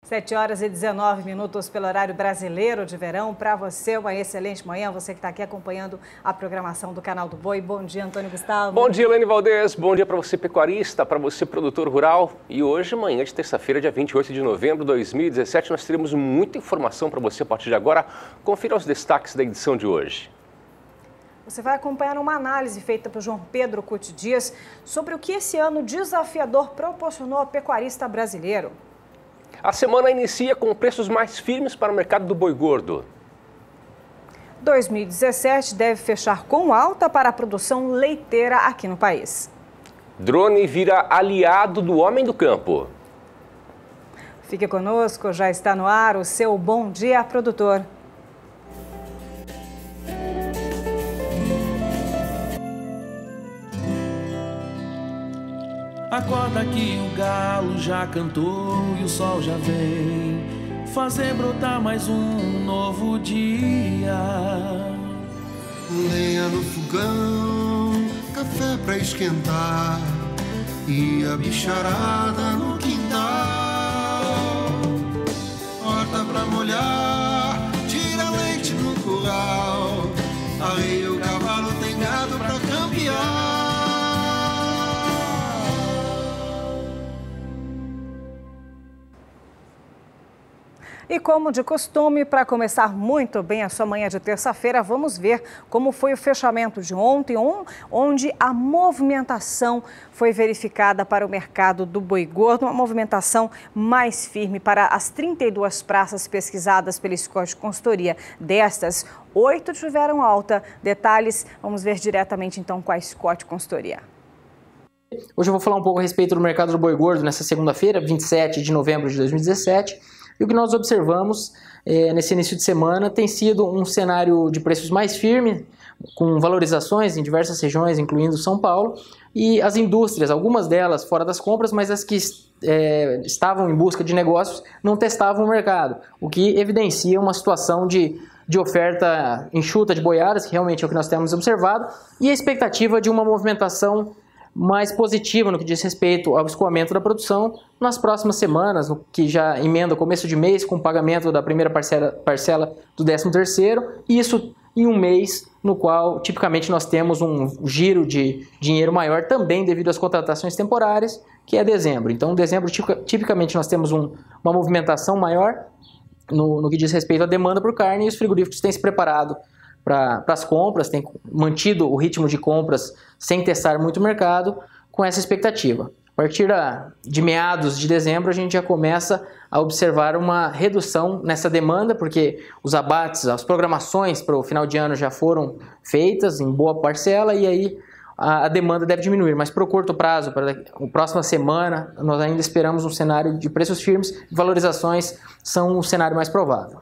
7h19 pelo horário brasileiro de verão. Para você, uma excelente manhã. Você que está aqui acompanhando a programação do Canal do Boi. Bom dia, Antônio Gustavo. Bom dia, Elaine Valdez. Bom dia para você, pecuarista, para você, produtor rural. E hoje, manhã de terça-feira, dia 28 de novembro de 2017, nós teremos muita informação para você a partir de agora. Confira os destaques da edição de hoje. Você vai acompanhar uma análise feita por João Pedro Cuti Dias sobre o que esse ano desafiador proporcionou ao pecuarista brasileiro. A semana inicia com preços mais firmes para o mercado do boi gordo. 2017 deve fechar com alta para a produção leiteira aqui no país. Drone vira aliado do homem do campo. Fique conosco, já está no ar o seu Bom Dia Produtor. Acorda que o galo já cantou e o sol já vem fazer brotar mais um novo dia. Lenha no fogão, café pra esquentar e a bicharada no quintal. Horta pra molhar, tira leite no curral, arreia o cavalo, tem gado pra campear. E como de costume, para começar muito bem a sua manhã de terça-feira, vamos ver como foi o fechamento de ontem, onde a movimentação foi verificada para o mercado do boi gordo, uma movimentação mais firme para as 32 praças pesquisadas pela Scott Consultoria. Destas, 8 tiveram alta. Detalhes, vamos ver diretamente então com a Scott Consultoria. Hoje eu vou falar um pouco a respeito do mercado do boi gordo nessa segunda-feira, 27 de novembro de 2017. E o que nós observamos nesse início de semana tem sido um cenário de preços mais firme, com valorizações em diversas regiões, incluindo São Paulo, e as indústrias, algumas delas fora das compras, mas as que estavam em busca de negócios não testavam o mercado, o que evidencia uma situação de oferta enxuta de boiadas, que realmente é o que nós temos observado, e a expectativa de uma movimentação mais positiva no que diz respeito ao escoamento da produção nas próximas semanas, no que já emenda o começo de mês com o pagamento da primeira parcela do 13º, isso em um mês no qual tipicamente nós temos um giro de dinheiro maior também devido às contratações temporárias, que é dezembro. Então, em dezembro, tipicamente nós temos uma movimentação maior no que diz respeito à demanda por carne, e os frigoríficos têm se preparado para as compras, tem mantido o ritmo de compras sem testar muito o mercado com essa expectativa. A partir de meados de dezembro, a gente já começa a observar uma redução nessa demanda, porque os abates, as programações para o final de ano já foram feitas em boa parcela e aí a demanda deve diminuir. Mas para o curto prazo, para a próxima semana, nós ainda esperamos um cenário de preços firmes e valorizações são um cenário mais provável.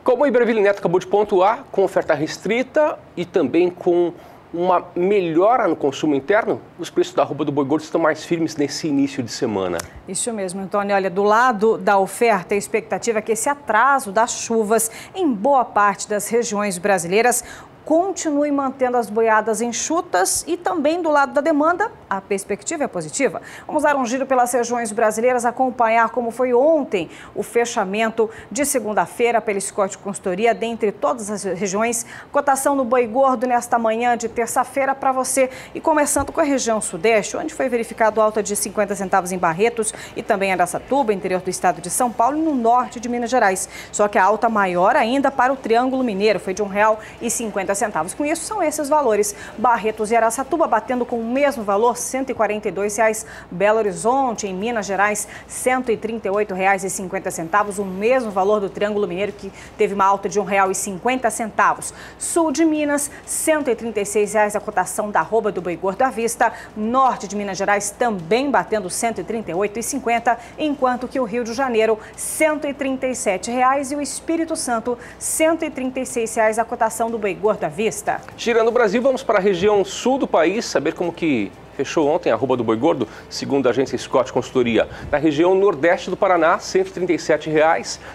Como o Iberville Neto acabou de pontuar, com oferta restrita e também com uma melhora no consumo interno, os preços da arroba do boi gordo estão mais firmes nesse início de semana. Isso mesmo, Antônio. Olha, do lado da oferta, a expectativa é que esse atraso das chuvas em boa parte das regiões brasileiras continue mantendo as boiadas enxutas e também do lado da demanda, a perspectiva é positiva. Vamos dar um giro pelas regiões brasileiras, acompanhar como foi ontem o fechamento de segunda-feira pela Scott Consultoria, dentre todas as regiões. Cotação do boi gordo nesta manhã de terça-feira para você. E começando com a região sudeste, onde foi verificado alta de 50 centavos em Barretos e também em Araçatuba, interior do estado de São Paulo e no norte de Minas Gerais. Só que a alta maior ainda para o Triângulo Mineiro, foi de R$ 1,50. Com isso, são esses valores. Barretos e Araçatuba batendo com o mesmo valor, R$ 142. Belo Horizonte, em Minas Gerais, R$ 138,50. O mesmo valor do Triângulo Mineiro, que teve uma alta de R$ 1,50. Sul de Minas, R$ 136 a cotação da arroba do boi gordo à vista. Norte de Minas Gerais também batendo R$ 138,50, enquanto que o Rio de Janeiro, R$ 137 e o Espírito Santo, R$ 136 a cotação do boi gordo à vista. Girando o Brasil, vamos para a região sul do país, saber como que fechou ontem a arroba do boi gordo, segundo a agência Scott Consultoria. Na região nordeste do Paraná, R$ 137.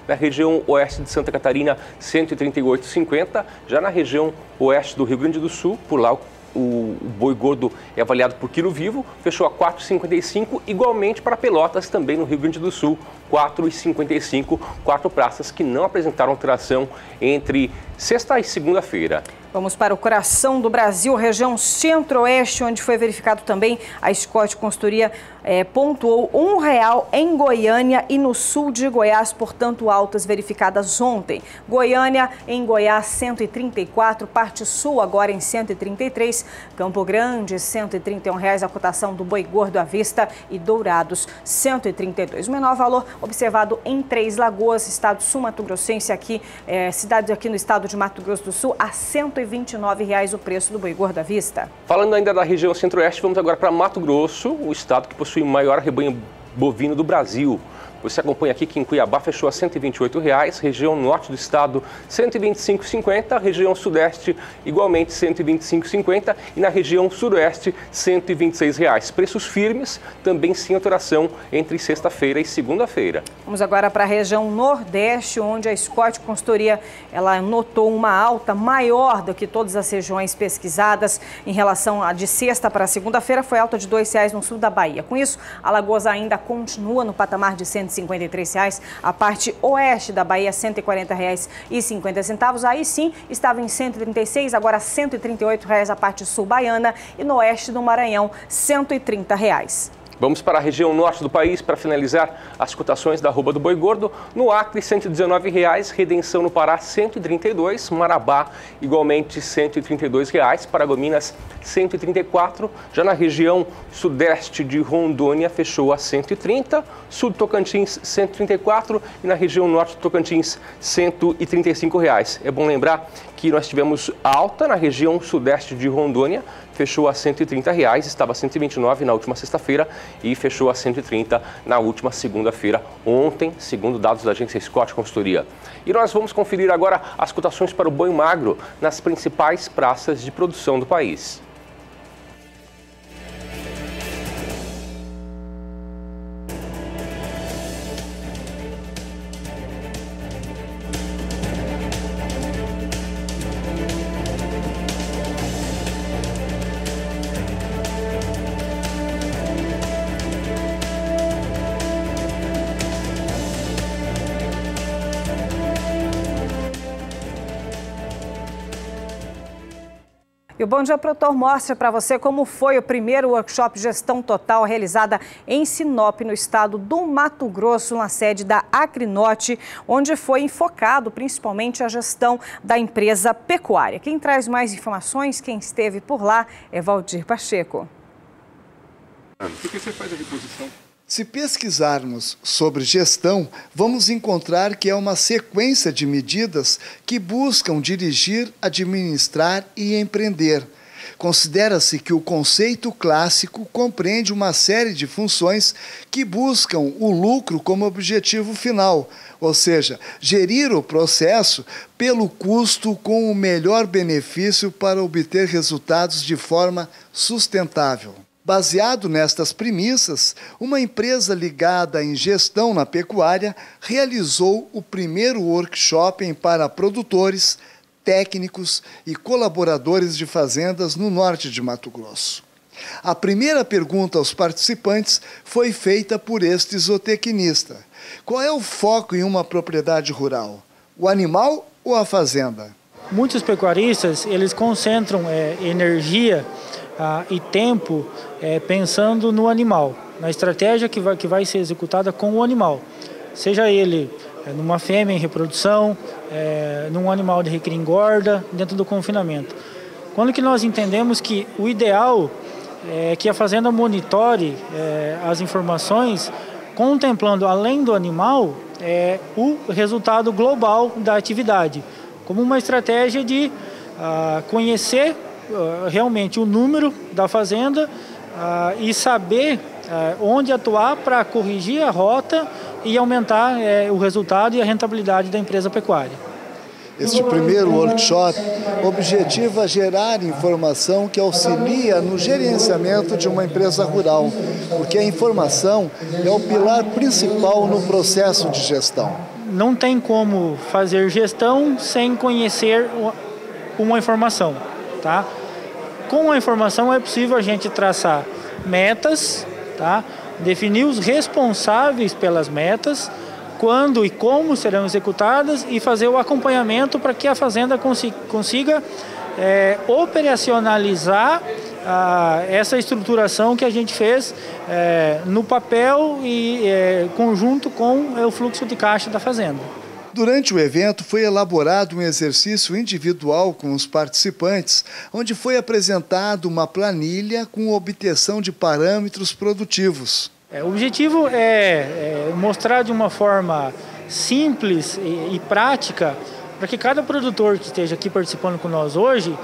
Na região oeste de Santa Catarina, R$ 138,50. Já na região oeste do Rio Grande do Sul, por lá o boi gordo é avaliado por quilo vivo, fechou a R$ 4,55, igualmente para Pelotas, também no Rio Grande do Sul, R$ 4,55, 4 praças que não apresentaram alteração entre sexta e segunda-feira. Vamos para o coração do Brasil, região centro-oeste, onde foi verificado também a Scott Consultoria pontuou R$ 1 em Goiânia e no sul de Goiás, portanto, altas verificadas ontem. Goiânia, em Goiás, 134, parte sul agora em 133, Campo Grande, R$ 131 a cotação do boi gordo à vista e Dourados, 132. O menor valor observado em Três Lagoas, estado sul-mato-grossense, cidade aqui no estado de Mato Grosso do Sul, a R$ 129 o preço do boi gordo à vista. Falando ainda da região centro-oeste, vamos agora para Mato Grosso, o estado que possui o maior rebanho bovino do Brasil. Você acompanha aqui que em Cuiabá fechou a R$ 128, região norte do estado R$ 125,50, região sudeste igualmente R$ 125,50 e na região sudoeste R$ 126. Preços firmes, também sem alteração entre sexta-feira e segunda-feira. Vamos agora para a região nordeste, onde a Scott Consultoria ela notou uma alta maior do que todas as regiões pesquisadas em relação a de sexta para segunda-feira, foi alta de R$ 2 no sul da Bahia. Com isso, Alagoas ainda continua no patamar de R$ 153, a parte oeste da Bahia R$ 140,50. Aí sim estava em R$ 136, agora R$ 138 a parte sul baiana e no oeste do Maranhão R$ 130. Vamos para a região norte do país para finalizar as cotações da arroba do boi gordo. No Acre, R$ 119, Redenção no Pará, R$ 132, Marabá, igualmente R$ 132, Paragominas, R$ 134. Já na região sudeste de Rondônia, fechou a R$ 130, sul do Tocantins, R$ 134 e na região norte do Tocantins, R$ 135. É bom lembrar que nós tivemos alta na região sudeste de Rondônia, fechou a R$ 130, estava a R$ 129 na última sexta-feira e fechou a R$ 130 na última segunda-feira, ontem, segundo dados da agência Scott Consultoria. E nós vamos conferir agora as cotações para o boi magro nas principais praças de produção do país. E o Bom Dia Produtor mostra para você como foi o primeiro workshop Gestão Total realizada em Sinop, no estado do Mato Grosso, na sede da Acrinorte, onde foi enfocado principalmente a gestão da empresa pecuária. Quem traz mais informações, quem esteve por lá, é Valdir Pacheco. Por que você faz a reposição? Se pesquisarmos sobre gestão, vamos encontrar que é uma sequência de medidas que buscam dirigir, administrar e empreender. Considera-se que o conceito clássico compreende uma série de funções que buscam o lucro como objetivo final, ou seja, gerir o processo pelo custo com o melhor benefício para obter resultados de forma sustentável. Baseado nestas premissas, uma empresa ligada em gestão na pecuária realizou o primeiro workshop para produtores, técnicos e colaboradores de fazendas no norte de Mato Grosso. A primeira pergunta aos participantes foi feita por este zootecnista. Qual é o foco em uma propriedade rural? O animal ou a fazenda? Muitos pecuaristas, eles concentram energia e tempo pensando no animal, na estratégia que vai ser executada com o animal, seja ele numa fêmea em reprodução, num animal de recria engorda, dentro do confinamento. Quando que nós entendemos que o ideal é que a fazenda monitore as informações, contemplando além do animal o resultado global da atividade, como uma estratégia de conhecer realmente o número da fazenda e saber onde atuar para corrigir a rota e aumentar o resultado e a rentabilidade da empresa pecuária. Este primeiro workshop objetiva gerar informação que auxilia no gerenciamento de uma empresa rural, porque a informação é o pilar principal no processo de gestão. Não tem como fazer gestão sem conhecer uma informação, tá? Com a informação é possível a gente traçar metas, tá? Definir os responsáveis pelas metas, quando e como serão executadas e fazer o acompanhamento para que a fazenda consiga operacionalizar essa estruturação que a gente fez no papel e conjunto com o fluxo de caixa da fazenda. Durante o evento foi elaborado um exercício individual com os participantes, onde foi apresentada uma planilha com obtenção de parâmetros produtivos. O objetivo é mostrar de uma forma simples e prática para que cada produtor que esteja aqui participando com nós hoje,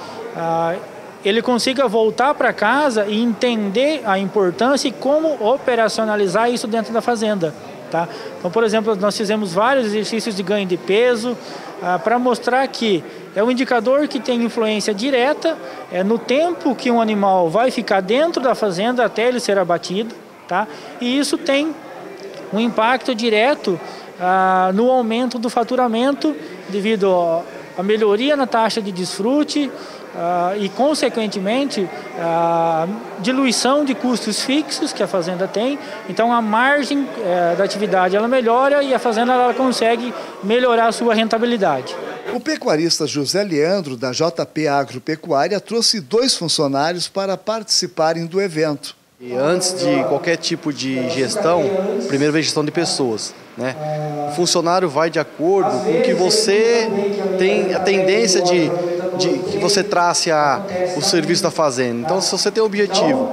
ele consiga voltar para casa e entender a importância e como operacionalizar isso dentro da fazenda. Tá? Então, por exemplo, nós fizemos vários exercícios de ganho de peso para mostrar que é um indicador que tem influência direta no tempo que um animal vai ficar dentro da fazenda até ele ser abatido. Tá? E isso tem um impacto direto no aumento do faturamento devido à melhoria na taxa de desfrute e, consequentemente, a diluição de custos fixos que a fazenda tem. Então, a margem da atividade ela melhora e a fazenda ela consegue melhorar a sua rentabilidade. O pecuarista José Leandro, da JP Agropecuária, trouxe 2 funcionários para participarem do evento. E antes de qualquer tipo de gestão, primeiro vem gestão de pessoas, né? O funcionário vai de acordo com o que você tem a tendência de que você trace o serviço da fazenda. Então, se você tem o objetivo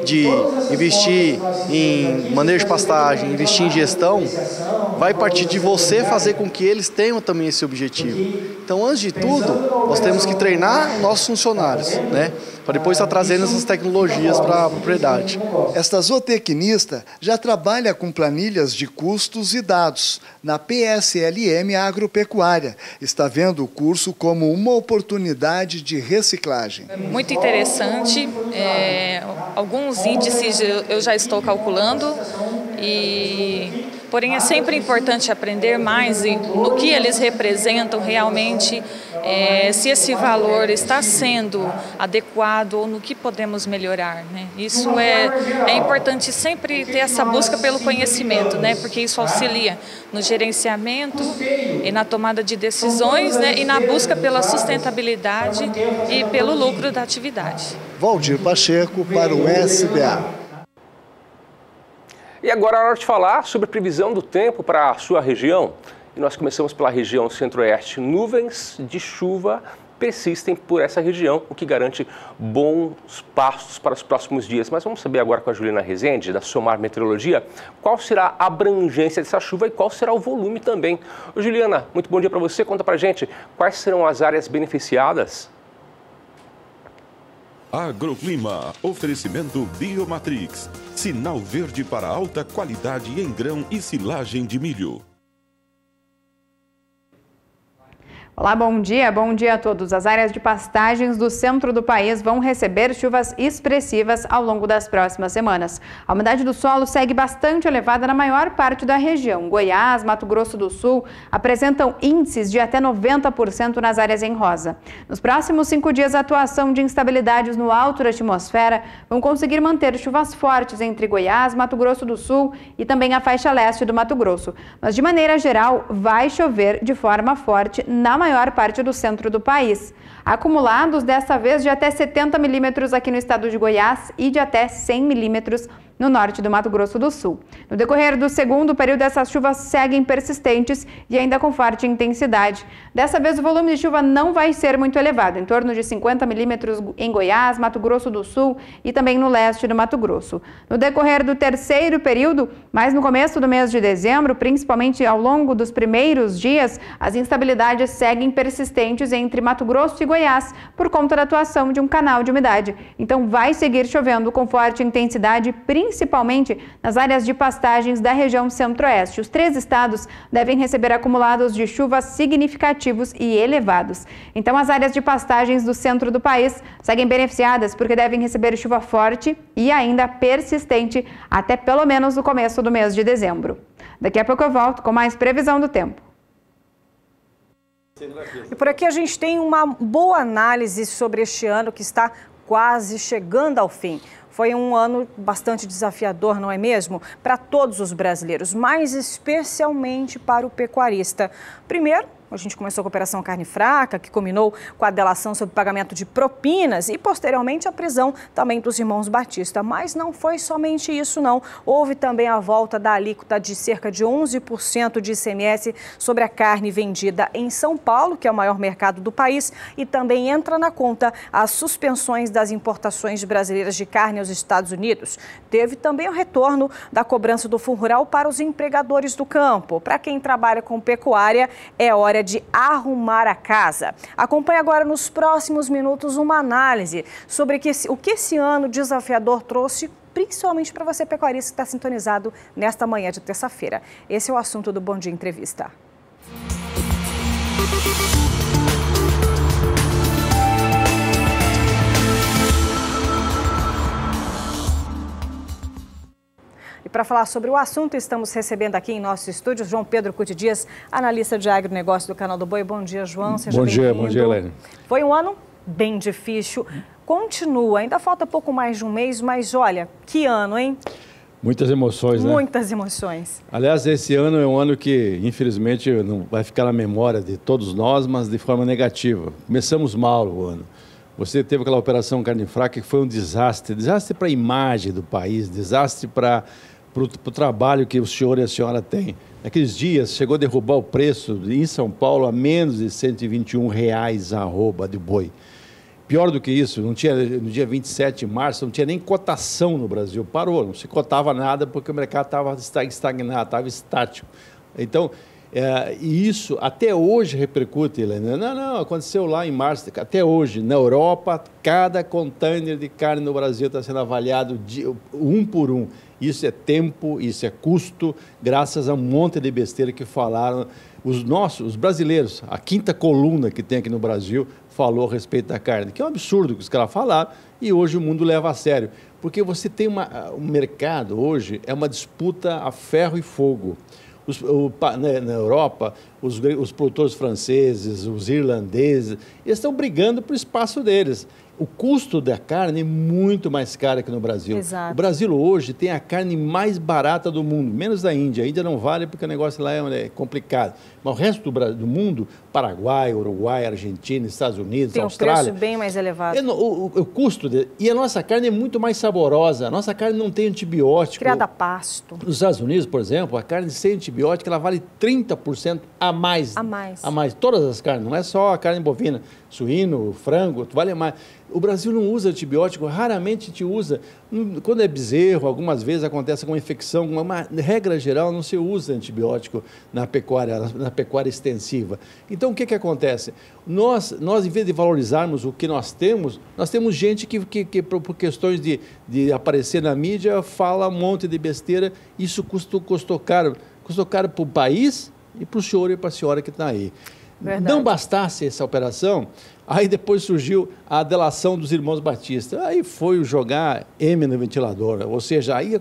de investir em manejo de pastagem, investir em gestão, vai partir de você fazer com que eles tenham também esse objetivo. Então, antes de tudo, nós temos que treinar nossos funcionários, né? Para depois estar trazendo essas tecnologias para a propriedade. Esta zootecnista já trabalha com planilhas de custos e dados na PSLM Agropecuária. Está vendo o curso como uma oportunidade de reciclagem. Muito interessante. Alguns índices eu já estou calculando porém é sempre importante aprender mais no que eles representam realmente, se esse valor está sendo adequado ou no que podemos melhorar, né? Isso é importante sempre ter essa busca pelo conhecimento, né? Porque isso auxilia no gerenciamento e na tomada de decisões, né? E na busca pela sustentabilidade e pelo lucro da atividade. Valdir Pacheco para o SBA. E agora é hora de falar sobre a previsão do tempo para a sua região. E nós começamos pela região centro-oeste. Nuvens de chuva persistem por essa região, o que garante bons pastos para os próximos dias. Mas vamos saber agora com a Juliana Rezende, da Somar Meteorologia, qual será a abrangência dessa chuva e qual será o volume também. Ô, Juliana, muito bom dia para você. Conta para a gente quais serão as áreas beneficiadas. Agroclima, oferecimento Biomatrix, sinal verde para alta qualidade em grão e silagem de milho. Olá, bom dia a todos. As áreas de pastagens do centro do país vão receber chuvas expressivas ao longo das próximas semanas. A umidade do solo segue bastante elevada na maior parte da região. Goiás, Mato Grosso do Sul apresentam índices de até 90% nas áreas em rosa. Nos próximos 5 dias, a atuação de instabilidades no alto da atmosfera vão conseguir manter chuvas fortes entre Goiás, Mato Grosso do Sul e também a faixa leste do Mato Grosso. Mas, de maneira geral, vai chover de forma forte na maior parte do centro do país. Acumulados desta vez de até 70 milímetros aqui no estado de Goiás e de até 100 milímetros no norte do Mato Grosso do Sul. No decorrer do segundo período, essas chuvas seguem persistentes e ainda com forte intensidade. Dessa vez, o volume de chuva não vai ser muito elevado, em torno de 50 milímetros em Goiás, Mato Grosso do Sul e também no leste do Mato Grosso. No decorrer do terceiro período, mais no começo do mês de dezembro, principalmente ao longo dos primeiros dias, as instabilidades seguem persistentes entre Mato Grosso e Goiás por conta da atuação de um canal de umidade. Então, vai seguir chovendo com forte intensidade, principalmente nas áreas de pastagens da região centro-oeste. Os 3 estados devem receber acumulados de chuvas significativos e elevados. Então, as áreas de pastagens do centro do país seguem beneficiadas porque devem receber chuva forte e ainda persistente até pelo menos o começo do mês de dezembro. Daqui a pouco eu volto com mais previsão do tempo. E por aqui a gente tem uma boa análise sobre este ano que está quase chegando ao fim. Foi um ano bastante desafiador, não é mesmo? Para todos os brasileiros, mas especialmente para o pecuarista. Primeiro, a gente começou com a Operação Carne Fraca, que culminou com a delação sobre pagamento de propinas e, posteriormente, a prisão também dos irmãos Batista. Mas não foi somente isso, não. Houve também a volta da alíquota de cerca de 11% de ICMS sobre a carne vendida em São Paulo, que é o maior mercado do país, e também entra na conta as suspensões das importações brasileiras de carne aos Estados Unidos. Teve também o retorno da cobrança do Fundo Rural para os empregadores do campo. Para quem trabalha com pecuária, é hora de arrumar a casa. Acompanhe agora nos próximos minutos uma análise sobre o que esse ano desafiador trouxe, principalmente para você pecuarista que está sintonizado nesta manhã de terça-feira. Esse é o assunto do Bom Dia Entrevista. E para falar sobre o assunto, estamos recebendo aqui em nosso estúdio João Pedro Cuti Dias, analista de agronegócio do Canal do Boi. Bom dia, João. Seja bem-vindo. Bom dia, Helene. Foi um ano bem difícil. Continua, ainda falta pouco mais de um mês, mas olha, que ano, hein? Muitas emoções, né? Muitas emoções. Aliás, esse ano é um ano que, infelizmente, não vai ficar na memória de todos nós, mas de forma negativa. Começamos mal o ano. Você teve aquela Operação Carne Fraca que foi um desastre. Desastre para a imagem do país, desastre para o trabalho que o senhor e a senhora têm. Naqueles dias, chegou a derrubar o preço em São Paulo a menos de R$121 a arroba de boi. Pior do que isso, no dia 27 de março, não tinha nem cotação no Brasil. Parou, não se cotava nada porque o mercado estava estagnado, estava estático. Então, e isso até hoje repercute, Helena. Não, aconteceu lá em março, até hoje. Na Europa, cada container de carne no Brasil está sendo avaliado um por um. Isso é tempo, isso é custo, graças a um monte de besteira que falaram. Os brasileiros, a quinta coluna que tem aqui no Brasil, falou a respeito da carne, que é um absurdo que os caras falaram, e hoje o mundo leva a sério. Porque você tem um mercado hoje, é uma disputa a ferro e fogo. Na Europa, os produtores franceses, os irlandeses, eles estão brigando por espaço deles. O custo da carne é muito mais caro que no Brasil. Exato. O Brasil hoje tem a carne mais barata do mundo, menos da Índia. A Índia não vale porque o negócio lá é complicado. Mas o resto do mundo, Paraguai, Uruguai, Argentina, Estados Unidos, tem Austrália... Tem um preço bem mais elevado. O custo... E a nossa carne é muito mais saborosa. A nossa carne não tem antibiótico. Criada a pasto. Nos Estados Unidos, por exemplo, a carne sem antibiótico, ela vale 30% a mais. A mais. A mais. Todas as carnes, não é só a carne bovina. Suíno, frango, vale mais. O Brasil não usa antibiótico, raramente te usa. Quando é bezerro, algumas vezes acontece alguma infecção, uma regra geral não se usa antibiótico na pecuária extensiva. Então, o que acontece? Nós, em vez de valorizarmos o que nós temos gente que por questões de aparecer na mídia, fala um monte de besteira. Isso custou caro. Custou caro para o país e para o senhor e para a senhora que está aí. Verdade. Não bastasse essa operação, aí depois surgiu a delação dos irmãos Batista. Aí foi jogar M no ventilador. Ou seja, aí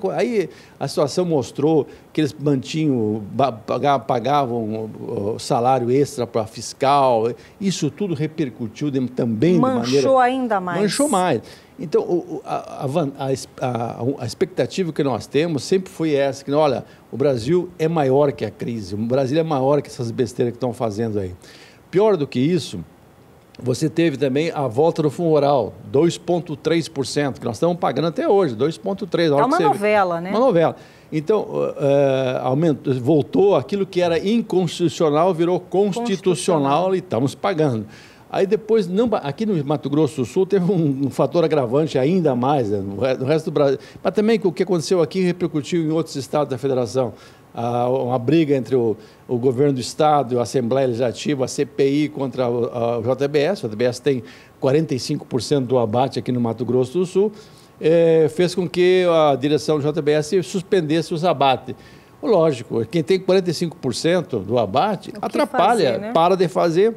a situação mostrou que eles pagavam salário extra para fiscal. Isso tudo repercutiu também de maneira... Manchou ainda mais. Manchou mais. Então, a expectativa que nós temos sempre foi essa, que, olha, o Brasil é maior que a crise, o Brasil é maior que essas besteiras que estão fazendo aí. Pior do que isso, você teve também a volta do Fundo Rural, 2,3%, que nós estamos pagando até hoje, 2,3%. É uma novela, né? Uma novela. Então, voltou aquilo que era inconstitucional, virou constitucional e estamos pagando. Aí depois, aqui no Mato Grosso do Sul, teve um fator agravante ainda mais, né, no resto do Brasil. Mas também o que aconteceu aqui repercutiu em outros estados da federação. Uma briga entre o governo do estado, a Assembleia Legislativa, a CPI contra o JBS. O JBS tem 45% do abate aqui no Mato Grosso do Sul. Fez com que a direção do JBS suspendesse os abates. Lógico, quem tem 45% do abate atrapalha, fazer, né? Para de fazer.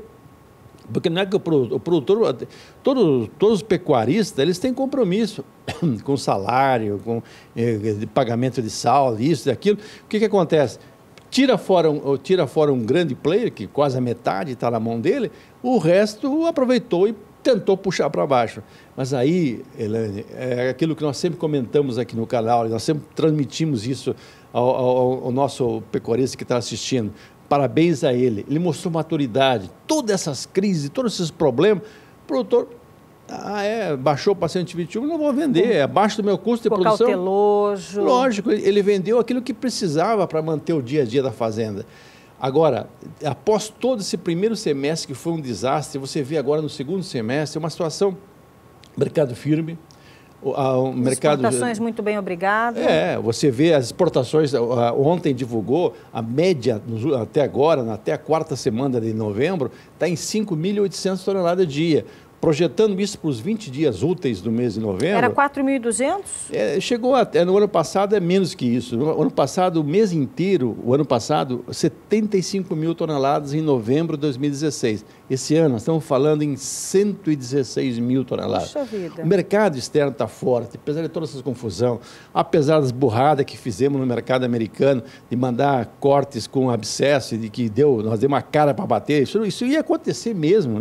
Porque não é que o produtor, todos os pecuaristas, eles têm compromisso com salário, com pagamento de sal, isso e aquilo. O que acontece? Tira fora um grande player, que quase a metade está na mão dele, o resto aproveitou e tentou puxar para baixo. Mas aí, Elaine, é aquilo que nós sempre comentamos aqui no canal, nós sempre transmitimos isso ao nosso pecuarista que está assistindo. Parabéns a ele. Ele mostrou maturidade. Todas essas crises, todos esses problemas, o produtor baixou para 121, não vou vender, é abaixo do meu custo de produção. Cauteloso. Lógico, ele vendeu aquilo que precisava para manter o dia a dia da fazenda. Agora, após todo esse primeiro semestre, que foi um desastre, você vê agora no segundo semestre uma situação, mercado firme, o mercado... Exportações muito bem, obrigado. Você vê as exportações, ontem divulgou, a média até agora, até a quarta semana de novembro, está em 5.800 toneladas dia. Projetando isso para os 20 dias úteis do mês de novembro... Era 4.200? Chegou até, no ano passado é menos que isso. No ano passado, o mês inteiro, 75 mil toneladas em novembro de 2016. Esse ano, nós estamos falando em 116 mil toneladas. Puxa vida. O mercado externo está forte, apesar de toda essa confusão, apesar das burradas que fizemos no mercado americano, de mandar cortes com abscesso, de que nós demos uma cara para bater, isso ia acontecer mesmo,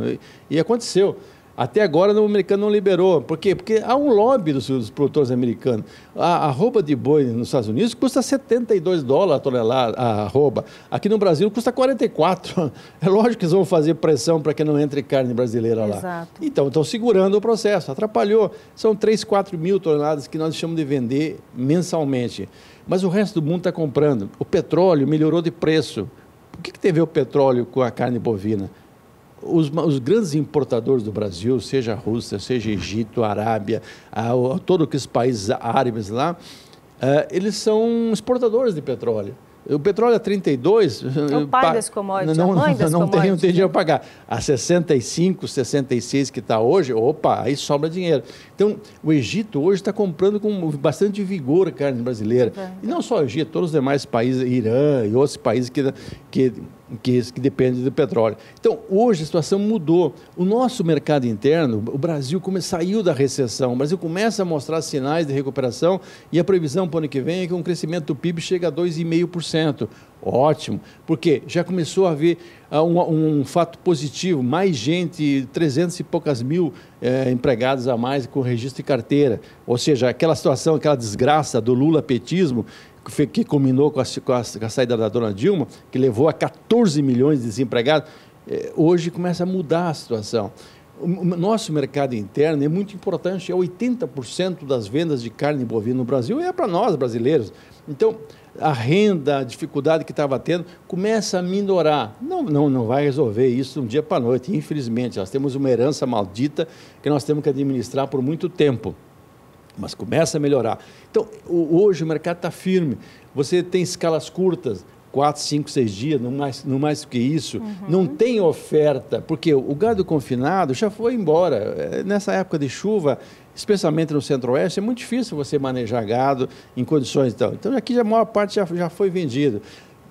e aconteceu. Até agora o americano não liberou. Por quê? Porque há um lobby dos produtores americanos. A arroba de boi nos Estados Unidos custa $72 a tonelada, a arroba. Aqui no Brasil custa 44. É lógico que eles vão fazer pressão para que não entre carne brasileira lá. Exato. Então, estão segurando o processo. Atrapalhou. São 3, 4 mil toneladas que nós deixamos de vender mensalmente. Mas o resto do mundo está comprando. O petróleo melhorou de preço. Por que teve o petróleo com a carne bovina? Os grandes importadores do Brasil, seja a Rússia, seja Egito, Arábia, todos aqueles países árabes lá, eles são exportadores de petróleo. O petróleo a 32... É o pai das commodities, a mãe das commodities. Não tem dinheiro para pagar. A 65, 66 que está hoje, aí sobra dinheiro. Então, o Egito hoje está comprando com bastante vigor a carne brasileira. E não só o Egito, todos os demais países, Irã e outros países que dependem do petróleo. Então, hoje a situação mudou. O nosso mercado interno, o Brasil saiu da recessão, o Brasil começa a mostrar sinais de recuperação e a previsão para o ano que vem é que um crescimento do PIB chega a 2,5%. Ótimo, porque já começou a haver um fato positivo, mais gente, 300 e poucas mil empregados a mais com registro de carteira. Ou seja, aquela situação, aquela desgraça do lulapetismo, que culminou com a saída da dona Dilma, que levou a 14 milhões de desempregados, hoje começa a mudar a situação. O nosso mercado interno é muito importante, 80% das vendas de carne bovina no Brasil é para nós, brasileiros. Então, a renda, a dificuldade que estava tendo, começa a minorar. Não vai resolver isso de um dia para a noite, infelizmente. Nós temos uma herança maldita que nós temos que administrar por muito tempo. Mas começa a melhorar. Então, hoje o mercado está firme. Você tem escalas curtas, 4, 5, 6 dias, não mais que isso. Uhum. Não tem oferta, porque o gado confinado já foi embora. Nessa época de chuva, especialmente no Centro-Oeste, é muito difícil você manejar gado em condições. Então aqui a maior parte já foi vendido.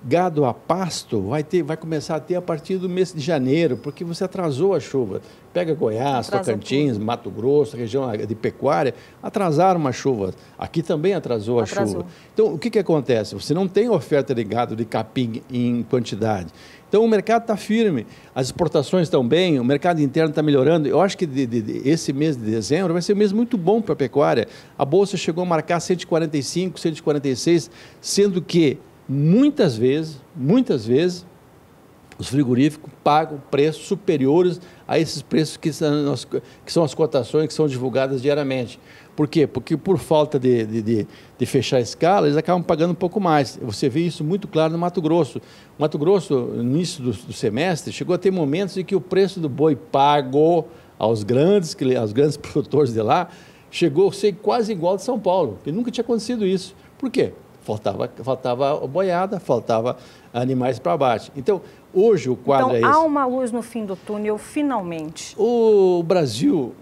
Gado a pasto vai começar a ter a partir do mês de janeiro, porque você atrasou a chuva. Pega Goiás, Tocantins, Mato Grosso, região de pecuária, atrasaram a chuva. Aqui também atrasou a chuva. Então, o que acontece? Você não tem oferta de gado de capim em quantidade. Então, o mercado está firme, as exportações estão bem, o mercado interno está melhorando. Eu acho que esse mês de dezembro vai ser um mês muito bom para a pecuária. A Bolsa chegou a marcar 145, 146, sendo que muitas vezes, os frigoríficos pagam preços superiores a esses preços que são as cotações que são divulgadas diariamente. Por quê? Porque por falta de fechar a escala, eles acabam pagando um pouco mais. Você vê isso muito claro no Mato Grosso. O Mato Grosso, no início do semestre, chegou a ter momentos em que o preço do boi pago aos grandes produtores de lá chegou a ser quase igual de São Paulo, porque nunca tinha acontecido isso. Por quê? Faltava boiada, faltava animais para abate. Então, hoje o quadro é esse. Então, há uma luz no fim do túnel, finalmente. O Brasil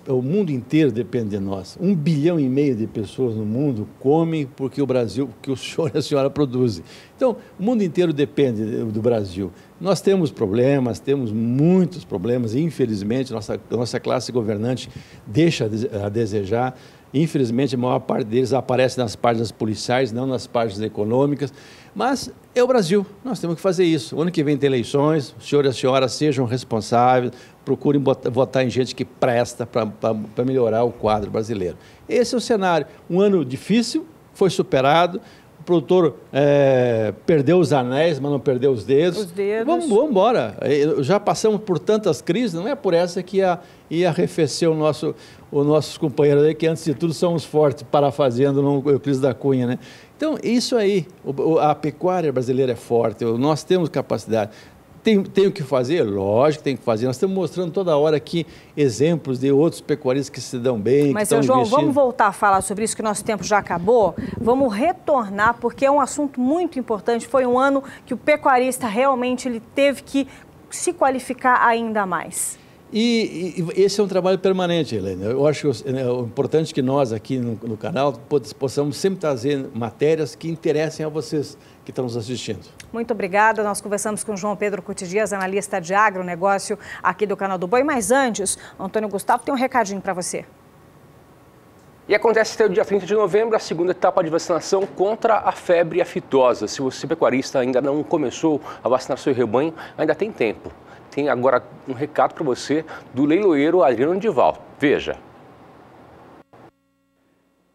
o mundo inteiro depende de nós. 1,5 bilhão de pessoas no mundo comem porque o senhor e a senhora produzem. Então, o mundo inteiro depende do Brasil. Nós temos problemas, temos muitos problemas, e infelizmente nossa classe governante deixa a desejar. Infelizmente, a maior parte deles aparece nas páginas policiais, não nas páginas econômicas. Mas é o Brasil, nós temos que fazer isso. O ano que vem tem eleições, o senhor e a senhora sejam responsáveis, procurem votar em gente que presta para melhorar o quadro brasileiro. Esse é o cenário. Um ano difícil, foi superado. O produtor perdeu os anéis, mas não perdeu os dedos. Vamos embora. Já passamos por tantas crises, não é por essa que ia arrefecer os nossos companheiros aí, que antes de tudo são os fortes, parafraseando o Euclides da Cunha, né? Então, isso aí, a pecuária brasileira é forte, nós temos capacidade. Tem o que fazer? Lógico que tem que fazer. Nós estamos mostrando toda hora aqui exemplos de outros pecuaristas que se dão bem, Mas, que estão João, investindo. vamos voltar a falar sobre isso, que nosso tempo já acabou. Vamos retornar, porque é um assunto muito importante. Foi um ano que o pecuarista realmente ele teve que se qualificar ainda mais. E esse é um trabalho permanente, Helena. Eu acho importante que nós aqui no canal possamos sempre trazer matérias que interessem a vocês que estão nos assistindo. Muito obrigada. Nós conversamos com o João Pedro Cuti Dias, analista de agronegócio aqui do Canal do Boi. Mas antes, Antônio Gustavo tem um recadinho para você. E acontece até o dia 30 de novembro a segunda etapa de vacinação contra a febre aftosa. Se você, pecuarista, ainda não começou a vacinar seu rebanho, ainda tem tempo. Tem agora um recado para você do leiloeiro Adriano Dival. Veja.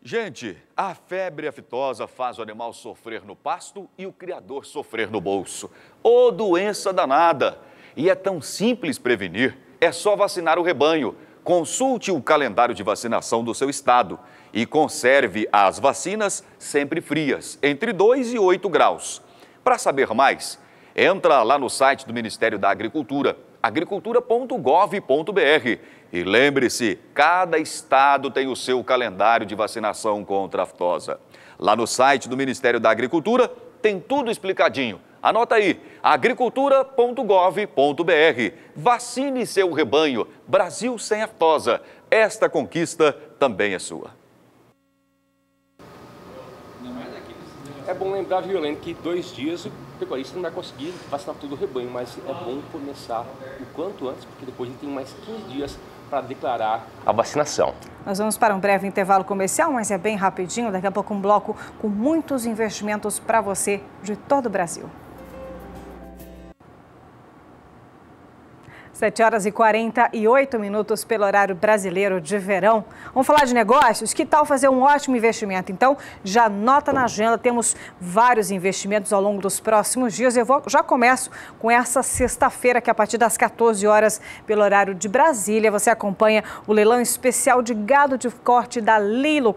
Gente, a febre aftosa faz o animal sofrer no pasto e o criador sofrer no bolso. Ô, doença danada! E é tão simples prevenir, é só vacinar o rebanho. Consulte o calendário de vacinação do seu estado e conserve as vacinas sempre frias, entre 2 e 8 graus. Para saber mais, entra lá no site do Ministério da Agricultura, agricultura.gov.br. E lembre-se, cada estado tem o seu calendário de vacinação contra a aftosa. Lá no site do Ministério da Agricultura tem tudo explicadinho. Anota aí, agricultura.gov.br. Vacine seu rebanho. Brasil sem aftosa. Esta conquista também é sua. É bom lembrar, Violento, que 2 dias o pecuarista não vai conseguir vacinar todo o rebanho, mas é bom começar o quanto antes, porque depois ele tem mais 15 dias para declarar a vacinação. Nós vamos para um breve intervalo comercial, mas é bem rapidinho. Daqui a pouco um bloco com muitos investimentos para você de todo o Brasil. 7h48 pelo horário brasileiro de verão. Vamos falar de negócios? Que tal fazer um ótimo investimento? Então, já anota na agenda, temos vários investimentos ao longo dos próximos dias. Já começo com essa sexta-feira, que a partir das 14 horas, pelo horário de Brasília, você acompanha o leilão especial de gado de corte da Lilo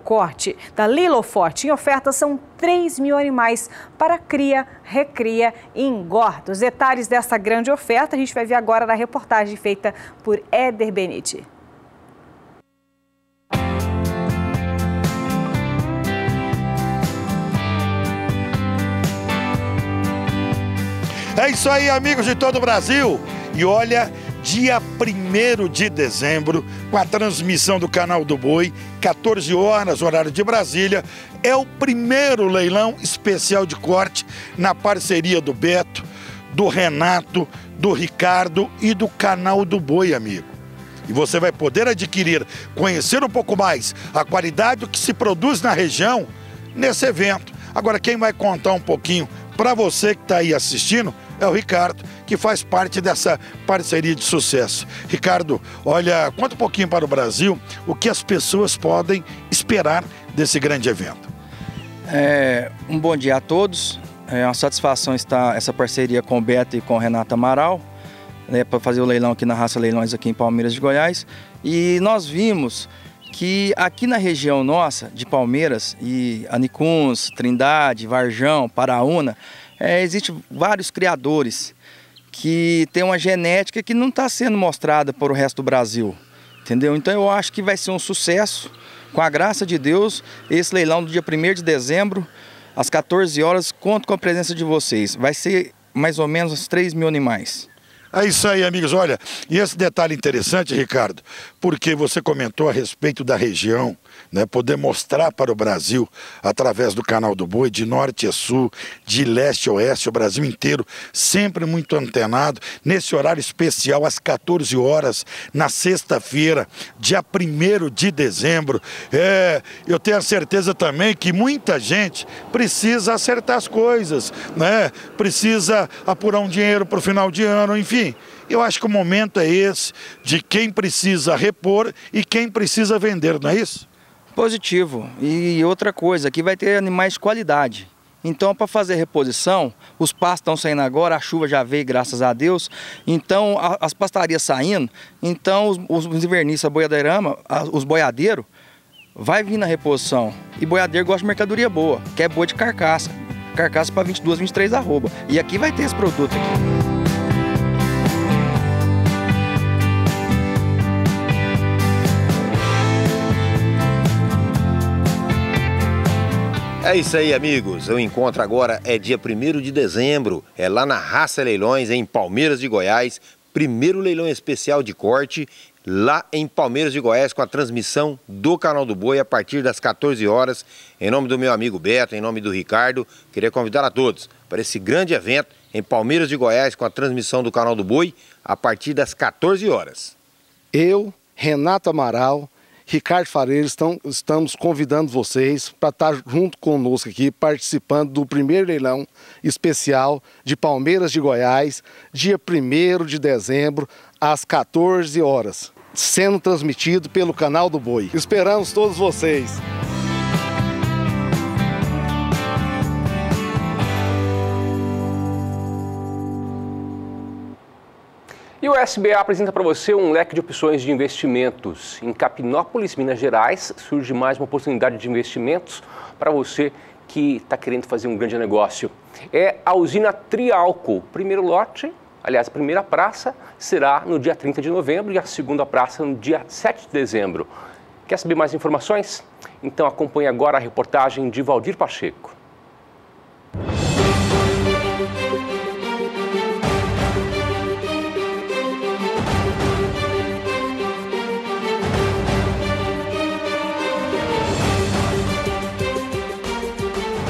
Forte. Em oferta são 3 mil animais para cria, recria e engorda. Os detalhes dessa grande oferta a gente vai ver agora na reportagem feita por Éder Benite. É isso aí, amigos de todo o Brasil. E olha, dia 1º de dezembro, com a transmissão do Canal do Boi, 14 horas, horário de Brasília, é o primeiro leilão especial de corte na parceria do Beto, do Renato, do Ricardo e do Canal do Boi, amigo. E você vai poder adquirir, conhecer um pouco mais a qualidade do que se produz na região nesse evento. Agora, quem vai contar um pouquinho para você que está aí assistindo é o Ricardo, que faz parte dessa parceria de sucesso. Ricardo, olha, conta um pouquinho para o Brasil o que as pessoas podem esperar desse grande evento. Um bom dia a todos. É uma satisfação estar essa parceria com o Beto e com o Renato Amaral, né, para fazer o leilão aqui na Raça Leilões aqui em Palmeiras de Goiás. E nós vimos que aqui na região nossa de Palmeiras e Anicuns, Trindade, Varjão, Paraúna, existem vários criadores que têm uma genética que não está sendo mostrada para o resto do Brasil, entendeu? Então eu acho que vai ser um sucesso, com a graça de Deus, esse leilão do dia 1º de dezembro, às 14 horas, conto com a presença de vocês. Vai ser mais ou menos uns 3 mil animais. É isso aí, amigos. Olha, e esse detalhe interessante, Ricardo, porque você comentou a respeito da região, né, poder mostrar para o Brasil, através do Canal do Boi, de norte a sul, de leste a oeste, o Brasil inteiro, sempre muito antenado, nesse horário especial, às 14 horas, na sexta-feira, dia 1º de dezembro. Eu tenho a certeza também que muita gente precisa acertar as coisas, né? Precisa apurar um dinheiro para o final de ano, enfim. Eu acho que o momento é esse de quem precisa repor e quem precisa vender, não é isso? Positivo. E outra coisa, aqui vai ter animais de qualidade. Então, para fazer reposição, os pastos estão saindo agora, a chuva já veio, graças a Deus. Então, as pastarias saindo, então os invernistas, boiadeirama, os boiadeiros, vai vir na reposição. E boiadeiro gosta de mercadoria boa, que é boa de carcaça. Carcaça para 22, 23 arroba. E aqui vai ter esse produto aqui. É isso aí, amigos. O encontro agora é dia 1º de dezembro. É lá na Raça Leilões, em Palmeiras de Goiás. Primeiro leilão especial de corte, lá em Palmeiras de Goiás, com a transmissão do Canal do Boi a partir das 14 horas. Em nome do meu amigo Beto, em nome do Ricardo, queria convidar a todos para esse grande evento em Palmeiras de Goiás, com a transmissão do Canal do Boi a partir das 14 horas. Eu, Renato Amaral, Ricardo Fareiro, estamos convidando vocês para estar junto conosco aqui, participando do primeiro leilão especial de Palmeiras de Goiás, dia 1º de dezembro, às 14 horas, sendo transmitido pelo Canal do Boi. Esperamos todos vocês. E o SBA apresenta para você um leque de opções de investimentos. Em Capinópolis, Minas Gerais, surge mais uma oportunidade de investimentos para você que está querendo fazer um grande negócio. É a usina Trialco. O primeiro lote, aliás, a primeira praça, será no dia 30 de novembro e a segunda praça no dia 7 de dezembro. Quer saber mais informações? Então acompanhe agora a reportagem de Valdir Pacheco.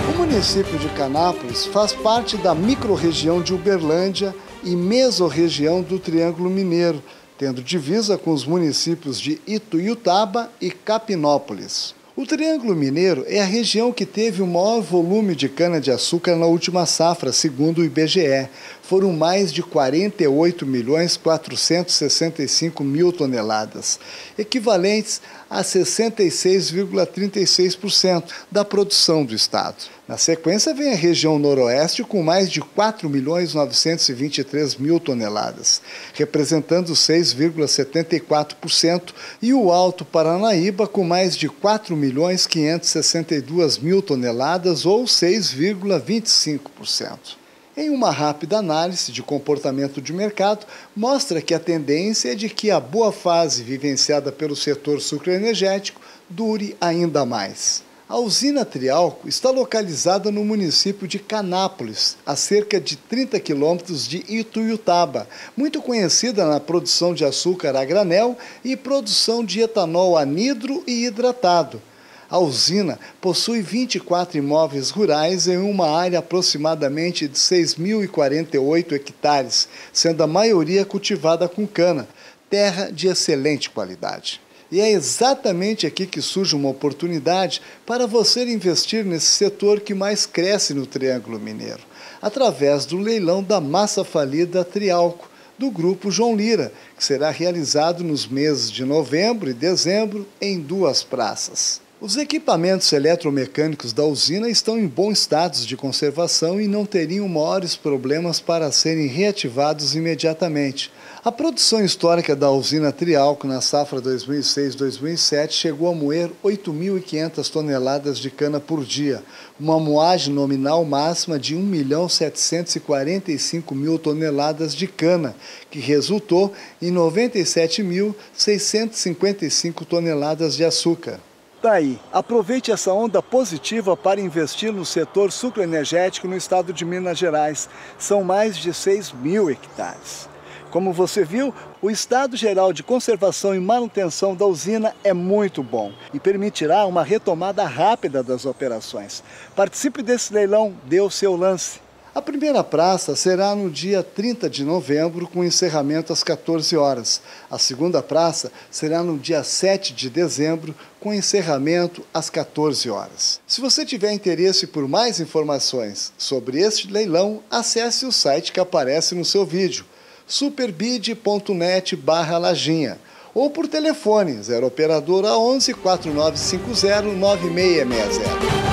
O município de Canápolis faz parte da microrregião de Uberlândia e mesorregião do Triângulo Mineiro, tendo divisa com os municípios de Ituiutaba e Capinópolis. O Triângulo Mineiro é a região que teve o maior volume de cana-de-açúcar na última safra, segundo o IBGE. Foram mais de 48.465.000 toneladas, equivalentes a 66,36% da produção do estado. Na sequência vem a região noroeste com mais de 4.923.000 toneladas, representando 6,74%, e o Alto Paranaíba com mais de 4.562.000 toneladas, ou 6,25%. Em uma rápida análise de comportamento de mercado, mostra que a tendência é de que a boa fase vivenciada pelo setor sucroenergético dure ainda mais. A usina Trialco está localizada no município de Canápolis, a cerca de 30 quilômetros de Ituiutaba, muito conhecida na produção de açúcar a granel e produção de etanol anidro e hidratado. A usina possui 24 imóveis rurais em uma área aproximadamente de 6.048 hectares, sendo a maioria cultivada com cana, terra de excelente qualidade. E é exatamente aqui que surge uma oportunidade para você investir nesse setor que mais cresce no Triângulo Mineiro, através do leilão da massa falida Trialco, do Grupo João Lira, que será realizado nos meses de novembro e dezembro em 2 praças. Os equipamentos eletromecânicos da usina estão em bom estado de conservação e não teriam maiores problemas para serem reativados imediatamente. A produção histórica da usina Trialco na safra 2006-2007 chegou a moer 8.500 toneladas de cana por dia, uma moagem nominal máxima de 1.745.000 toneladas de cana, que resultou em 97.655 toneladas de açúcar. Daí, aproveite essa onda positiva para investir no setor sucroenergético no estado de Minas Gerais. São mais de 6.000 hectares. Como você viu, o estado geral de conservação e manutenção da usina é muito bom e permitirá uma retomada rápida das operações. Participe desse leilão, dê o seu lance. A primeira praça será no dia 30 de novembro, com encerramento às 14 horas. A segunda praça será no dia 7 de dezembro, com encerramento às 14 horas. Se você tiver interesse por mais informações sobre este leilão, acesse o site que aparece no seu vídeo, superbid.net/Lajinha ou por telefone 0 operadora 11 4950 9660.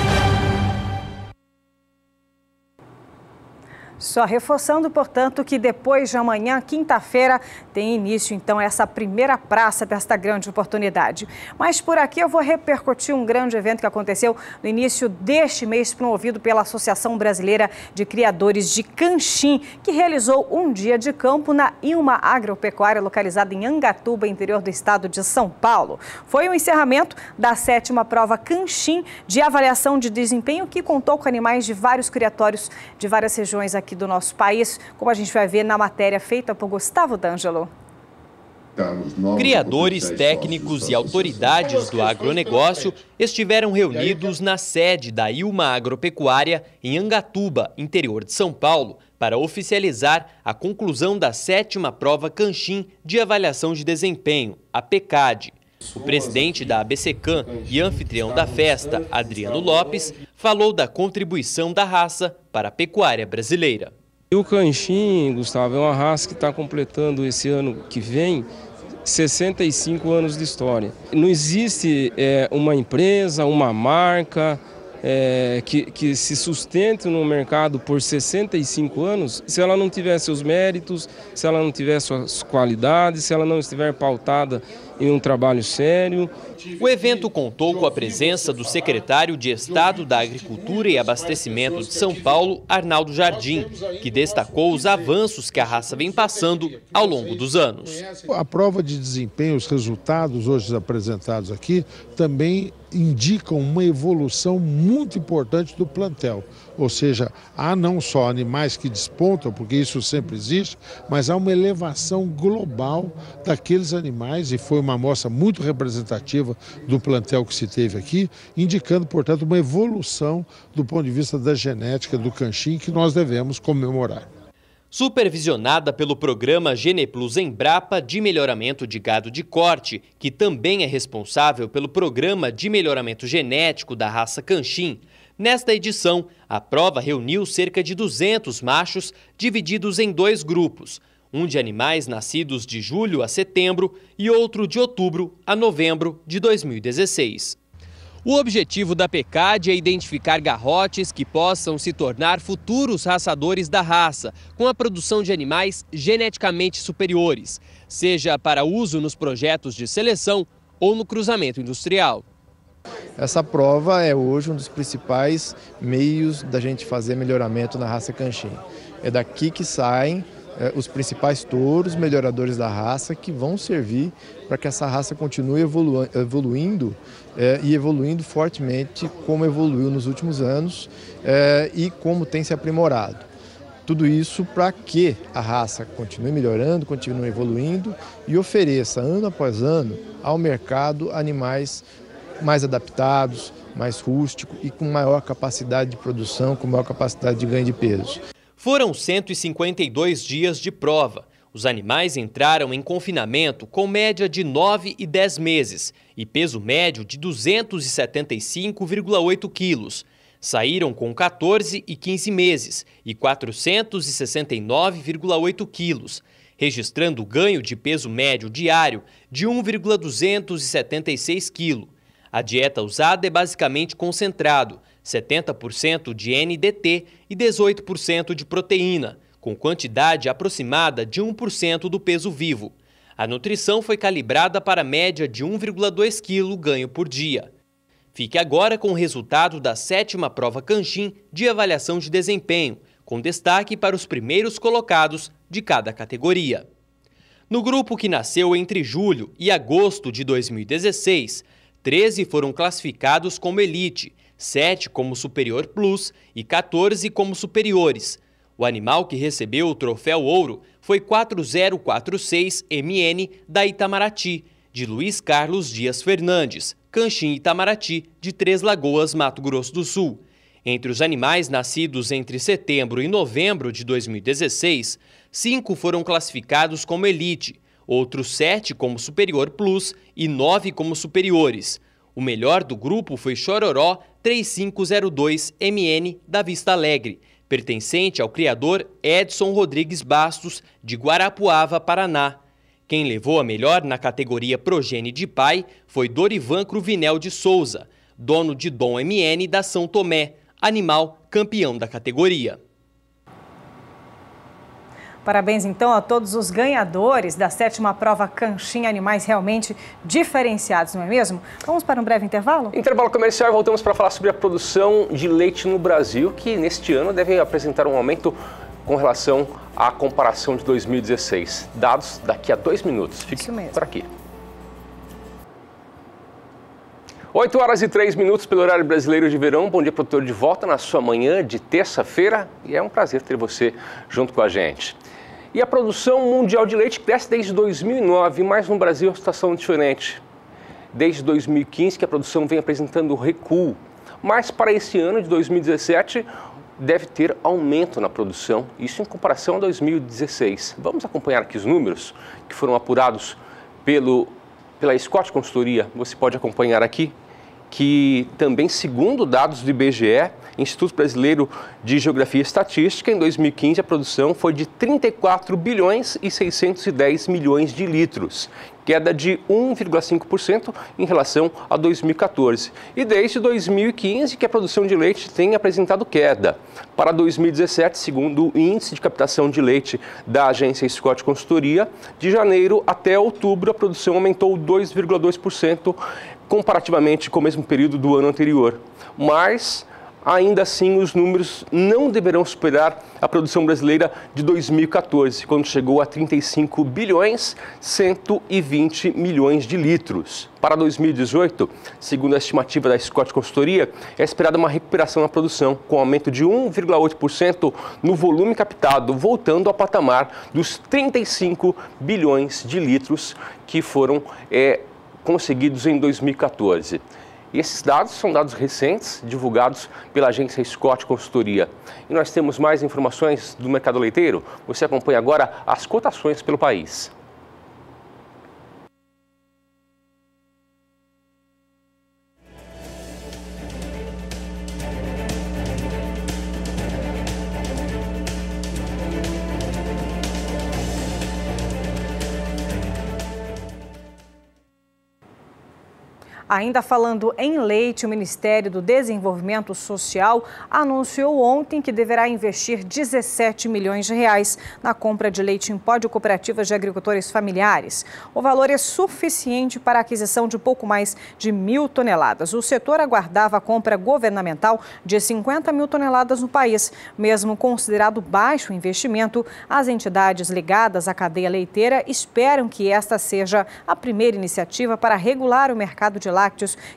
Só reforçando, portanto, que depois de amanhã, quinta-feira, tem início, então, essa primeira praça desta grande oportunidade. Mas por aqui eu vou repercutir um grande evento que aconteceu no início deste mês, promovido pela Associação Brasileira de Criadores de Canchim, que realizou um dia de campo na Ilma Agropecuária, localizada em Angatuba, interior do estado de São Paulo. Foi o encerramento da 7ª prova Canchim de avaliação de desempenho, que contou com animais de vários criatórios de várias regiões aqui do nosso país, como a gente vai ver na matéria feita por Gustavo D'Angelo. Criadores, técnicos e autoridades do agronegócio estiveram reunidos na sede da Ilma Agropecuária em Angatuba, interior de São Paulo, para oficializar a conclusão da 7ª prova Canchim de avaliação de desempenho, a PECAD. O presidente da ABSECAM e anfitrião da festa, Adriano Lopes, falou da contribuição da raça para a pecuária brasileira. O Canchim, Gustavo, é uma raça que está completando esse ano que vem 65 anos de história. Não existe uma empresa, uma marca que se sustente no mercado por 65 anos se ela não tiver seus méritos, se ela não tiver suas qualidades, se ela não estiver pautada em um trabalho sério. O evento contou com a presença do secretário de Estado da Agricultura e Abastecimento de São Paulo, Arnaldo Jardim, que destacou os avanços que a raça vem passando ao longo dos anos. A prova de desempenho, os resultados hoje apresentados aqui, também indicam uma evolução muito importante do plantel. Ou seja, há não só animais que despontam, porque isso sempre existe, mas há uma elevação global daqueles animais, e foi uma amostra muito representativa do plantel que se teve aqui, indicando, portanto, uma evolução do ponto de vista da genética do Canchim que nós devemos comemorar. Supervisionada pelo programa Geneplus Embrapa de melhoramento de gado de corte, que também é responsável pelo programa de melhoramento genético da raça Canchim, nesta edição, a prova reuniu cerca de 200 machos divididos em 2 grupos, um de animais nascidos de julho a setembro e outro de outubro a novembro de 2016. O objetivo da PECAD é identificar garrotes que possam se tornar futuros raçadores da raça, com a produção de animais geneticamente superiores, seja para uso nos projetos de seleção ou no cruzamento industrial. Essa prova é hoje um dos principais meios da gente fazer melhoramento na raça Canchim. É daqui que saem os principais touros melhoradores da raça, que vão servir para que essa raça continue evoluindo e evoluindo fortemente como evoluiu nos últimos anos e como tem se aprimorado. Tudo isso para que a raça continue melhorando, continue evoluindo e ofereça ano após ano ao mercado animais mais adaptados, mais rústicos e com maior capacidade de produção, com maior capacidade de ganho de peso. Foram 152 dias de prova. Os animais entraram em confinamento com média de 9 e 10 meses e peso médio de 275,8 quilos. Saíram com 14 e 15 meses e 469,8 quilos, registrando ganho de peso médio diário de 1,276 quilos. A dieta usada é basicamente concentrado, 70% de NDT e 18% de proteína, com quantidade aproximada de 1% do peso vivo. A nutrição foi calibrada para a média de 1,2 kg ganho por dia. Fique agora com o resultado da 7ª prova Canchim de avaliação de desempenho, com destaque para os primeiros colocados de cada categoria. No grupo que nasceu entre julho e agosto de 2016, 13 foram classificados como elite, 7 como superior plus e 14 como superiores. O animal que recebeu o troféu ouro foi 4046MN da Itamaraty, de Luiz Carlos Dias Fernandes, Canchim Itamaraty, de Três Lagoas, Mato Grosso do Sul. Entre os animais nascidos entre setembro e novembro de 2016, 5 foram classificados como elite, outros 7 como superior plus e 9 como superiores. O melhor do grupo foi Chororó 3502MN da Vista Alegre, pertencente ao criador Edson Rodrigues Bastos, de Guarapuava, Paraná. Quem levou a melhor na categoria Progênie de Pai foi Dorivan Cruvinel de Souza, dono de Dom MN da São Tomé, animal campeão da categoria. Parabéns, então, a todos os ganhadores da 7ª prova Canchim, animais realmente diferenciados, não é mesmo? Vamos para um breve intervalo? Intervalo comercial e voltamos para falar sobre a produção de leite no Brasil, que neste ano deve apresentar um aumento com relação à comparação de 2016. Dados daqui a 2 minutos. Fique por aqui. 8h03 pelo horário brasileiro de verão. Bom dia, produtor, de volta na sua manhã de terça-feira. E é um prazer ter você junto com a gente. E a produção mundial de leite cresce desde 2009, mas no Brasil a situação é diferente. Desde 2015 que a produção vem apresentando recuo. Mas para esse ano de 2017 deve ter aumento na produção, isso em comparação a 2016. Vamos acompanhar aqui os números que foram apurados pela Scott Consultoria. Você pode acompanhar aqui que também, segundo dados do IBGE, Instituto Brasileiro de Geografia e Estatística, em 2015 a produção foi de 34 bilhões e 610 milhões de litros, queda de 1,5% em relação a 2014. E desde 2015 que a produção de leite tem apresentado queda. Para 2017, segundo o Índice de Captação de Leite da agência Scott Consultoria, de janeiro até outubro a produção aumentou 2,2% comparativamente com o mesmo período do ano anterior. Mas ainda assim, os números não deverão superar a produção brasileira de 2014, quando chegou a 35 bilhões 120 milhões de litros. Para 2018, segundo a estimativa da Scott Consultoria, é esperada uma recuperação na produção, com aumento de 1,8% no volume captado, voltando ao patamar dos 35 bilhões de litros que foram conseguidos em 2014. E esses dados são dados recentes, divulgados pela agência Scott Consultoria. E nós temos mais informações do mercado leiteiro. Você acompanha agora as cotações pelo país. Ainda falando em leite, o Ministério do Desenvolvimento Social anunciou ontem que deverá investir 17 milhões de reais na compra de leite em pó de cooperativas de agricultores familiares. O valor é suficiente para a aquisição de pouco mais de 1.000 toneladas. O setor aguardava a compra governamental de 50 mil toneladas no país. Mesmo considerado baixo o investimento, as entidades ligadas à cadeia leiteira esperam que esta seja a primeira iniciativa para regular o mercado de lácteos,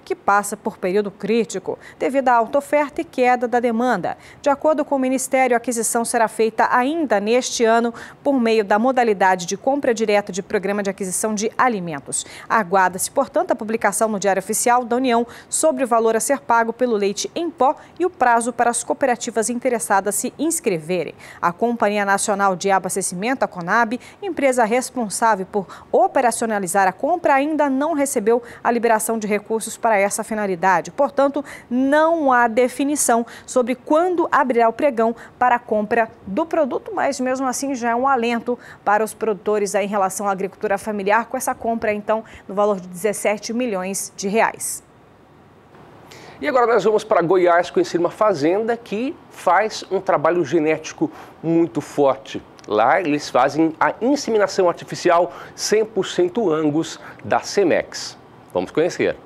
que passa por período crítico, devido à alta oferta e queda da demanda. De acordo com o Ministério, a aquisição será feita ainda neste ano por meio da modalidade de compra direta de programa de aquisição de alimentos. Aguarda-se, portanto, a publicação no Diário Oficial da União sobre o valor a ser pago pelo leite em pó e o prazo para as cooperativas interessadas se inscreverem. A Companhia Nacional de Abastecimento, a Conab, empresa responsável por operacionalizar a compra, ainda não recebeu a liberação de recursos para essa finalidade. Portanto, não há definição sobre quando abrirá o pregão para a compra do produto, mas mesmo assim já é um alento para os produtores em relação à agricultura familiar, com essa compra, então, no valor de 17 milhões de reais. E agora nós vamos para Goiás conhecer uma fazenda que faz um trabalho genético muito forte. Lá eles fazem a inseminação artificial 100% Angus da Semex. Vamos conhecer.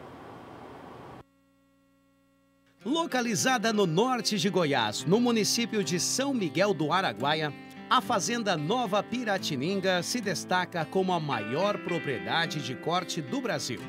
Localizada no norte de Goiás, no município de São Miguel do Araguaia, a Fazenda Nova Piratininga se destaca como a maior propriedade de corte do Brasil.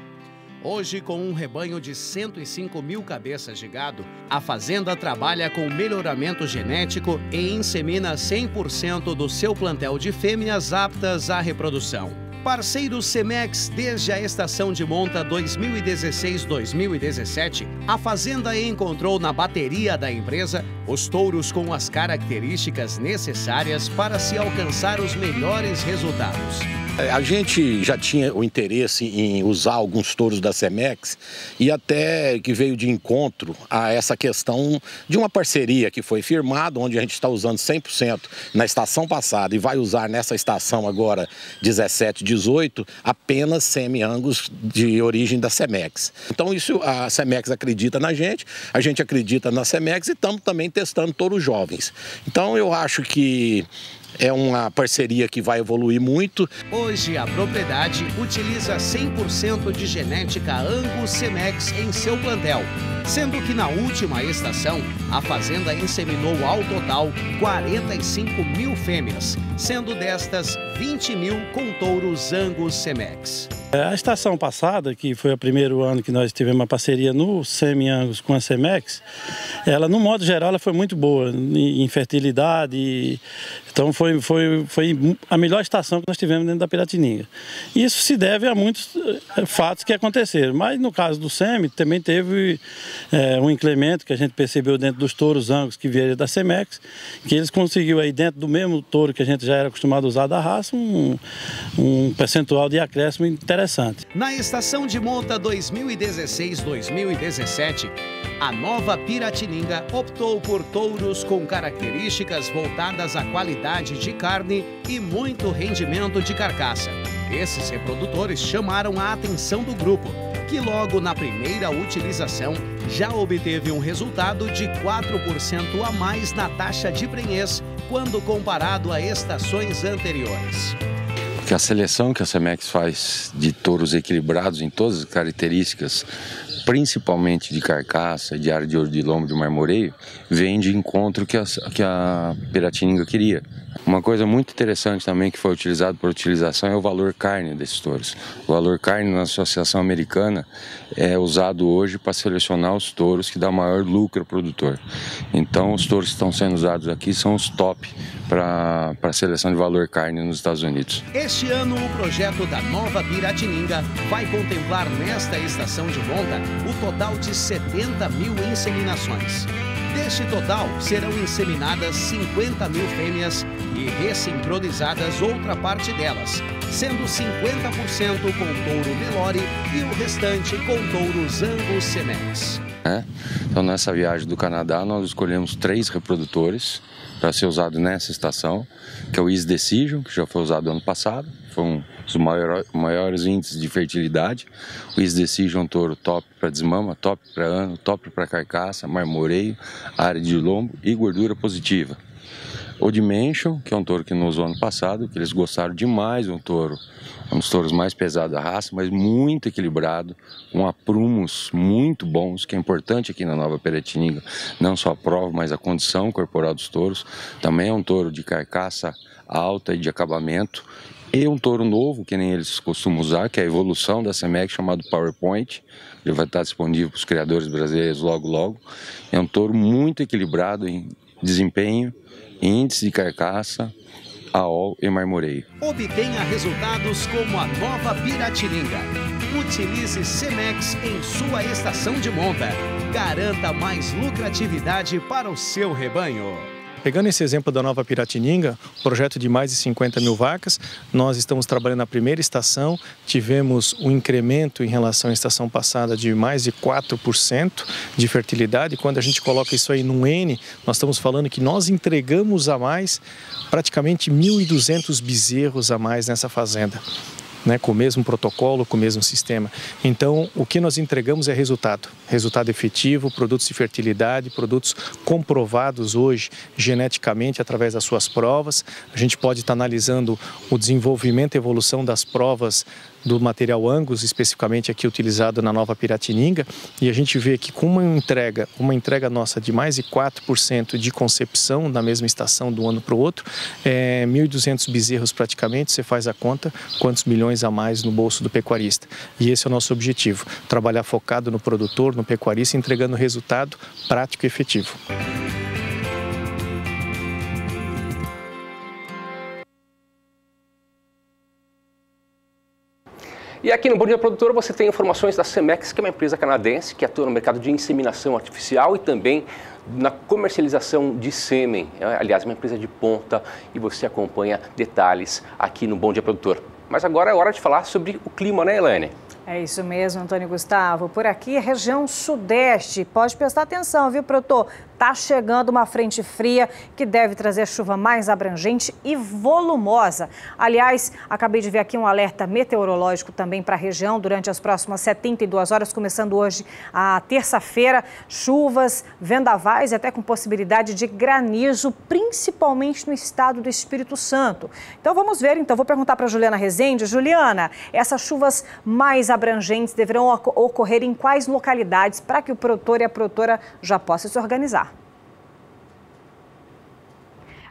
Hoje, com um rebanho de 105 mil cabeças de gado, a fazenda trabalha com melhoramento genético e insemina 100% do seu plantel de fêmeas aptas à reprodução. Parceiro Semex desde a estação de monta 2016-2017, a fazenda encontrou na bateria da empresa os touros com as características necessárias para se alcançar os melhores resultados. A gente já tinha o interesse em usar alguns touros da Cemex e até que veio de encontro a essa questão de uma parceria que foi firmada, onde a gente está usando 100% na estação passada e vai usar nessa estação agora 17, 18, apenas semi-angus de origem da Cemex. Então isso a Cemex acredita na gente, a gente acredita na Cemex e estamos também testando touros jovens. Então eu acho que é uma parceria que vai evoluir muito. Hoje a propriedade utiliza 100% de genética Angus Cemex em seu plantel, sendo que na última estação a fazenda inseminou ao total 45 mil fêmeas, sendo destas 20 mil com touros Angus Cemex. A estação passada, que foi o primeiro ano que nós tivemos uma parceria no semi-angus com a Cemex, ela, no modo geral, ela foi muito boa em fertilidade. Então foi a melhor estação que nós tivemos dentro da Piratininga. Isso se deve a muitos fatos que aconteceram, mas no caso do semi também teve um incremento que a gente percebeu dentro dos touros angus que vieram da Cemex, que eles conseguiram aí dentro do mesmo touro que a gente já era acostumado a usar da raça, um percentual de acréscimo interessante. Na estação de monta 2016-2017, a nova Piratininga optou por touros com características voltadas à qualidade de carne e muito rendimento de carcaça. Esses reprodutores chamaram a atenção do grupo, que logo na primeira utilização já obteve um resultado de 4% a mais na taxa de prenhez quando comparado a estações anteriores. Que a seleção que a Cemex faz de touros equilibrados em todas as características, principalmente de carcaça, de área de ouro de lombo, de marmoreio, vem de encontro que a Piratininga queria. Uma coisa muito interessante também que foi utilizado por utilização é o valor carne desses touros. O valor carne na Associação Americana é usado hoje para selecionar os touros que dão maior lucro ao produtor. Então os touros que estão sendo usados aqui são os top para a seleção de valor carne nos Estados Unidos. Este ano o projeto da nova Piratininga vai contemplar nesta estação de monta o total de 70 mil inseminações. Deste total, serão inseminadas 50 mil fêmeas e ressincronizadas outra parte delas, sendo 50% com touro Nelore e o restante com touros Angus Cemex. Então nessa viagem do Canadá nós escolhemos 3 reprodutores para ser usado nessa estação, que é o Easy Decision, que já foi usado ano passado, foi um dos maiores índices de fertilidade. O Easy Decision é um touro top para desmama, top para ano, top para carcaça, marmoreio, área de lombo e gordura positiva. O Dimension, que é um touro que nos usou ano passado, que eles gostaram demais, um dos touros mais pesados da raça, mas muito equilibrado, com aprumos muito bons, que é importante aqui na nova Piratininga, não só a prova, mas a condição corporal dos touros. Também é um touro de carcaça alta e de acabamento, e um touro novo, que nem eles costumam usar, que é a evolução da Cemex, chamado PowerPoint. Ele vai estar disponível para os criadores brasileiros logo. É um touro muito equilibrado em desempenho, índice de carcaça, AOL e marmoreio. Obtenha resultados como a nova Piratininga. Utilize Cemex em sua estação de monta. Garanta mais lucratividade para o seu rebanho. Pegando esse exemplo da nova Piratininga, projeto de mais de 50 mil vacas, nós estamos trabalhando na primeira estação, tivemos um incremento em relação à estação passada de mais de 4% de fertilidade. Quando a gente coloca isso aí num N, nós estamos falando que nós entregamos a mais praticamente 1.200 bezerros a mais nessa fazenda. Com o mesmo protocolo, com o mesmo sistema. Então, o que nós entregamos é resultado efetivo, produtos de fertilidade, produtos comprovados hoje geneticamente através das suas provas. A gente pode estar analisando o desenvolvimento e evolução das provas do material Angus, especificamente aqui utilizado na nova Piratininga, e a gente vê que com uma entrega nossa de mais de 4% de concepção na mesma estação do ano para o outro, 1.200 bezerros praticamente, você faz a conta, quantos milhões a mais no bolso do pecuarista. E esse é o nosso objetivo, trabalhar focado no produtor, no pecuarista, entregando resultado prático e efetivo. E aqui no Bom Dia Produtor você tem informações da Cemex, que é uma empresa canadense que atua no mercado de inseminação artificial e também na comercialização de sêmen. Aliás, uma empresa de ponta, e você acompanha detalhes aqui no Bom Dia Produtor. Mas agora é hora de falar sobre o clima, né, Elaine? É isso mesmo, Antônio Gustavo. Por aqui, região sudeste. Pode prestar atenção, viu, produtor? Tá chegando uma frente fria que deve trazer chuva mais abrangente e volumosa. Aliás, acabei de ver aqui um alerta meteorológico também para a região durante as próximas 72 horas, começando hoje a terça-feira. Chuvas, vendavais e até com possibilidade de granizo, principalmente no estado do Espírito Santo. Então vamos ver, vou perguntar para a Juliana Rezende. Juliana, essas chuvas mais abrangentes deverão ocorrer em quais localidades para que o produtor e a produtora já possam se organizar?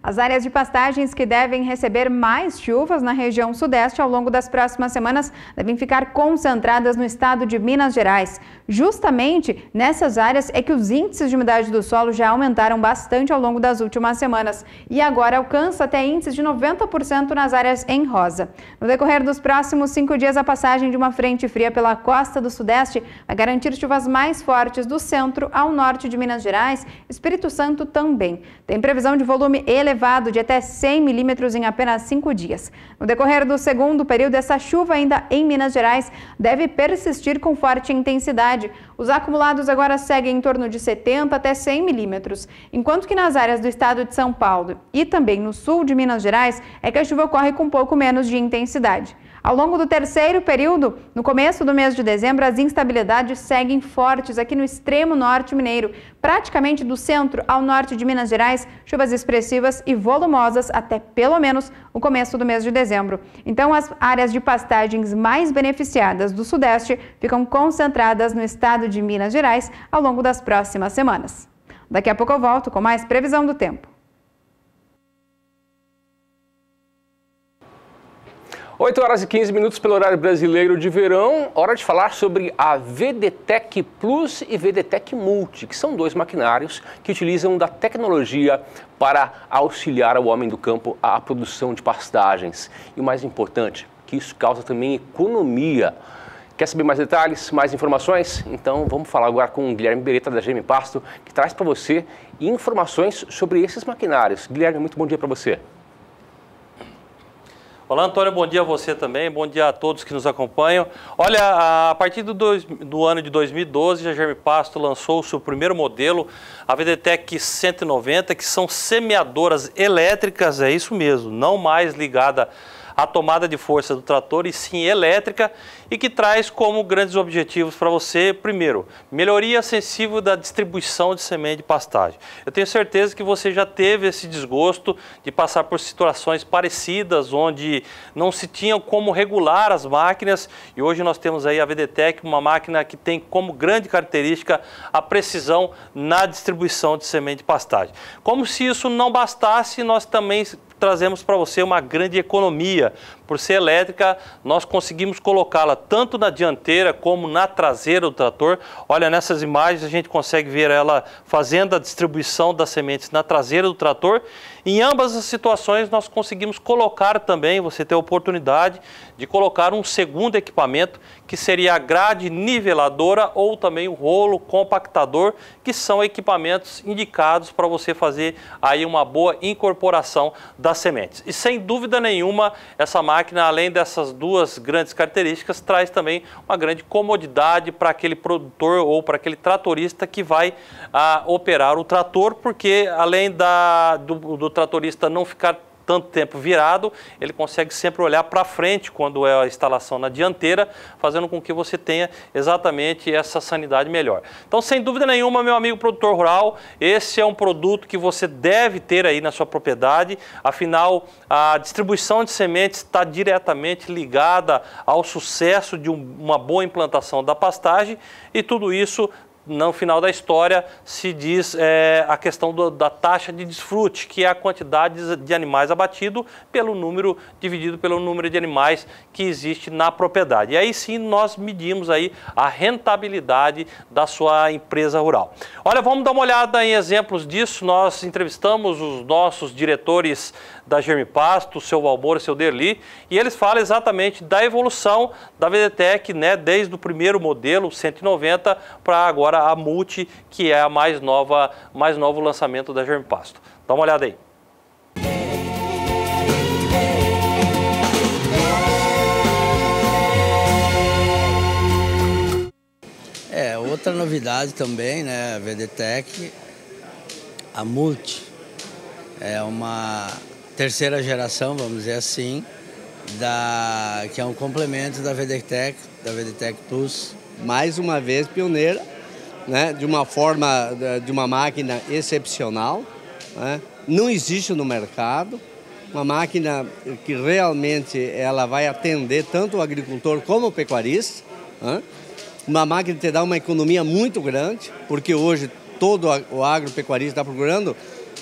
As áreas de pastagens que devem receber mais chuvas na região sudeste ao longo das próximas semanas devem ficar concentradas no estado de Minas Gerais. Justamente nessas áreas é que os índices de umidade do solo já aumentaram bastante ao longo das últimas semanas e agora alcança até índices de 90% nas áreas em rosa. No decorrer dos próximos 5 dias, a passagem de uma frente fria pela costa do sudeste vai garantir chuvas mais fortes do centro ao norte de Minas Gerais, Espírito Santo também. Tem previsão de volume elevado de até 100 milímetros em apenas 5 dias. No decorrer do segundo período, essa chuva ainda em Minas Gerais deve persistir com forte intensidade. Os acumulados agora seguem em torno de 70 até 100 milímetros, enquanto que nas áreas do estado de São Paulo e também no sul de Minas Gerais é que a chuva ocorre com pouco menos de intensidade. Ao longo do terceiro período, no começo do mês de dezembro, as instabilidades seguem fortes aqui no extremo norte mineiro, praticamente do centro ao norte de Minas Gerais, chuvas expressivas e volumosas até pelo menos o começo do mês de dezembro. Então, as áreas de pastagens mais beneficiadas do sudeste ficam concentradas no estado de Minas Gerais ao longo das próximas semanas. Daqui a pouco eu volto com mais previsão do tempo. 8 horas e 15 minutos pelo horário brasileiro de verão, hora de falar sobre a VDTEC Plus e VDTEC Multi, que são 2 maquinários que utilizam da tecnologia para auxiliar o homem do campo à produção de pastagens. E o mais importante, que isso causa também economia. Quer saber mais detalhes, mais informações? Então vamos falar agora com o Guilherme Beretta da GM Pasto, que traz para você informações sobre esses maquinários. Guilherme, muito bom dia para você. Olá, Antônio, bom dia a você também, bom dia a todos que nos acompanham. Olha, a partir do ano de 2012, a GM Pasto lançou o seu primeiro modelo, a VDTEC 190, que são semeadoras elétricas, é isso mesmo, não mais ligada à tomada de força do trator, e sim elétrica, e que traz como grandes objetivos para você, primeiro, melhoria sensível da distribuição de semente de pastagem. Eu tenho certeza que você já teve esse desgosto de passar por situações parecidas, onde não se tinha como regular as máquinas, e hoje nós temos aí a VDTEC, uma máquina que tem como grande característica a precisão na distribuição de semente de pastagem. Como se isso não bastasse, nós também trazemos para você uma grande economia. Por ser elétrica, nós conseguimos colocá-la tanto na dianteira como na traseira do trator. Olha, nessas imagens a gente consegue ver ela fazendo a distribuição das sementes na traseira do trator. Em ambas as situações nós conseguimos colocar também, você ter a oportunidade de colocar um segundo equipamento, que seria a grade niveladora ou também o rolo compactador, que são equipamentos indicados para você fazer aí uma boa incorporação das sementes. E sem dúvida nenhuma, essa máquina, além dessas 2 grandes características, traz também uma grande comodidade para aquele produtor ou para aquele tratorista que vai operar o trator, porque além do tratorista não ficar tanto tempo virado, ele consegue sempre olhar para frente quando é a instalação na dianteira, fazendo com que você tenha exatamente essa sanidade melhor. Então, sem dúvida nenhuma, meu amigo produtor rural, esse é um produto que você deve ter aí na sua propriedade, afinal, a distribuição de sementes está diretamente ligada ao sucesso de uma boa implantação da pastagem, e tudo isso no final da história se diz a questão da taxa de desfrute, que é a quantidade de animais abatido pelo número, dividido pelo número de animais que existe na propriedade. E aí sim nós medimos aí a rentabilidade da sua empresa rural. Olha, vamos dar uma olhada em exemplos disso. Nós entrevistamos os nossos diretores da GM Pasto, o seu Valmor e o seu Derli, e eles falam exatamente da evolução da VDTEC, né, desde o primeiro modelo, 190, para agora a Multi, que é a mais novo lançamento da GM Pasto. Dá uma olhada aí. outra novidade também, né, a VDTech, a Multi, é uma terceira geração, vamos dizer assim, que é um complemento da VDTech Plus. Mais uma vez pioneira, né, de uma forma, de uma máquina excepcional, né, não existe no mercado, uma máquina que realmente ela vai atender tanto o agricultor como o pecuarista, né, uma máquina que te dá uma economia muito grande, porque hoje todo o agropecuarista está procurando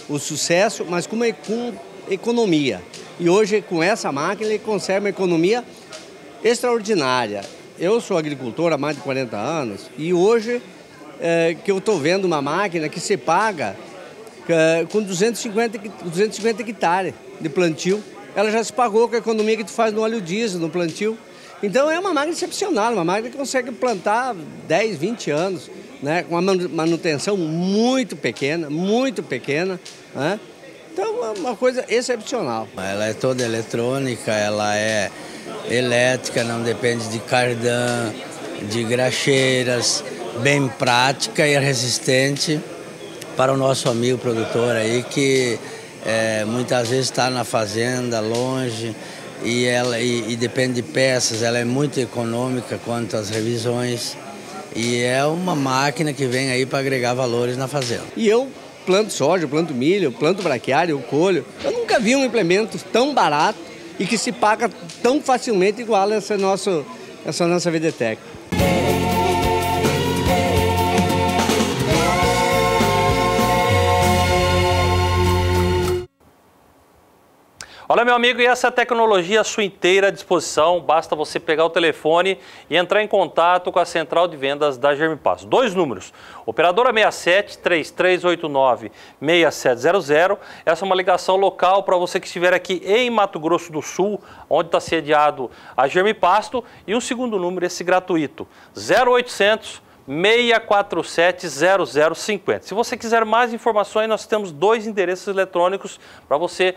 o sucesso, mas com economia. E hoje, com essa máquina, ele consegue uma economia extraordinária. Eu sou agricultor há mais de 40 anos e hoje que eu estou vendo uma máquina que se paga com 250 hectares de plantio. Ela já se pagou com a economia que tu faz no óleo diesel, no plantio. Então é uma máquina excepcional, uma máquina que consegue plantar 10, 20 anos, né, com uma manutenção muito pequena, né? Então é uma coisa excepcional. Ela é toda eletrônica, ela é elétrica, não depende de cardan, de graxeiras, bem prática e resistente para o nosso amigo produtor aí que muitas vezes está na fazenda, longe, e depende de peças, ela é muito econômica quanto às revisões e é uma máquina que vem aí para agregar valores na fazenda. E eu planto soja, planto milho, planto braquiária, eu colho. Eu nunca vi um implemento tão barato e que se paga tão facilmente igual essa nossa VDTech. Olha, meu amigo, e essa tecnologia à sua inteira disposição, basta você pegar o telefone e entrar em contato com a central de vendas da Germipasto. 2 números, operadora 67 3389 6700, essa é uma ligação local para você que estiver aqui em Mato Grosso do Sul, onde está sediado a Germipasto, e um segundo número, esse gratuito, 0800 647 0050. Se você quiser mais informações, nós temos 2 endereços eletrônicos para você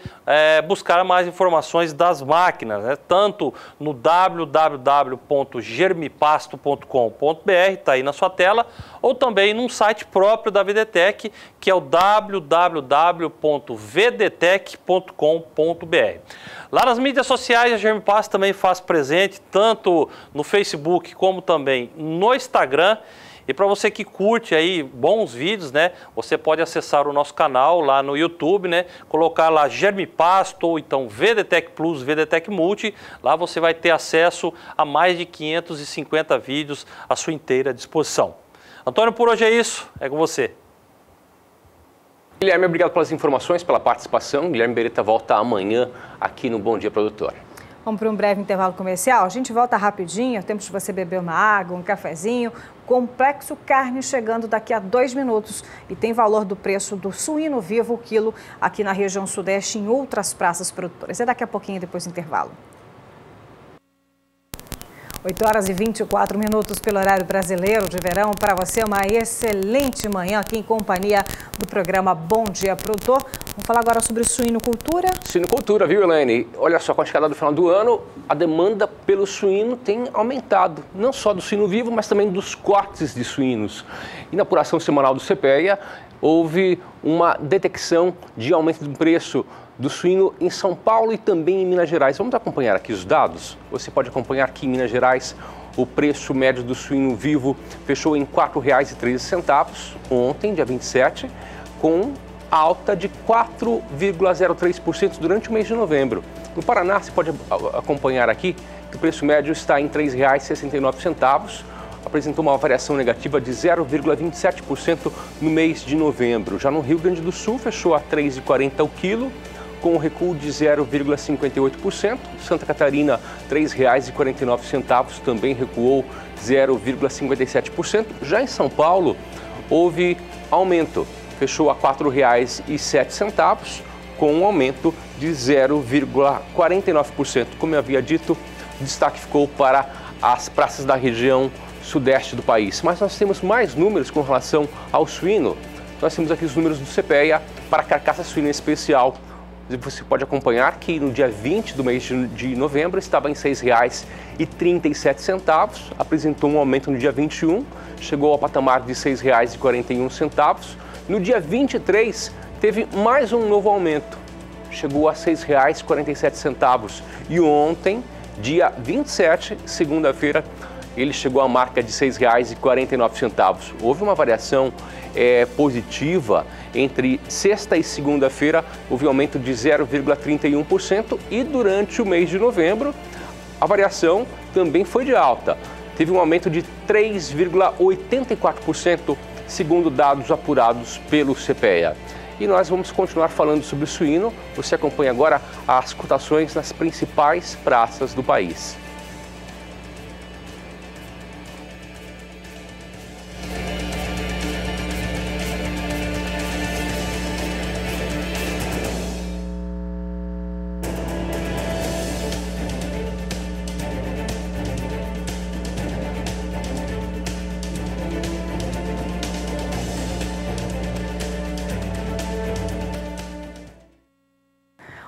buscar mais informações das máquinas, né? Tanto no www.germipasto.com.br, está aí na sua tela, ou também num site próprio da VDTech, que é o www.vdtech.com.br. Lá nas mídias sociais, a Germipasto também faz presente, tanto no Facebook como também no Instagram. E para você que curte aí bons vídeos, né, você pode acessar o nosso canal lá no YouTube, né, colocar lá Germipasto ou então VDTech Plus, VDTech Multi. Lá você vai ter acesso a mais de 550 vídeos à sua inteira disposição. Antônio, por hoje é isso. É com você. Guilherme, obrigado pelas informações, pela participação. Guilherme Beretta volta amanhã aqui no Bom Dia Produtor. Vamos para um breve intervalo comercial. A gente volta rapidinho, tempo de você beber uma água, um cafezinho. Complexo Carne chegando daqui a 2 minutos. E tem valor do preço do suíno vivo o quilo aqui na região sudeste e em outras praças produtoras. É daqui a pouquinho, depois do intervalo. 8h24 pelo horário brasileiro de verão. Para você, uma excelente manhã aqui em companhia do programa Bom Dia Produtor. Vamos falar agora sobre suinocultura. Suinocultura, viu, Elaine? Olha só, com a chegada do final do ano, a demanda pelo suíno tem aumentado. Não só do suíno vivo, mas também dos cortes de suínos. E na apuração semanal do CPEA, houve uma detecção de aumento do preço do suíno em São Paulo e também em Minas Gerais. Vamos acompanhar aqui os dados? Você pode acompanhar aqui em Minas Gerais, o preço médio do suíno vivo fechou em R$ 4,13 ontem, dia 27, com alta de 4,03% durante o mês de novembro. No Paraná, você pode acompanhar aqui que o preço médio está em R$ 3,69, apresentou uma variação negativa de 0,27% no mês de novembro. Já no Rio Grande do Sul, fechou a R$ 3,40 o quilo, com um recuo de 0,58%. Santa Catarina, R$ 3,49, também recuou 0,57%. Já em São Paulo, houve aumento, fechou a R$ 4,07, com um aumento de 0,49%. Como eu havia dito, o destaque ficou para as praças da região sudeste do país. Mas nós temos mais números com relação ao suíno. Nós temos aqui os números do CPEA para a carcaça suína especial. você pode acompanhar que no dia 20 do mês de novembro estava em R$ 6,37, apresentou um aumento no dia 21, chegou ao patamar de R$ 6,41. No dia 23, teve mais um novo aumento, chegou a R$ 6,47. E ontem, dia 27, segunda-feira, ele chegou à marca de R$ 6,49. Houve uma variação positiva entre sexta e segunda-feira, houve um aumento de 0,31% e durante o mês de novembro a variação também foi de alta. Teve um aumento de 3,84%, segundo dados apurados pelo CPEA. E nós vamos continuar falando sobre o suíno. Você acompanha agora as cotações nas principais praças do país.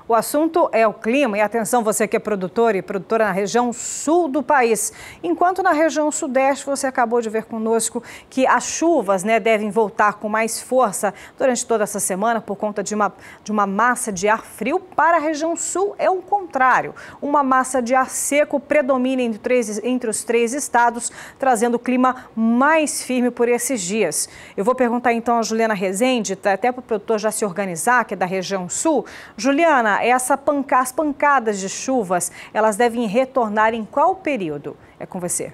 O assunto é o clima e atenção você que é produtor e produtora na região sul do país. Enquanto na região sudeste você acabou de ver conosco que as chuvas devem voltar com mais força durante toda essa semana por conta de uma massa de ar frio. Para a região sul é o contrário. Uma massa de ar seco predomina entre os três estados, trazendo o clima mais firme por esses dias. Eu vou perguntar então a Juliana Rezende, até para o produtor já se organizar, que é da região sul. Juliana, as pancadas de chuvas, elas devem retornar em qual período? É com você.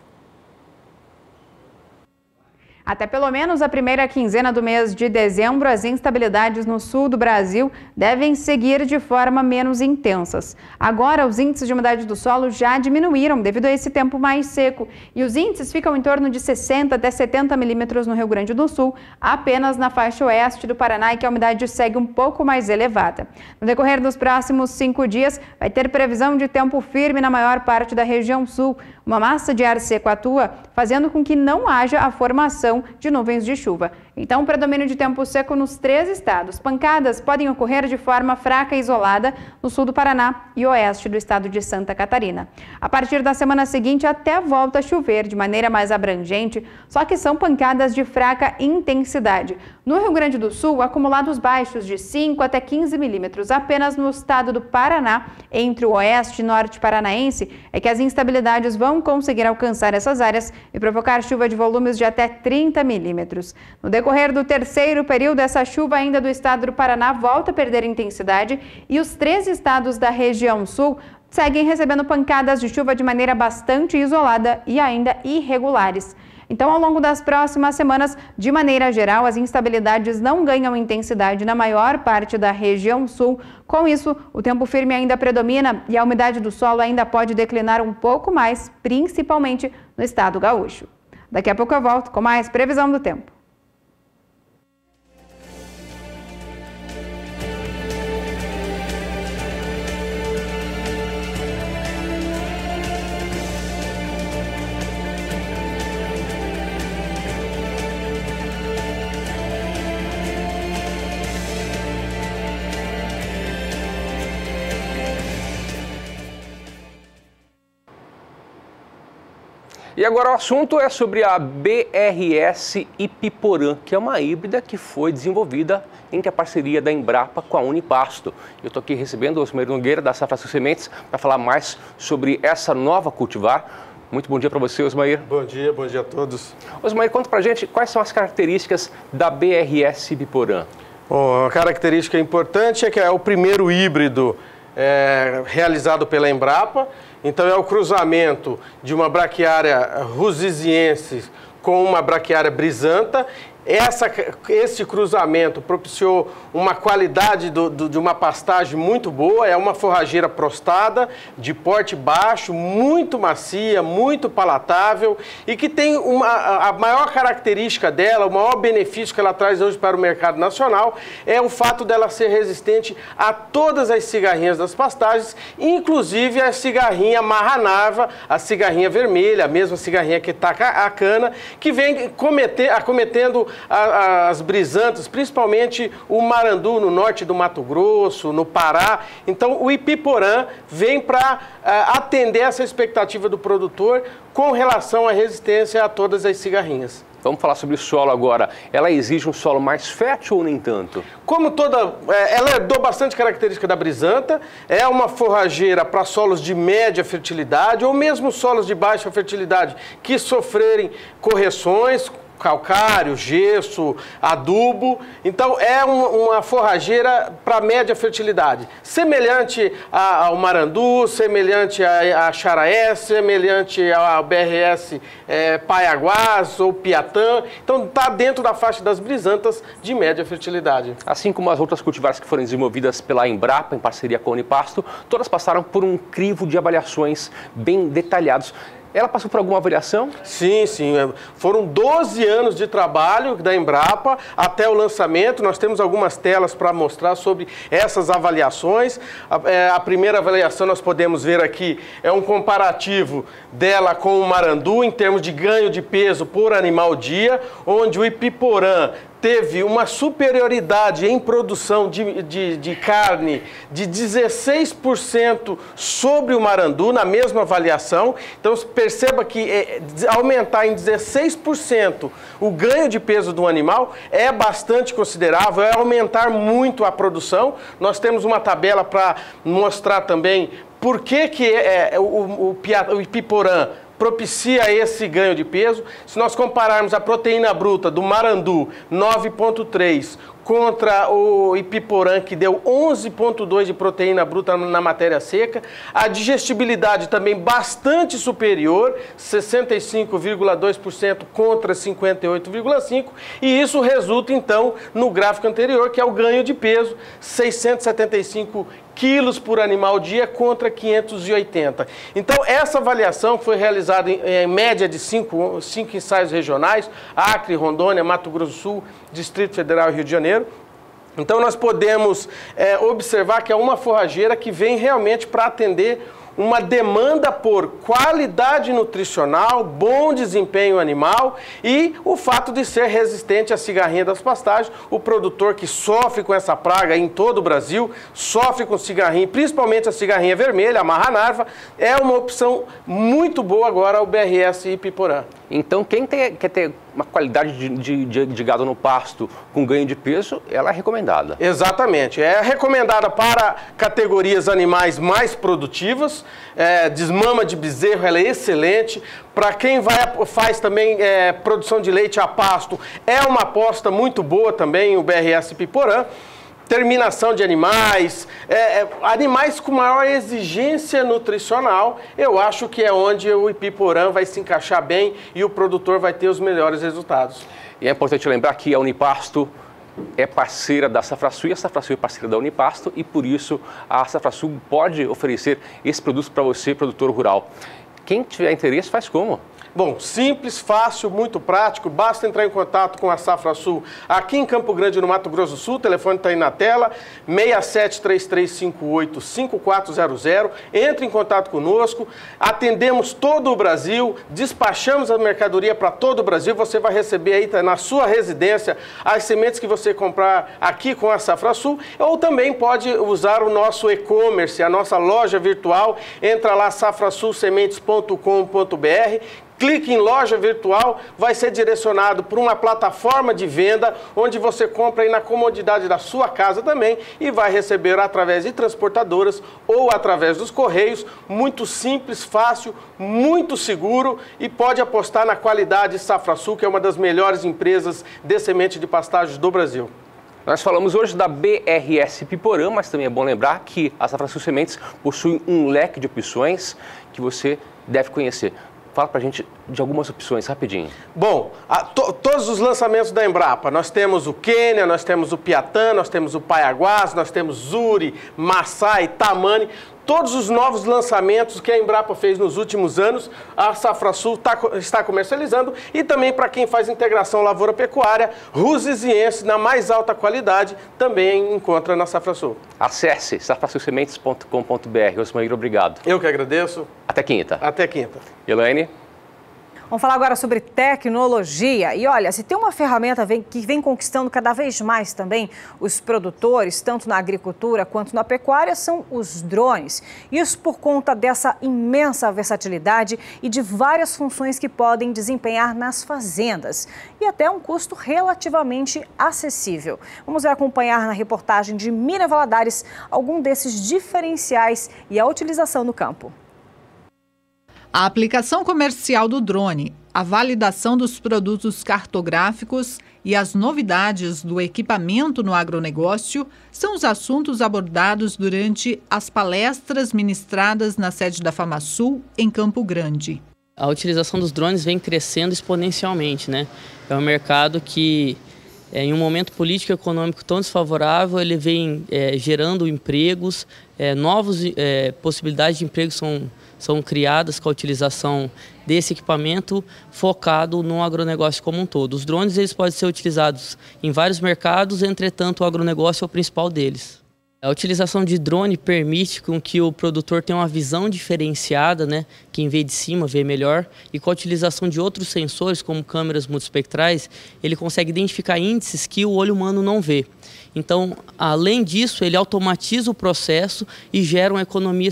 Até pelo menos a primeira quinzena do mês de dezembro, as instabilidades no sul do Brasil devem seguir de forma menos intensas. Agora, os índices de umidade do solo já diminuíram devido a esse tempo mais seco e os índices ficam em torno de 60 até 70 milímetros no Rio Grande do Sul, apenas na faixa oeste do Paraná, em que a umidade segue um pouco mais elevada. No decorrer dos próximos 5 dias, vai ter previsão de tempo firme na maior parte da região sul. Uma massa de ar seco atua, fazendo com que não haja a formação de nuvens de chuva. Então, predomínio de tempo seco nos 3 estados. Pancadas podem ocorrer de forma fraca e isolada no sul do Paraná e oeste do estado de Santa Catarina. A partir da semana seguinte, até volta a chover de maneira mais abrangente, só que são pancadas de fraca intensidade. No Rio Grande do Sul, acumulados baixos de 5 até 15 milímetros. Apenas no estado do Paraná, entre o oeste e norte paranaense, é que as instabilidades vão conseguir alcançar essas áreas e provocar chuva de volumes de até 30 milímetros. No decorrer do terceiro período, essa chuva ainda do estado do Paraná volta a perder intensidade e os 3 estados da região sul seguem recebendo pancadas de chuva de maneira bastante isolada e ainda irregulares. Então, ao longo das próximas semanas, de maneira geral, as instabilidades não ganham intensidade na maior parte da região sul. Com isso, o tempo firme ainda predomina e a umidade do solo ainda pode declinar um pouco mais, principalmente no estado gaúcho. Daqui a pouco eu volto com mais previsão do tempo. E agora o assunto é sobre a BRS Ipiporã, que é uma híbrida que foi desenvolvida entre a parceria da Embrapa com a Unipasto. Eu estou aqui recebendo o Osmair Nogueira, da Safra Sementes, para falar mais sobre essa nova cultivar. Muito bom dia para você, Osmair. Bom dia a todos. Osmair, conta para a gente quais são as características da BRS Ipiporã. Bom, a característica importante é que é o primeiro híbrido realizado pela Embrapa. Então é o cruzamento de uma braquiária rusiziense com uma braquiária brisanta. Esse cruzamento propiciou uma qualidade de uma pastagem muito boa, é uma forrageira prostada, de porte baixo, muito macia, muito palatável e que tem a maior característica dela, o maior benefício que ela traz hoje para o mercado nacional é o fato dela ser resistente a todas as cigarrinhas das pastagens, inclusive a cigarrinha marranava, a cigarrinha vermelha, a mesma cigarrinha que taca a cana, que vem acometendo as brisantas, principalmente o marandu no norte do Mato Grosso, no Pará. Então o Ipiporã vem para atender essa expectativa do produtor com relação à resistência a todas as cigarrinhas. Vamos falar sobre o solo agora. Ela exige um solo mais fértil ou nem tanto? Como toda, ela herdou bastante característica da brisanta, é uma forrageira para solos de média fertilidade ou mesmo solos de baixa fertilidade que sofrerem correções, calcário, gesso, adubo. Então é uma forrageira para média fertilidade, semelhante ao marandu, semelhante a charaé, semelhante ao BRS Paiaguás ou Piatã. Então está dentro da faixa das brisantas de média fertilidade. Assim como as outras cultivares que foram desenvolvidas pela Embrapa em parceria com a Unipasto, todas passaram por um crivo de avaliações bem detalhados. Ela passou por alguma avaliação? Sim, sim. Foram 12 anos de trabalho da Embrapa até o lançamento. Nós temos algumas telas para mostrar sobre essas avaliações. A primeira avaliação nós podemos ver aqui é um comparativo dela com o marandu em termos de ganho de peso por animal dia, onde o Ipiporã teve uma superioridade em produção de carne de 16% sobre o marandu na mesma avaliação. Então perceba que aumentar em 16% o ganho de peso do animal é bastante considerável, é aumentar muito a produção. Nós temos uma tabela para mostrar também por que o Ipiporã propicia esse ganho de peso. Se nós compararmos a proteína bruta do marandu 9,3 contra o Ipiporã, que deu 11,2 de proteína bruta na matéria seca, a digestibilidade também bastante superior, 65,2% contra 58,5%, e isso resulta então no gráfico anterior, que é o ganho de peso, 675 quilos por animal dia contra 580. Então, essa avaliação foi realizada em média de 5 ensaios regionais, Acre, Rondônia, Mato Grosso do Sul, Distrito Federal e Rio de Janeiro. Então, nós podemos observar que é uma forrageira que vem realmente para atender uma demanda por qualidade nutricional, bom desempenho animal e o fato de ser resistente à cigarrinha das pastagens. O produtor que sofre com essa praga em todo o Brasil, sofre com cigarrinha, principalmente a cigarrinha vermelha, a marra-narva, é uma opção muito boa agora o BRS Ipiporã. Então, quem quer ter uma qualidade de gado no pasto com ganho de peso, ela é recomendada. Exatamente. É recomendada para categorias animais mais produtivas. Desmama de bezerro, ela é excelente. Para quem faz também produção de leite a pasto, é uma aposta muito boa também o BRS Ipiporã. Terminação de animais, animais com maior exigência nutricional, eu acho que é onde o Ipiporã vai se encaixar bem e o produtor vai ter os melhores resultados. E é importante lembrar que a Unipasto é parceira da Safrasul e a Safrasul é parceira da Unipasto e por isso a Safrasul pode oferecer esse produto para você, produtor rural. Quem tiver interesse faz como? Bom, simples, fácil, muito prático, basta entrar em contato com a Safrasul aqui em Campo Grande, no Mato Grosso do Sul, o telefone está aí na tela, 673358-5400, entre em contato conosco, atendemos todo o Brasil, despachamos a mercadoria para todo o Brasil, você vai receber aí na sua residência as sementes que você comprar aqui com a Safrasul, ou também pode usar o nosso e-commerce, a nossa loja virtual, entra lá safrasulsementes.com.br, clique em loja virtual, vai ser direcionado para uma plataforma de venda, onde você compra aí na comodidade da sua casa também e vai receber através de transportadoras ou através dos correios. Muito simples, fácil, muito seguro e pode apostar na qualidade Safrasul, que é uma das melhores empresas de semente de pastagens do Brasil. Nós falamos hoje da BRS Ipiporã, mas também é bom lembrar que a Safrasul Sementes possui um leque de opções que você deve conhecer. Fala pra gente de algumas opções, rapidinho. Bom, todos os lançamentos da Embrapa, nós temos o Quênia, nós temos o Piatã, nós temos o Paiaguás, nós temos Zuri, Massai, Tamani, todos os novos lançamentos que a Embrapa fez nos últimos anos, a Safrasul está comercializando e também para quem faz integração lavoura-pecuária, rusiziense na mais alta qualidade, também encontra na Safrasul. Acesse safrasulsementes.com.br. Osmair, obrigado. Eu que agradeço. Até quinta. Até quinta. Elaine? Vamos falar agora sobre tecnologia. E olha, se tem uma ferramenta que vem conquistando cada vez mais também os produtores, tanto na agricultura quanto na pecuária, são os drones. Isso por conta dessa imensa versatilidade e de várias funções que podem desempenhar nas fazendas. E até um custo relativamente acessível. Vamos acompanhar na reportagem de Miriam Valadares algum desses diferenciais e a utilização no campo. A aplicação comercial do drone, a validação dos produtos cartográficos e as novidades do equipamento no agronegócio são os assuntos abordados durante as palestras ministradas na sede da FamaSul, em Campo Grande. A utilização dos drones vem crescendo exponencialmente, né? É um mercado que, em um momento político e econômico tão desfavorável, ele vem gerando empregos, novas possibilidades de emprego são criadas com a utilização desse equipamento focado no agronegócio como um todo. Os drones eles podem ser utilizados em vários mercados, entretanto o agronegócio é o principal deles. A utilização de drone permite com que o produtor tenha uma visão diferenciada, né? Quem vê de cima vê melhor, e com a utilização de outros sensores, como câmeras multiespectrais, ele consegue identificar índices que o olho humano não vê. Então, além disso, ele automatiza o processo e gera uma economia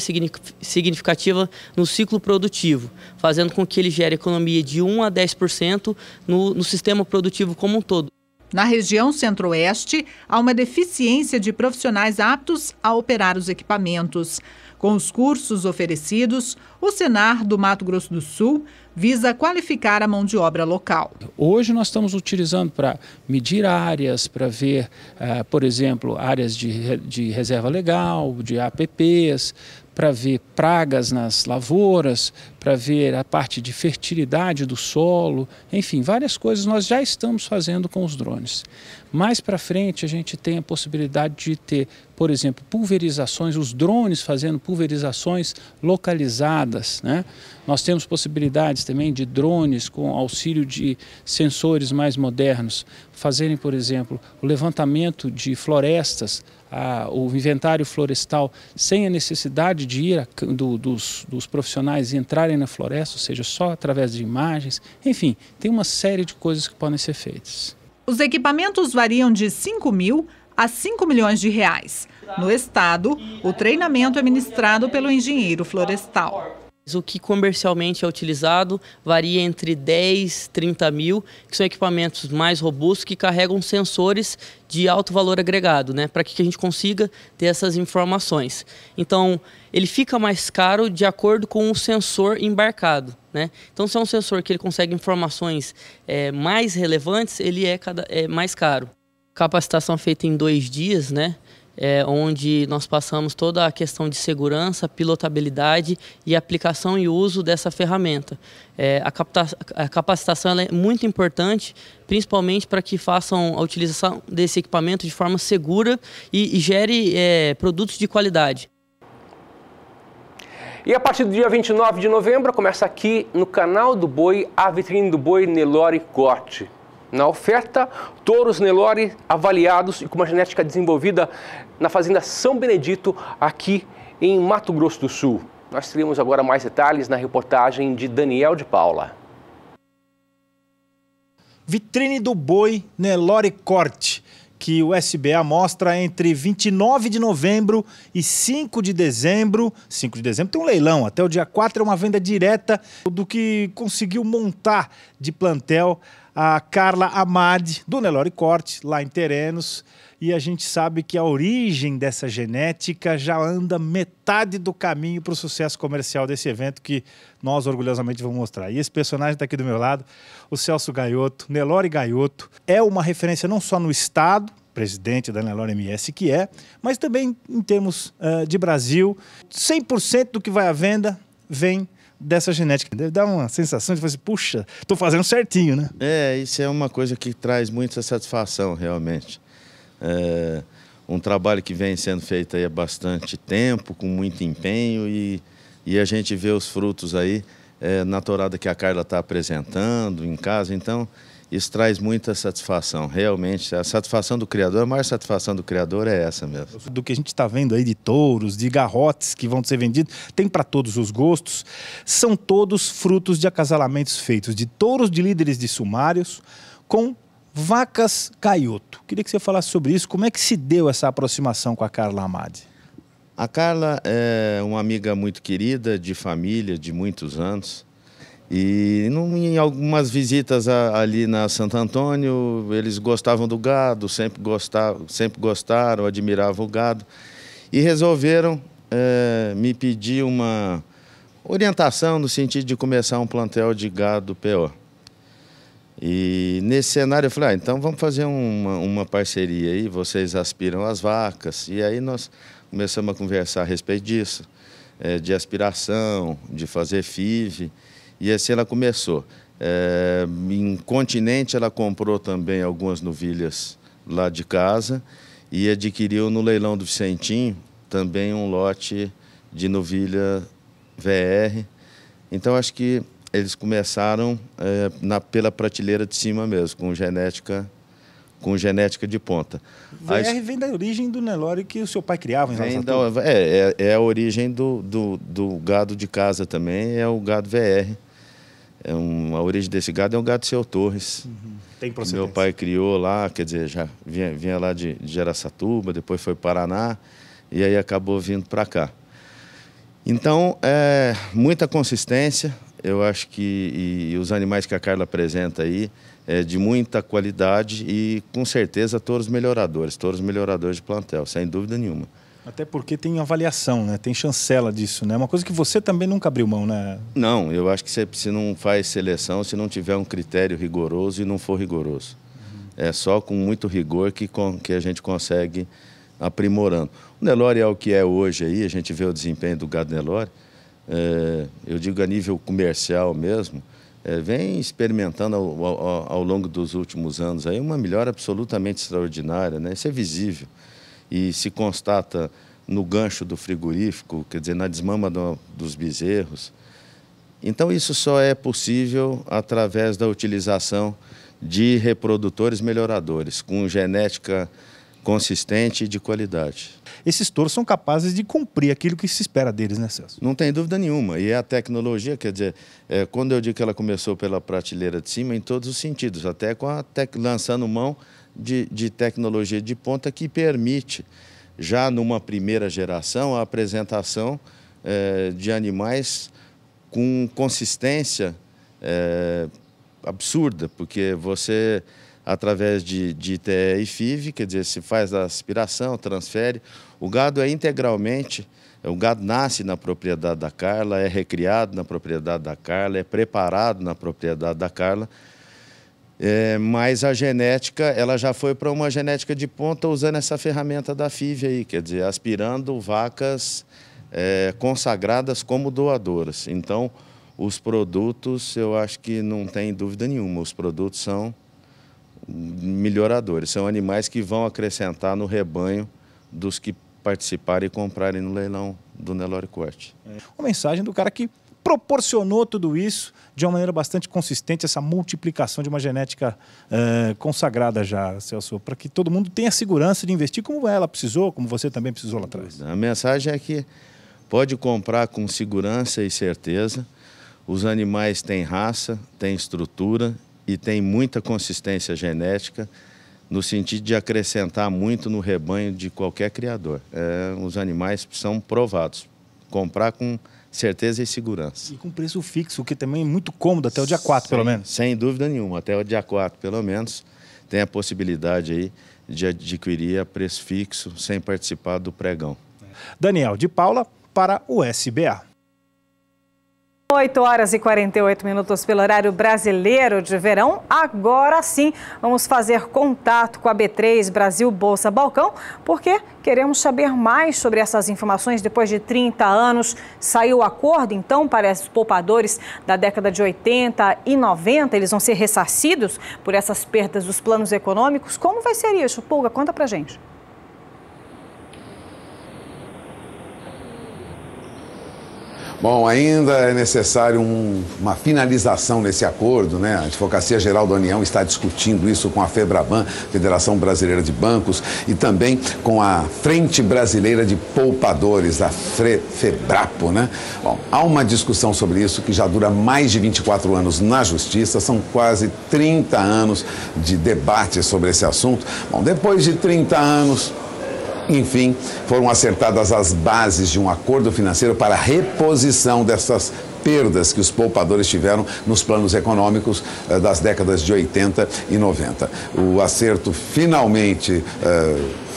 significativa no ciclo produtivo, fazendo com que ele gere economia de 1 a 10% no sistema produtivo como um todo. Na região centro-oeste, há uma deficiência de profissionais aptos a operar os equipamentos. Com os cursos oferecidos, o Senar do Mato Grosso do Sul visa qualificar a mão de obra local. Hoje nós estamos utilizando para medir áreas, para ver, por exemplo, áreas de reserva legal, de APPs, para ver pragas nas lavouras, para ver a parte de fertilidade do solo, enfim, várias coisas nós já estamos fazendo com os drones. Mais para frente a gente tem a possibilidade de ter, por exemplo, pulverizações, os drones fazendo pulverizações localizadas, né? Nós temos possibilidades também de drones com auxílio de sensores mais modernos, fazerem, por exemplo, o levantamento de florestas, o inventário florestal sem a necessidade de ir dos profissionais entrarem na floresta, ou seja, só através de imagens. Enfim, tem uma série de coisas que podem ser feitas. Os equipamentos variam de 5 mil a 5 milhões de reais. No estado, o treinamento é ministrado pelo engenheiro florestal. O que comercialmente é utilizado varia entre 10 e 30 mil, que são equipamentos mais robustos que carregam sensores de alto valor agregado, né, para que a gente consiga ter essas informações. Então, ele fica mais caro de acordo com o sensor embarcado, né? Então, se é um sensor que ele consegue informações mais relevantes, ele é mais caro. Capacitação feita em 2 dias, né? Onde nós passamos toda a questão de segurança, pilotabilidade e aplicação e uso dessa ferramenta. A capacitação ela é muito importante, principalmente para que façam a utilização desse equipamento de forma segura e gere produtos de qualidade. E a partir do dia 29 de novembro, começa aqui no Canal do Boi a vitrine do boi Nelore Corte. Na oferta, touros Nelore avaliados e com uma genética desenvolvida na Fazenda São Benedito, aqui em Mato Grosso do Sul. Nós teremos agora mais detalhes na reportagem de Daniel de Paula. Vitrine do boi Nelore Corte, que o SBA mostra entre 29 de novembro e 5 de dezembro. 5 de dezembro tem um leilão, até o dia 4 é uma venda direta do que conseguiu montar de plantel a Carla Amade, do Nelore Corte, lá em Terenos. E a gente sabe que a origem dessa genética já anda metade do caminho para o sucesso comercial desse evento que nós orgulhosamente vamos mostrar. E esse personagem está aqui do meu lado, o Celso Gaiotto, Nelore Gaiotto, é uma referência não só no estado, presidente da Nelore MS que mas também em termos de Brasil. 100% do que vai à venda vem dessa genética. Deve dar uma sensação de assim, puxa, estou fazendo certinho, né? Isso é uma coisa que traz muita satisfação, realmente. Um trabalho que vem sendo feito aí há bastante tempo, com muito empenho, e a gente vê os frutos aí na tourada que a Carla está apresentando em casa. Então, isso traz muita satisfação. Realmente, a satisfação do criador, a maior satisfação do criador é essa mesmo. Do que a gente está vendo aí de touros, de garrotes que vão ser vendidos, tem para todos os gostos. São todos frutos de acasalamentos feitos de touros de líderes de sumários com vacas gaioto. Queria que você falasse sobre isso. Como é que se deu essa aproximação com a Carla Amade? A Carla é uma amiga muito querida, de família, de muitos anos. E em algumas visitas ali na Santo Antônio, eles gostavam do gado, sempre gostaram, admiravam o gado. E resolveram me pedir uma orientação no sentido de começar um plantel de gado PO. E nesse cenário eu falei, então vamos fazer uma parceria aí, vocês aspiram as vacas. E aí nós começamos a conversar a respeito disso, de aspiração, de fazer FIV. E assim ela começou. Em Continente ela comprou também algumas novilhas lá de casa e adquiriu no leilão do Vicentinho também um lote de novilha VR. Então acho que eles começaram pela prateleira de cima mesmo, com genética de ponta. VR vem da origem do Nelore que o seu pai criava em Araçatuba. É a origem do gado de casa também, é o gado VR. A origem desse gado é um gado Seu Torres. Tem procedência. Meu pai criou lá, quer dizer, já vinha lá de Araçatuba, depois foi para Paraná e aí acabou vindo para cá. Então, muita consistência, eu acho que e os animais que a Carla apresenta aí é de muita qualidade e com certeza touros melhoradores de plantel, sem dúvida nenhuma. Até porque tem avaliação, né? Tem chancela disso, né? Uma coisa que você também nunca abriu mão, né? Não, eu acho que você não faz seleção se não tiver um critério rigoroso e não for rigoroso. É só com muito rigor que a gente consegue aprimorando. O Nelore é o que é hoje aí, a gente vê o desempenho do gado Nelore, eu digo a nível comercial mesmo, vem experimentando ao longo dos últimos anos aí uma melhora absolutamente extraordinária, né? Isso é visível. E se constata no gancho do frigorífico, quer dizer, na desmama dos bezerros. Então isso só é possível através da utilização de reprodutores melhoradores, com genética consistente e de qualidade. Esses touros são capazes de cumprir aquilo que se espera deles, né, Celso? Não tem dúvida nenhuma. E a tecnologia, quer dizer, quando eu digo que ela começou pela prateleira de cima, em todos os sentidos, até com lançando mão de tecnologia de ponta que permite, já numa primeira geração, a apresentação de animais com consistência absurda, porque você, através de TE e FIV, quer dizer, se faz a aspiração, transfere, o gado o gado nasce na propriedade da Carla, é recriado na propriedade da Carla, é preparado na propriedade da Carla, mas a genética, ela já foi para uma genética de ponta usando essa ferramenta da FIV aí, quer dizer, aspirando vacas consagradas como doadoras. Então, os produtos, eu acho que não tem dúvida nenhuma, os produtos são melhoradores, são animais que vão acrescentar no rebanho dos que participarem e comprarem no leilão do Nelore Corte. Uma mensagem do cara que proporcionou tudo isso de uma maneira bastante consistente, essa multiplicação de uma genética consagrada já, Celso, para que todo mundo tenha segurança de investir como ela precisou, como você também precisou lá atrás. A mensagem é que pode comprar com segurança e certeza, os animais têm raça, têm estrutura e têm muita consistência genética, no sentido de acrescentar muito no rebanho de qualquer criador. Os animais são provados. Comprar com certeza e segurança. E com preço fixo, o que também é muito cômodo, até o dia 4, pelo menos. Sem dúvida nenhuma, até o dia 4, pelo menos, tem a possibilidade aí de adquirir a preço fixo, sem participar do pregão. Daniel de Paula, para o SBA. 8 horas e 48 minutos pelo horário brasileiro de verão. Agora sim, vamos fazer contato com a B3 Brasil Bolsa Balcão, porque queremos saber mais sobre essas informações. Depois de 30 anos, saiu o acordo, então, para os poupadores da década de 80 e 90. Eles vão ser ressarcidos por essas perdas dos planos econômicos. Como vai ser isso, Pulga? Conta pra gente. Bom, ainda é necessário uma finalização nesse acordo, né? A Advocacia Geral da União está discutindo isso com a FEBRABAN, Federação Brasileira de Bancos, e também com a Frente Brasileira de Poupadores, a FEBRAPO, né? Bom, há uma discussão sobre isso que já dura mais de 24 anos na Justiça, são quase 30 anos de debate sobre esse assunto. Bom, depois de 30 anos... Enfim, foram acertadas as bases de um acordo financeiro para a reposição dessas perdas que os poupadores tiveram nos planos econômicos das décadas de 80 e 90. O acerto finalmente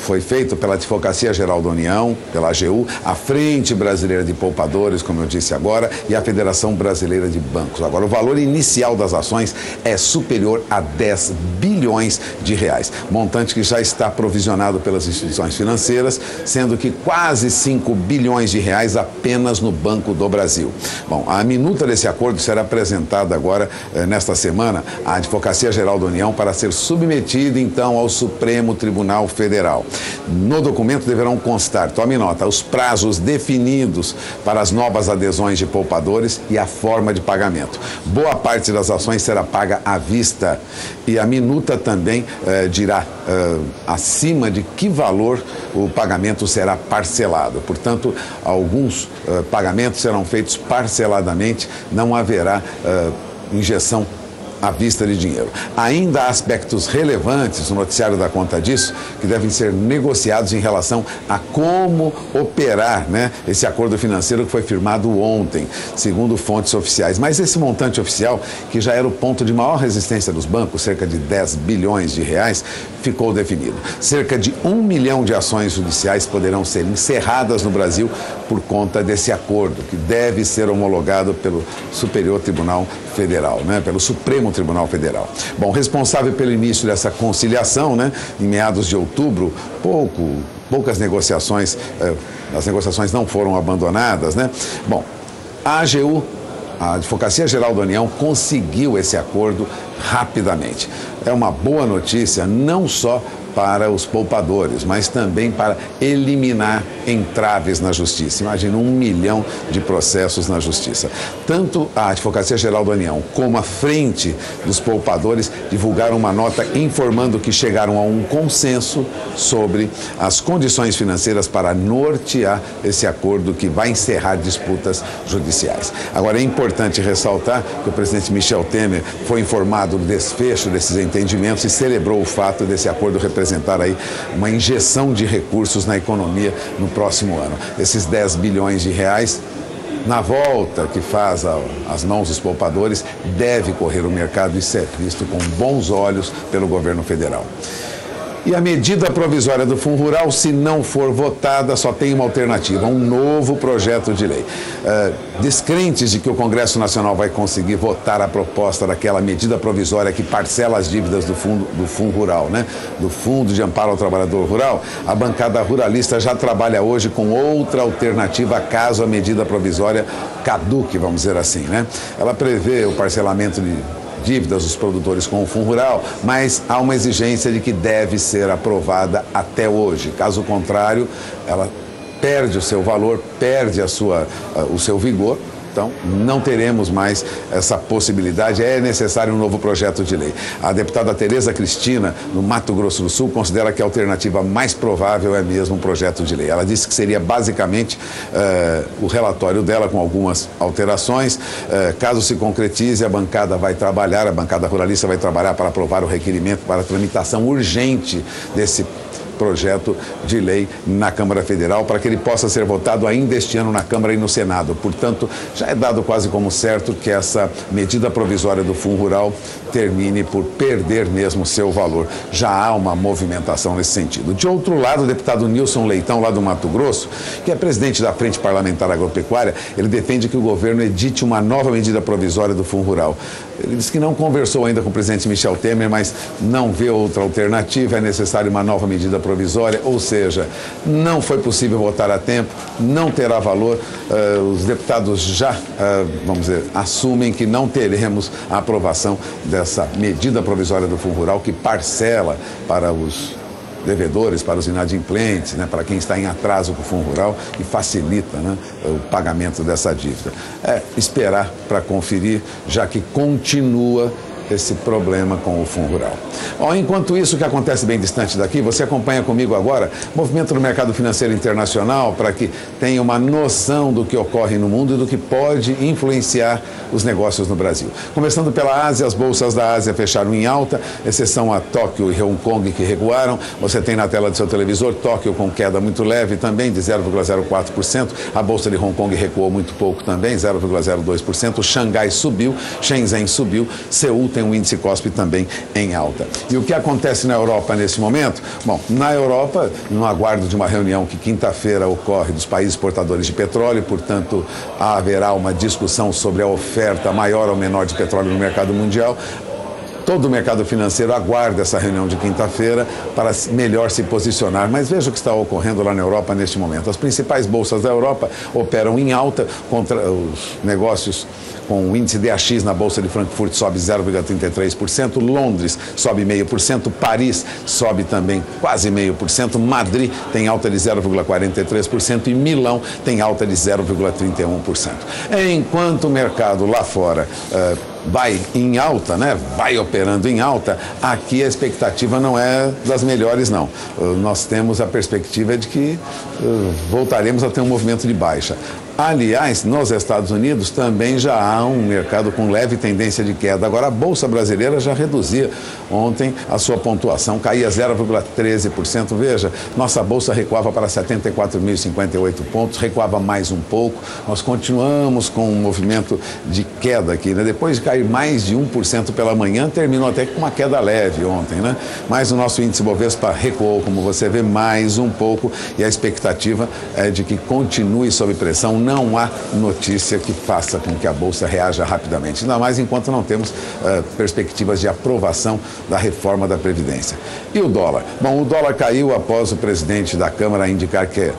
foi feito pela Advocacia Geral da União, pela AGU, a Frente Brasileira de Poupadores, como eu disse agora, e a Federação Brasileira de Bancos. Agora, o valor inicial das ações é superior a 10 bilhões de reais, montante que já está provisionado pelas instituições financeiras, sendo que quase 5 bilhões de reais apenas no Banco do Brasil. Bom, a minuta desse acordo será apresentada agora, nesta semana, à Advocacia Geral da União para ser submetida, então, ao Supremo Tribunal Federal. No documento deverão constar, tome nota, os prazos definidos para as novas adesões de poupadores e a forma de pagamento. Boa parte das ações será paga à vista e a minuta também dirá acima de que valor o pagamento será parcelado. Portanto, alguns pagamentos serão feitos parceladamente, não haverá injeção à vista de dinheiro. Ainda há aspectos relevantes, o noticiário dá conta disso, que devem ser negociados em relação a como operar, né, esse acordo financeiro que foi firmado ontem, segundo fontes oficiais. Mas esse montante oficial, que já era o ponto de maior resistência dos bancos, cerca de 10 bilhões de reais, ficou definido. Cerca de 1 milhão de ações judiciais poderão ser encerradas no Brasil por conta desse acordo, que deve ser homologado pelo Superior Tribunal Federal, né, pelo Supremo Tribunal Federal. Bom, responsável pelo início dessa conciliação, né, em meados de outubro, poucas negociações, as negociações não foram abandonadas, né? Bom, a AGU, a Advocacia Geral da União, conseguiu esse acordo rapidamente. É uma boa notícia, não só para os poupadores, mas também para eliminar entraves na Justiça. Imagina 1 milhão de processos na Justiça. Tanto a Advocacia Geral da União como a Frente dos Poupadores divulgaram uma nota informando que chegaram a um consenso sobre as condições financeiras para nortear esse acordo que vai encerrar disputas judiciais. Agora, é importante ressaltar que o presidente Michel Temer foi informado do desfecho desses entendimentos e celebrou o fato desse acordo representar aí uma injeção de recursos na economia no próximo ano. Esses 10 bilhões de reais, na volta que faz às mãos dos poupadores, deve correr o mercado e ser visto com bons olhos pelo governo federal. E a medida provisória do Fundo Rural, se não for votada, só tem uma alternativa, um novo projeto de lei. Descrentes de que o Congresso Nacional vai conseguir votar a proposta daquela medida provisória que parcela as dívidas do Fundo Rural, né? Do Fundo de Amparo ao Trabalhador Rural, a bancada ruralista já trabalha hoje com outra alternativa caso a medida provisória caduque, vamos dizer assim, né? Ela prevê o parcelamento de dívidas dos produtores com o Fundo Rural, mas há uma exigência de que deve ser aprovada até hoje. Caso contrário, ela perde o seu valor, perde o seu vigor. Então, não teremos mais essa possibilidade, é necessário um novo projeto de lei. A deputada Tereza Cristina, no Mato Grosso do Sul, considera que a alternativa mais provável é mesmo um projeto de lei. Ela disse que seria basicamente o relatório dela com algumas alterações. Caso se concretize, a bancada ruralista vai trabalhar para aprovar o requerimento para a tramitação urgente desse projeto de lei na Câmara Federal para que ele possa ser votado ainda este ano na Câmara e no Senado. Portanto, já é dado quase como certo que essa medida provisória do Fundo Rural termine por perder mesmo seu valor. Já há uma movimentação nesse sentido. De outro lado, o deputado Nilson Leitão, lá do Mato Grosso, que é presidente da Frente Parlamentar Agropecuária, ele defende que o governo edite uma nova medida provisória do Fundo Rural. Ele disse que não conversou ainda com o presidente Michel Temer, mas não vê outra alternativa, é necessário uma nova medida provisória, ou seja, não foi possível votar a tempo, não terá valor. Os deputados já, vamos dizer, assumem que não teremos a aprovação dessa medida provisória do Fundo Rural que parcela para os devedores, para os inadimplentes, né, para quem está em atraso com o Fundo Rural e facilita, né, o pagamento dessa dívida. É esperar para conferir, já que continua esse problema com o Fundo Rural. Bom, enquanto isso, o que acontece bem distante daqui, você acompanha comigo agora o movimento no mercado financeiro internacional para que tenha uma noção do que ocorre no mundo e do que pode influenciar os negócios no Brasil. Começando pela Ásia, as bolsas da Ásia fecharam em alta, exceção a Tóquio e Hong Kong que recuaram. Você tem na tela do seu televisor Tóquio com queda muito leve também, de 0,04%. A bolsa de Hong Kong recuou muito pouco também, 0,02%. Xangai subiu, Shenzhen subiu, Seul tem um índice Kospi também em alta. E o que acontece na Europa nesse momento? Bom, na Europa, no aguardo de uma reunião que quinta-feira ocorre dos países exportadores de petróleo, portanto, haverá uma discussão sobre a oferta maior ou menor de petróleo no mercado mundial. Todo o mercado financeiro aguarda essa reunião de quinta-feira para melhor se posicionar. Mas veja o que está ocorrendo lá na Europa neste momento. As principais bolsas da Europa operam em alta contra os negócios. Com o índice DAX na Bolsa de Frankfurt sobe 0,33%, Londres sobe 0,5%, Paris sobe também quase 0,5%, Madrid tem alta de 0,43% e Milão tem alta de 0,31%. Enquanto o mercado lá fora vai em alta, né? Vai operando em alta, aqui a expectativa não é das melhores, não. Nós temos a perspectiva de que voltaremos a ter um movimento de baixa. Aliás, nos Estados Unidos também já há um mercado com leve tendência de queda. Agora, a Bolsa Brasileira já reduzia ontem a sua pontuação, caía 0,13%. Veja, nossa Bolsa recuava para 74.058 pontos, recuava mais um pouco. Nós continuamos com um movimento de queda aqui, né? Depois de cair mais de 1% pela manhã, terminou até com uma queda leve ontem, né? Mas o nosso índice Bovespa recuou, como você vê, mais um pouco e a expectativa é de que continue sob pressão. Não há notícia que faça com que a Bolsa reaja rapidamente, ainda mais enquanto não temos perspectivas de aprovação da reforma da Previdência. E o dólar? Bom, o dólar caiu após o presidente da Câmara indicar que a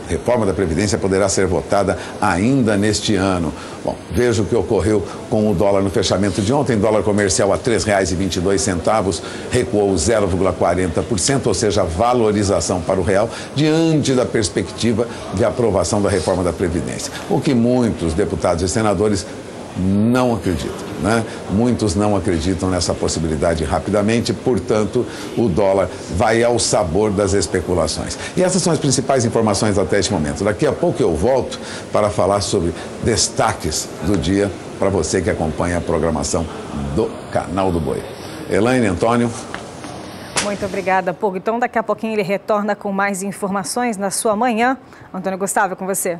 reforma da Previdência poderá ser votada ainda neste ano. Bom, veja o que ocorreu com o dólar no fechamento de ontem. Dólar comercial a R$ 3,22, recuou 0,40%, ou seja, valorização para o real, diante da perspectiva de aprovação da reforma da Previdência. O que muitos deputados e senadores não acreditam, né? Muitos não acreditam nessa possibilidade rapidamente, portanto, o dólar vai ao sabor das especulações. E essas são as principais informações até este momento. Daqui a pouco eu volto para falar sobre destaques do dia para você que acompanha a programação do Canal do Boi. Elaine, Antônio. Muito obrigada, Pogo. Então, daqui a pouquinho ele retorna com mais informações na sua manhã. Antônio Gustavo, é com você.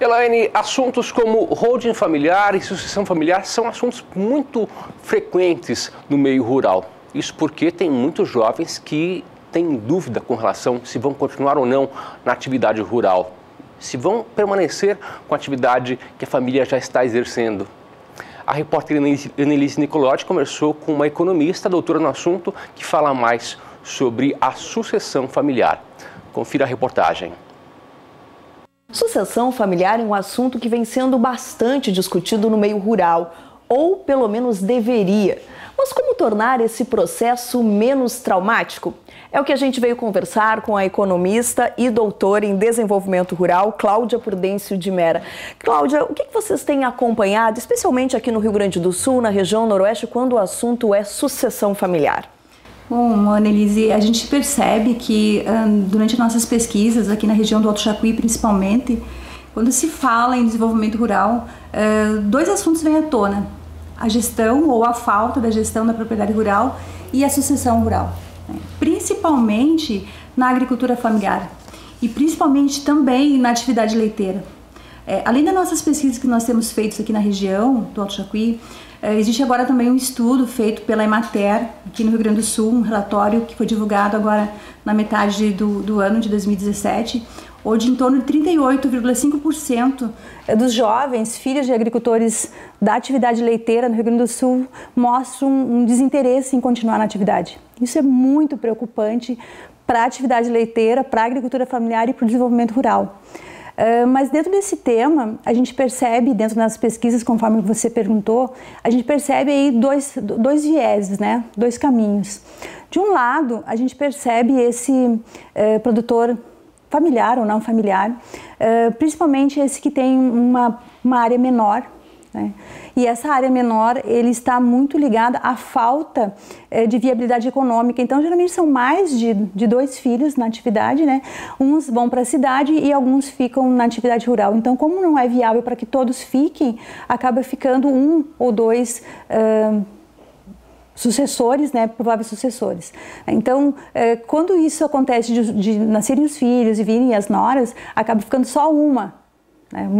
Elaine, assuntos como holding familiar e sucessão familiar são assuntos muito frequentes no meio rural. Isso porque tem muitos jovens que têm dúvida com relação se vão continuar ou não na atividade rural, se vão permanecer com a atividade que a família já está exercendo. A repórter Annelise Nicolotti conversou com uma economista, doutora no assunto, que fala mais sobre a sucessão familiar. Confira a reportagem. Sucessão familiar é um assunto que vem sendo bastante discutido no meio rural, ou pelo menos deveria. Mas como tornar esse processo menos traumático? É o que a gente veio conversar com a economista e doutora em desenvolvimento rural, Cláudia Prudêncio de Mera. Cláudia, o que vocês têm acompanhado, especialmente aqui no Rio Grande do Sul, na região noroeste, quando o assunto é sucessão familiar? Bom, Annelise, a gente percebe que durante nossas pesquisas aqui na região do Alto Jacuí, principalmente, quando se fala em desenvolvimento rural, dois assuntos vêm à tona: a gestão ou a falta da gestão da propriedade rural e a sucessão rural, né? Principalmente na agricultura familiar e principalmente também na atividade leiteira. Além das nossas pesquisas que nós temos feitas aqui na região do Alto Jacuí, existe agora também um estudo feito pela Emater, aqui no Rio Grande do Sul, um relatório que foi divulgado agora na metade do ano de 2017, onde em torno de 38,5% dos jovens filhos de agricultores da atividade leiteira no Rio Grande do Sul mostram um desinteresse em continuar na atividade. Isso é muito preocupante para a atividade leiteira, para a agricultura familiar e para o desenvolvimento rural. Mas dentro desse tema, a gente percebe, dentro das pesquisas, conforme você perguntou, a gente percebe aí dois vieses, né? 2 caminhos. De um lado, a gente percebe esse produtor familiar ou não familiar, principalmente esse que tem uma área menor, né? E essa área menor, ele está muito ligada à falta de viabilidade econômica. Então, geralmente são mais de 2 filhos na atividade, né? Uns vão para a cidade e alguns ficam na atividade rural. Então, como não é viável para que todos fiquem, acaba ficando 1 ou 2 sucessores, né, prováveis sucessores. Então, quando isso acontece de nascerem os filhos e virem as noras, acaba ficando só uma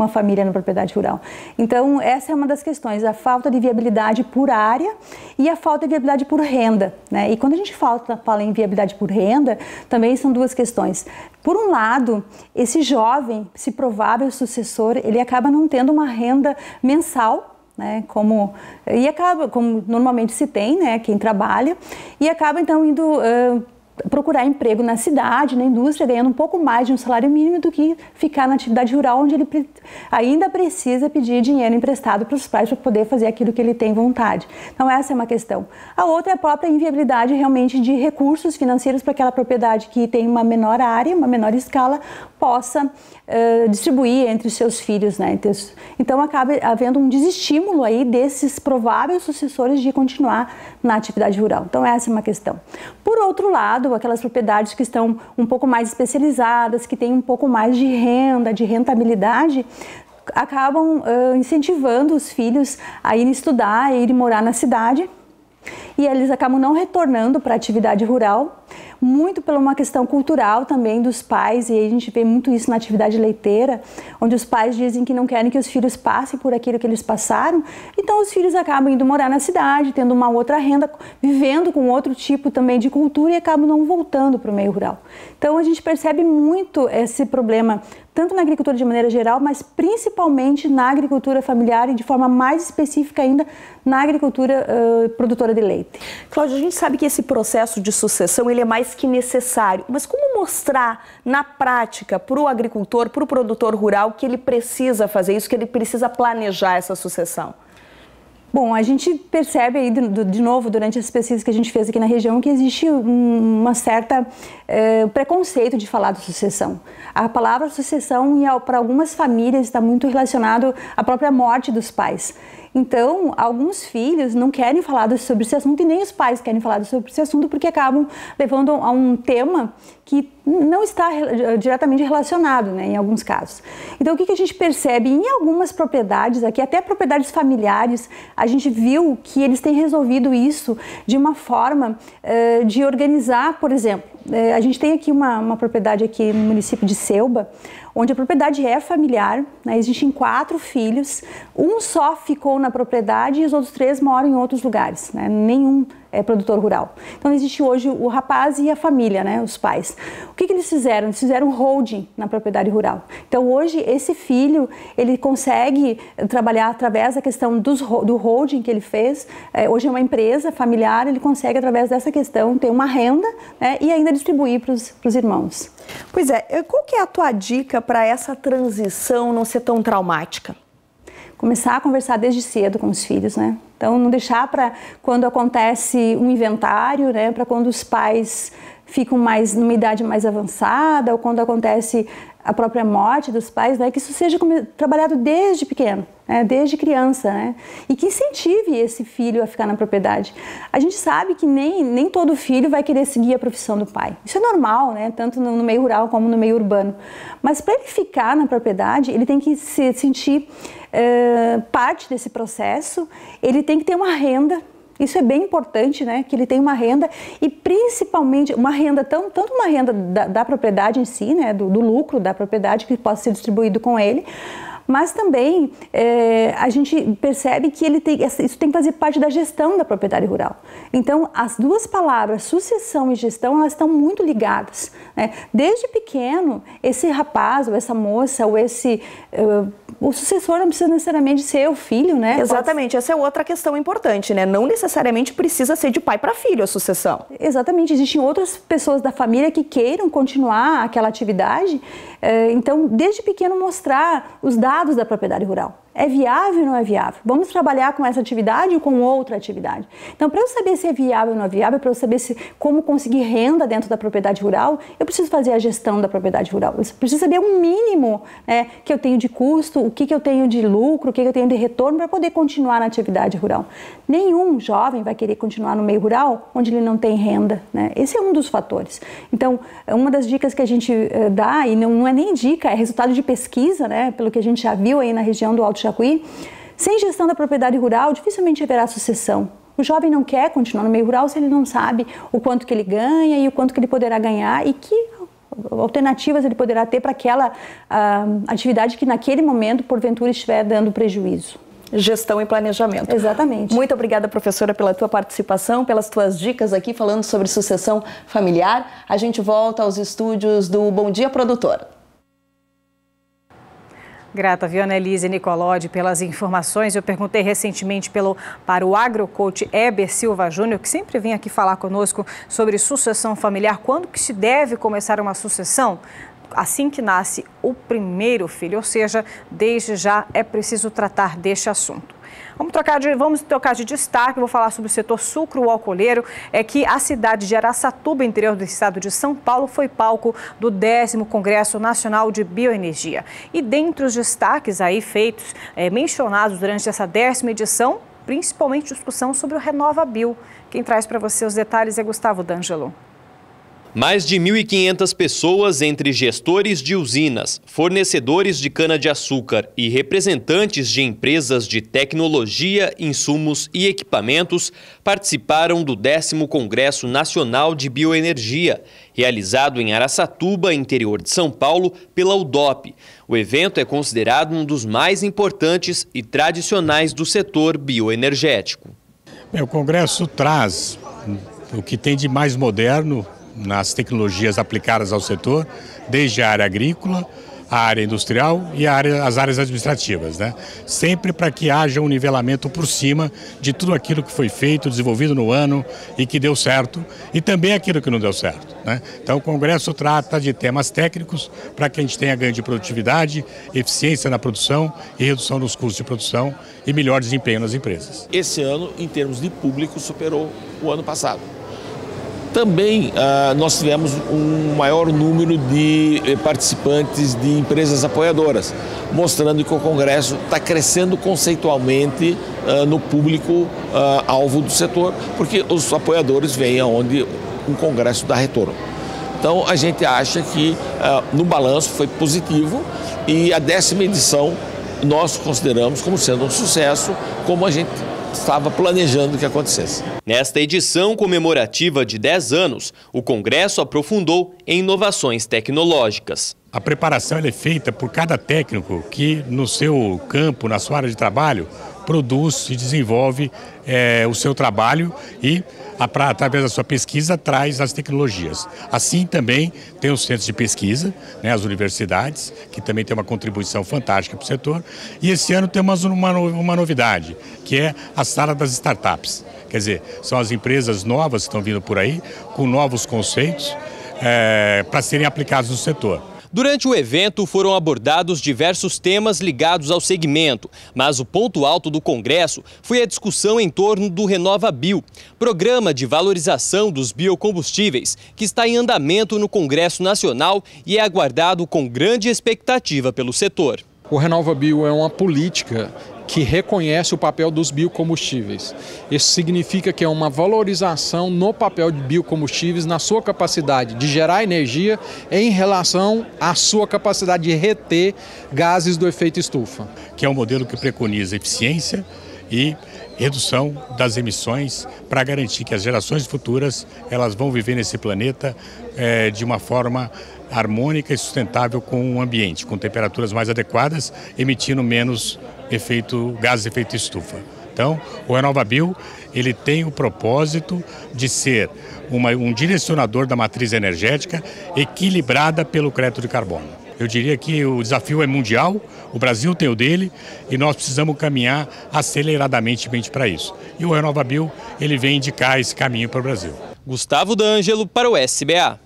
família na propriedade rural. Então, essa é uma das questões, a falta de viabilidade por área e a falta de viabilidade por renda, né? E quando a gente fala em viabilidade por renda, também são 2 questões. Por um lado, esse jovem, esse provável sucessor, ele acaba não tendo uma renda mensal, né, como normalmente se tem, né, quem trabalha, e acaba então indo procurar emprego na cidade, na indústria, ganhando um pouco mais de um salário mínimo do que ficar na atividade rural, onde ele ainda precisa pedir dinheiro emprestado para os pais para poder fazer aquilo que ele tem vontade. Então essa é uma questão. A outra é a própria inviabilidade realmente de recursos financeiros para aquela propriedade que tem uma menor área, uma menor escala, possa distribuir entre os seus filhos, né? Então acaba havendo um desestímulo aí desses prováveis sucessores de continuar na atividade rural. Então essa é uma questão. Por outro lado, aquelas propriedades que estão um pouco mais especializadas, que têm um pouco mais de renda, de rentabilidade, acabam incentivando os filhos a irem estudar, a irem morar na cidade, e eles acabam não retornando para a atividade rural, muito por uma questão cultural também dos pais, e a gente vê muito isso na atividade leiteira, onde os pais dizem que não querem que os filhos passem por aquilo que eles passaram, então os filhos acabam indo morar na cidade, tendo uma outra renda, vivendo com outro tipo também de cultura e acabam não voltando para o meio rural. Então a gente percebe muito esse problema, tanto na agricultura de maneira geral, mas principalmente na agricultura familiar e de forma mais específica ainda na agricultura produtora de leite. Cláudia, a gente sabe que esse processo de sucessão ele é mais que necessário, mas como mostrar na prática para o agricultor, para o produtor rural que ele precisa fazer isso, que ele precisa planejar essa sucessão? Bom, a gente percebe aí, de novo, durante as pesquisas que a gente fez aqui na região, que existe uma certa preconceito de falar de sucessão. A palavra sucessão, para algumas famílias, está muito relacionado à própria morte dos pais. Então, alguns filhos não querem falar sobre esse assunto e nem os pais querem falar sobre esse assunto porque acabam levando a um tema que não está diretamente relacionado, né, em alguns casos. Então, o que a gente percebe? Em algumas propriedades aqui, até propriedades familiares, a gente viu que eles têm resolvido isso de uma forma de organizar, por exemplo, a gente tem aqui uma propriedade aqui no município de Selba, onde a propriedade é familiar, né? Existem 4 filhos, um só ficou na propriedade e os outros 3 moram em outros lugares, né? Nenhum é produtor rural. Então existe hoje o rapaz e a família, né? Os pais. O que eles fizeram? Eles fizeram holding na propriedade rural. Então hoje esse filho, ele consegue trabalhar através da questão do holding que ele fez, hoje é uma empresa familiar, ele consegue através dessa questão ter uma renda, né? E ainda distribuir para os irmãos. Pois é, qual que é a tua dica para essa transição não ser tão traumática? Começar a conversar desde cedo com os filhos, né? Então, não deixar para quando acontece um inventário, né? Para quando os pais ficam numa idade mais avançada ou quando acontece a própria morte dos pais, né? Que isso seja trabalhado desde pequeno, né? Desde criança, né? E que incentive esse filho a ficar na propriedade. A gente sabe que nem todo filho vai querer seguir a profissão do pai. Isso é normal, né? Tanto no meio rural como no meio urbano. Mas para ele ficar na propriedade, ele tem que se sentir parte desse processo, ele tem que ter uma renda. Isso é bem importante, né? Que ele tenha uma renda e principalmente uma renda, tanto uma renda da propriedade em si, né? Do lucro da propriedade que possa ser distribuído com ele, mas também a gente percebe que isso tem que fazer parte da gestão da propriedade rural. Então, as duas palavras, sucessão e gestão, elas estão muito ligadas, né? Desde pequeno, esse rapaz, ou essa moça, ou o sucessor não precisa necessariamente ser o filho, né? Exatamente, essa é outra questão importante, né? Não necessariamente precisa ser de pai para filho a sucessão. Exatamente, existem outras pessoas da família que queiram continuar aquela atividade, então desde pequeno mostrar os dados da propriedade rural. É viável ou não é viável? Vamos trabalhar com essa atividade ou com outra atividade? Então, para eu saber se é viável ou não é viável, para eu saber como conseguir renda dentro da propriedade rural, eu preciso fazer a gestão da propriedade rural. Eu preciso saber o mínimo, né, que eu tenho de custo, o que eu tenho de lucro, o que eu tenho de retorno para poder continuar na atividade rural. Nenhum jovem vai querer continuar no meio rural onde ele não tem renda, né? Esse é um dos fatores. Então, uma das dicas que a gente dá, e não é nem dica, é resultado de pesquisa, né, pelo que a gente já viu aí na região do Alto Jacuí, sem gestão da propriedade rural, dificilmente haverá sucessão. O jovem não quer continuar no meio rural se ele não sabe o quanto que ele ganha e o quanto que ele poderá ganhar e que alternativas ele poderá ter para aquela atividade que naquele momento, porventura, estiver dando prejuízo. Gestão e planejamento. Exatamente. Muito obrigada, professora, pela tua participação, pelas tuas dicas aqui falando sobre sucessão familiar. A gente volta aos estúdios do Bom Dia Produtor. Grata, viu, Annelise Nicolodi, pelas informações. Eu perguntei recentemente para o agrocoach Heber Silva Júnior, que sempre vem aqui falar conosco sobre sucessão familiar. Quando que se deve começar uma sucessão? Assim que nasce o primeiro filho, ou seja, desde já é preciso tratar deste assunto. Vamos trocar de destaque, vou falar sobre o setor sucro-alcooleiro. É que a cidade de Araçatuba, interior do estado de São Paulo, foi palco do 10º Congresso Nacional de Bioenergia. E dentre os destaques aí feitos, mencionados durante essa 10ª edição, principalmente discussão sobre o RenovaBio. Quem traz para você os detalhes é Gustavo D'Angelo. Mais de 1.500 pessoas, entre gestores de usinas, fornecedores de cana-de-açúcar e representantes de empresas de tecnologia, insumos e equipamentos, participaram do 10º Congresso Nacional de Bioenergia, realizado em Araçatuba, interior de São Paulo, pela UDOP. O evento é considerado um dos mais importantes e tradicionais do setor bioenergético. O Congresso traz o que tem de mais moderno nas tecnologias aplicadas ao setor, desde a área agrícola, a área industrial e as áreas administrativas, né? Sempre para que haja um nivelamento por cima de tudo aquilo que foi feito, desenvolvido no ano e que deu certo, e também aquilo que não deu certo, né? Então o Congresso trata de temas técnicos para que a gente tenha ganho de produtividade, eficiência na produção e redução dos custos de produção e melhor desempenho nas empresas. Esse ano, em termos de público, superou o ano passado. Também nós tivemos um maior número de participantes de empresas apoiadoras, mostrando que o Congresso está crescendo conceitualmente no público alvo do setor, porque os apoiadores veem aonde um Congresso dá retorno. Então a gente acha que no balanço foi positivo e a 10ª edição nós consideramos como sendo um sucesso, como a gente estava planejando que acontecesse. Nesta edição comemorativa de 10 anos, o Congresso aprofundou em inovações tecnológicas. A preparação é feita por cada técnico que no seu campo, na sua área de trabalho, produz e desenvolve o seu trabalho e, através da sua pesquisa, traz as tecnologias. Assim também tem os centros de pesquisa, né, as universidades, que também tem uma contribuição fantástica para o setor. E esse ano temos uma novidade, que é a sala das startups. Quer dizer, são as empresas novas que estão vindo por aí, com novos conceitos para serem aplicados no setor. Durante o evento foram abordados diversos temas ligados ao segmento, mas o ponto alto do Congresso foi a discussão em torno do RenovaBio, programa de valorização dos biocombustíveis, que está em andamento no Congresso Nacional e é aguardado com grande expectativa pelo setor. O RenovaBio é uma política que reconhece o papel dos biocombustíveis. Isso significa que é uma valorização no papel de biocombustíveis, na sua capacidade de gerar energia em relação à sua capacidade de reter gases do efeito estufa. Que é um modelo que preconiza eficiência e redução das emissões para garantir que as gerações futuras elas vão viver nesse planeta de uma forma harmônica e sustentável com o ambiente, com temperaturas mais adequadas, emitindo menos gases de efeito estufa. Então, o RenovaBio, ele tem o propósito de ser um direcionador da matriz energética equilibrada pelo crédito de carbono. Eu diria que o desafio é mundial, o Brasil tem o dele e nós precisamos caminhar aceleradamente para isso. E o RenovaBio, ele vem indicar esse caminho para o Brasil. Gustavo D'Angelo para o SBA.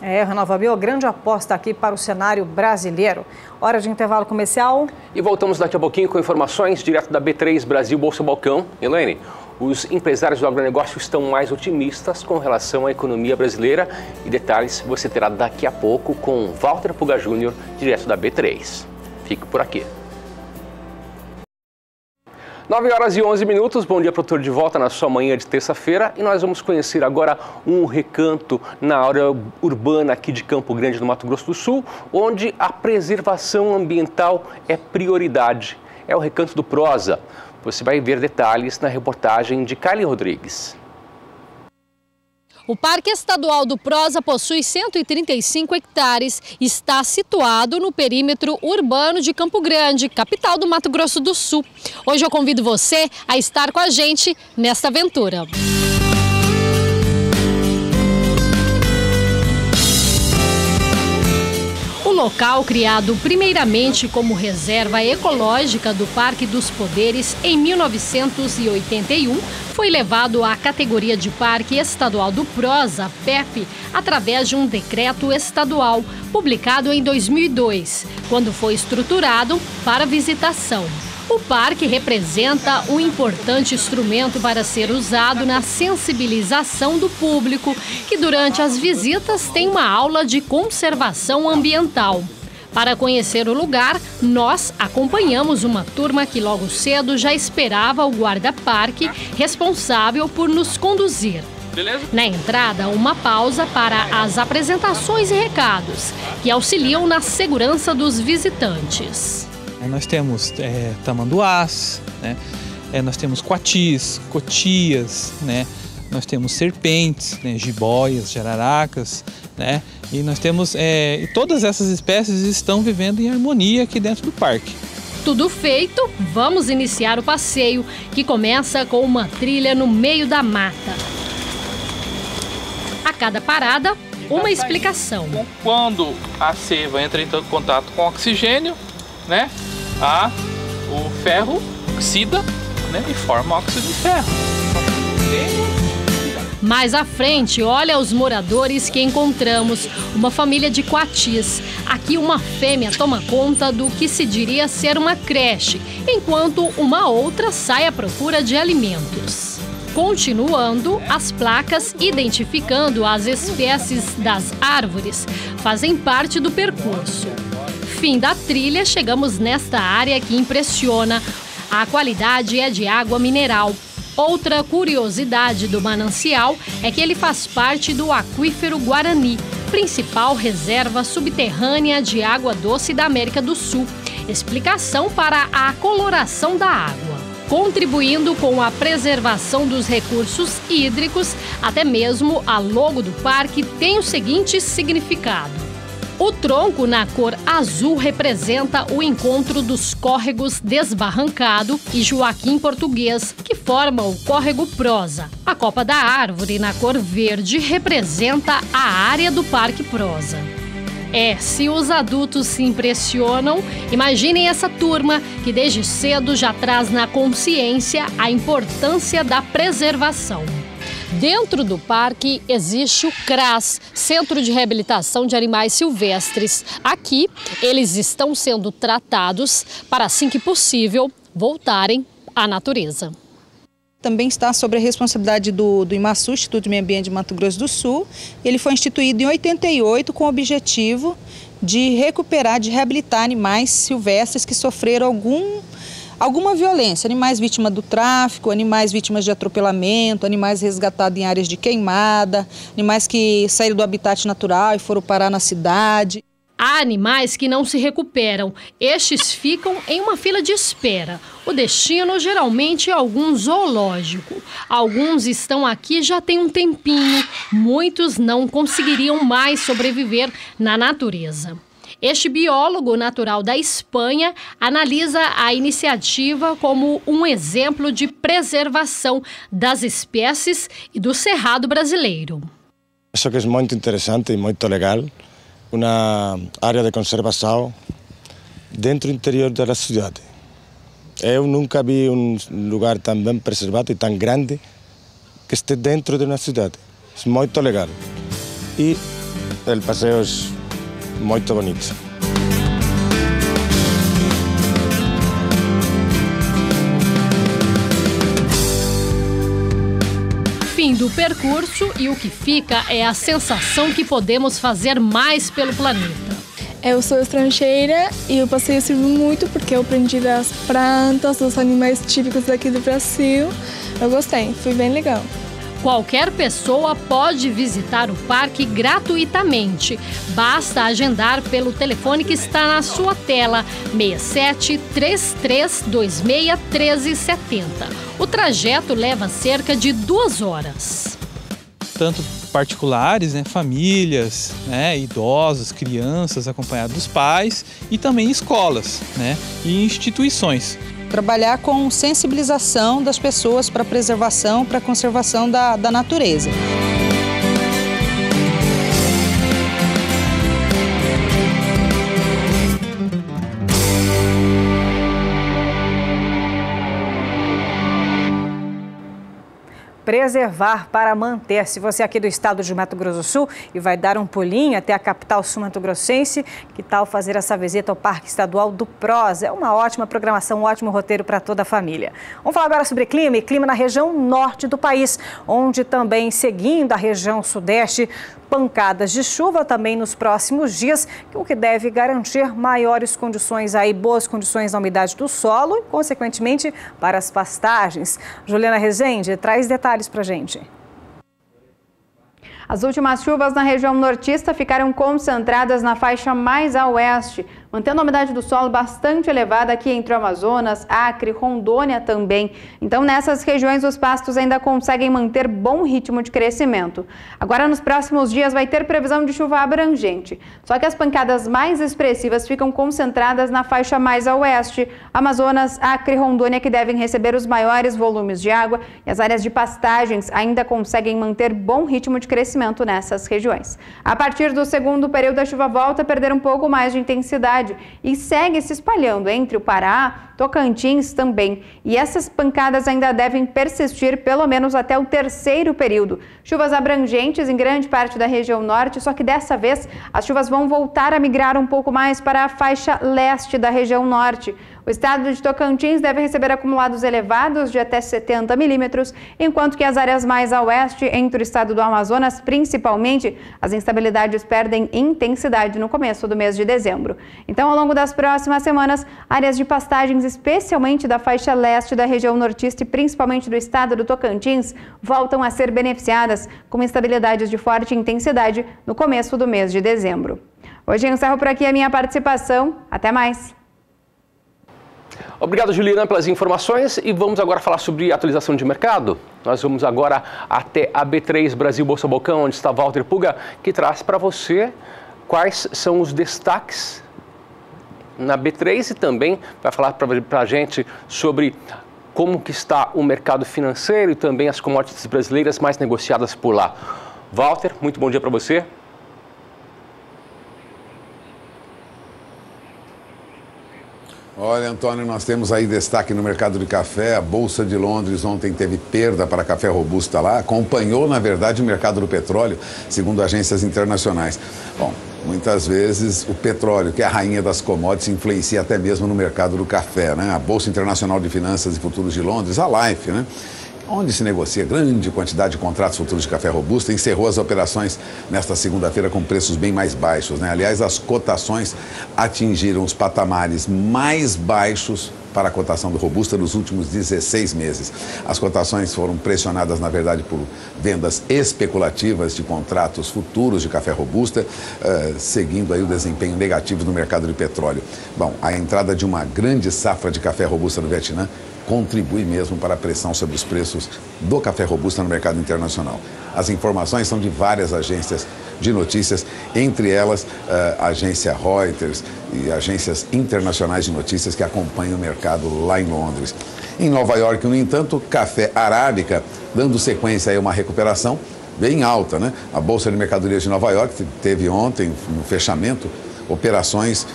O RenovaBio, grande aposta aqui para o cenário brasileiro. Hora de intervalo comercial. E voltamos daqui a pouquinho com informações direto da B3 Brasil Bolsa Balcão. Elaine, os empresários do agronegócio estão mais otimistas com relação à economia brasileira. E detalhes você terá daqui a pouco com Walter Puga Júnior, direto da B3. Fique por aqui. 9h11. Bom dia, produtor, de volta na sua manhã de terça-feira. E nós vamos conhecer agora um recanto na área urbana aqui de Campo Grande, no Mato Grosso do Sul, onde a preservação ambiental é prioridade. É o recanto do Prosa. Você vai ver detalhes na reportagem de Kylie Rodrigues. O Parque Estadual do Prosa possui 135 hectares e está situado no perímetro urbano de Campo Grande, capital do Mato Grosso do Sul. Hoje eu convido você a estar com a gente nesta aventura. O local, criado primeiramente como reserva ecológica do Parque dos Poderes em 1981, foi levado à categoria de Parque Estadual do Prosa, PEP, através de um decreto estadual, publicado em 2002, quando foi estruturado para visitação. O parque representa um importante instrumento para ser usado na sensibilização do público, que durante as visitas tem uma aula de conservação ambiental. Para conhecer o lugar, nós acompanhamos uma turma que logo cedo já esperava o guarda-parque responsável por nos conduzir. Beleza? Na entrada, uma pausa para as apresentações e recados, que auxiliam na segurança dos visitantes. Nós temos tamanduás, né? Nós temos coatis, cotias, né? Nós temos serpentes, né? Jiboias, jararacas, né? E nós temos e todas essas espécies estão vivendo em harmonia aqui dentro do parque. Tudo feito, vamos iniciar o passeio, que começa com uma trilha no meio da mata. A cada parada, uma explicação. Quando a seiva entra em contato com oxigênio, né? O ferro oxida, né? E forma óxido de ferro. Mais à frente, olha os moradores que encontramos, uma família de coatis. Aqui uma fêmea toma conta do que se diria ser uma creche, enquanto uma outra sai à procura de alimentos. Continuando, as placas identificando as espécies das árvores fazem parte do percurso. Fim da trilha, chegamos nesta área que impressiona. A qualidade é de água mineral. Outra curiosidade do manancial é que ele faz parte do aquífero Guarani, principal reserva subterrânea de água doce da América do Sul. Explicação para a coloração da água. Contribuindo com a preservação dos recursos hídricos, até mesmo a logo do parque tem o seguinte significado. O tronco na cor azul representa o encontro dos córregos Desbarrancado e Joaquim Português, que formam o córrego Prosa. A copa da árvore na cor verde representa a área do Parque Prosa. Se os adultos se impressionam, imaginem essa turma que desde cedo já traz na consciência a importância da preservação. Dentro do parque existe o CRAS, Centro de Reabilitação de Animais Silvestres. Aqui, eles estão sendo tratados para, assim que possível, voltarem à natureza. Também está sobre a responsabilidade do IMASU, Instituto de Meio Ambiente de Mato Grosso do Sul. Ele foi instituído em 88 com o objetivo de recuperar, de reabilitar animais silvestres que sofreram alguma violência, animais vítimas do tráfico, animais vítimas de atropelamento, animais resgatados em áreas de queimada, animais que saíram do habitat natural e foram parar na cidade. Há animais que não se recuperam. Estes ficam em uma fila de espera. O destino geralmente é algum zoológico. Alguns estão aqui já tem um tempinho. Muitos não conseguiriam mais sobreviver na natureza. Este biólogo natural da Espanha analisa a iniciativa como um exemplo de preservação das espécies e do cerrado brasileiro. Acho que é muito interessante e muito legal. Uma área de conservação dentro do interior da cidade. Eu nunca vi um lugar tão bem preservado e tão grande que esteja dentro de uma cidade. É muito legal. E o passeio é muito bonito. Fim do percurso e o que fica é a sensação que podemos fazer mais pelo planeta. Eu sou estrangeira e o passeio serviu muito porque eu aprendi das plantas, dos animais típicos daqui do Brasil. Eu gostei, foi bem legal. Qualquer pessoa pode visitar o parque gratuitamente. Basta agendar pelo telefone que está na sua tela, 67 33 26 1370. O trajeto leva cerca de 2 horas. Tanto particulares, famílias, idosos, crianças acompanhados dos pais e também escolas, e instituições. Trabalhar com sensibilização das pessoas para a preservação, para a conservação da natureza. Preservar para manter. Se você é aqui do estado de Mato Grosso do Sul e vai dar um pulinho até a capital sul-mato-grossense, que tal fazer essa visita ao Parque Estadual do PROS? É uma ótima programação, um ótimo roteiro para toda a família. Vamos falar agora sobre clima e clima na região norte do país, onde também, seguindo a região sudeste, pancadas de chuva também nos próximos dias, o que deve garantir maiores condições boas condições na umidade do solo e, consequentemente, para as pastagens. Juliana Rezende traz detalhes para a gente. As últimas chuvas na região nortista ficaram concentradas na faixa mais a oeste, mantendo a umidade do solo bastante elevada aqui entre o Amazonas, Acre, Rondônia também. Então, nessas regiões, os pastos ainda conseguem manter bom ritmo de crescimento. Agora, nos próximos dias, vai ter previsão de chuva abrangente. Só que as pancadas mais expressivas ficam concentradas na faixa mais a oeste, Amazonas, Acre e Rondônia, que devem receber os maiores volumes de água, e as áreas de pastagens ainda conseguem manter bom ritmo de crescimento nessas regiões. A partir do segundo período, a chuva volta a perder um pouco mais de intensidade e segue se espalhando entre o Pará, Tocantins também. E essas pancadas ainda devem persistir pelo menos até o terceiro período. Chuvas abrangentes em grande parte da região norte, só que dessa vez as chuvas vão voltar a migrar um pouco mais para a faixa leste da região norte. O estado de Tocantins deve receber acumulados elevados de até 70 milímetros, enquanto que as áreas mais a oeste, entre o estado do Amazonas, principalmente, as instabilidades perdem intensidade no começo do mês de dezembro. Então, ao longo das próximas semanas, áreas de pastagens, especialmente da faixa leste da região nortista e principalmente do estado do Tocantins, voltam a ser beneficiadas com instabilidades de forte intensidade no começo do mês de dezembro. Hoje eu encerro por aqui a minha participação. Até mais! Obrigado, Juliana, pelas informações e vamos agora falar sobre atualização de mercado. Nós vamos agora até a B3 Brasil Bolsa Balcão, onde está Walter Puga, que traz para você quais são os destaques na B3 e também vai falar para a gente sobre como que está o mercado financeiro e também as commodities brasileiras mais negociadas por lá. Walter, muito bom dia para você. Olha, Antônio, nós temos aí destaque no mercado de café. A Bolsa de Londres ontem teve perda para café robusta lá. Acompanhou, na verdade, o mercado do petróleo, segundo agências internacionais. Bom, muitas vezes o petróleo, que é a rainha das commodities, influencia até mesmo no mercado do café, né? A Bolsa Internacional de Finanças e Futuros de Londres, a LIFE, né? Onde se negocia grande quantidade de contratos futuros de café robusta, encerrou as operações nesta segunda-feira com preços bem mais baixos, né? Aliás, as cotações atingiram os patamares mais baixos para a cotação do Robusta nos últimos 16 meses. As cotações foram pressionadas, na verdade, por vendas especulativas de contratos futuros de café Robusta, seguindo aí o desempenho negativo no mercado de petróleo. Bom, a entrada de uma grande safra de café Robusta no Vietnã contribui mesmo para a pressão sobre os preços do café Robusta no mercado internacional. As informações são de várias agências de notícias, entre elas a agência Reuters e agências internacionais de notícias que acompanham o mercado lá em Londres. Em Nova York, no entanto, café arábica, dando sequência a uma recuperação bem alta, né? A Bolsa de Mercadorias de Nova York teve ontem, no fechamento, operações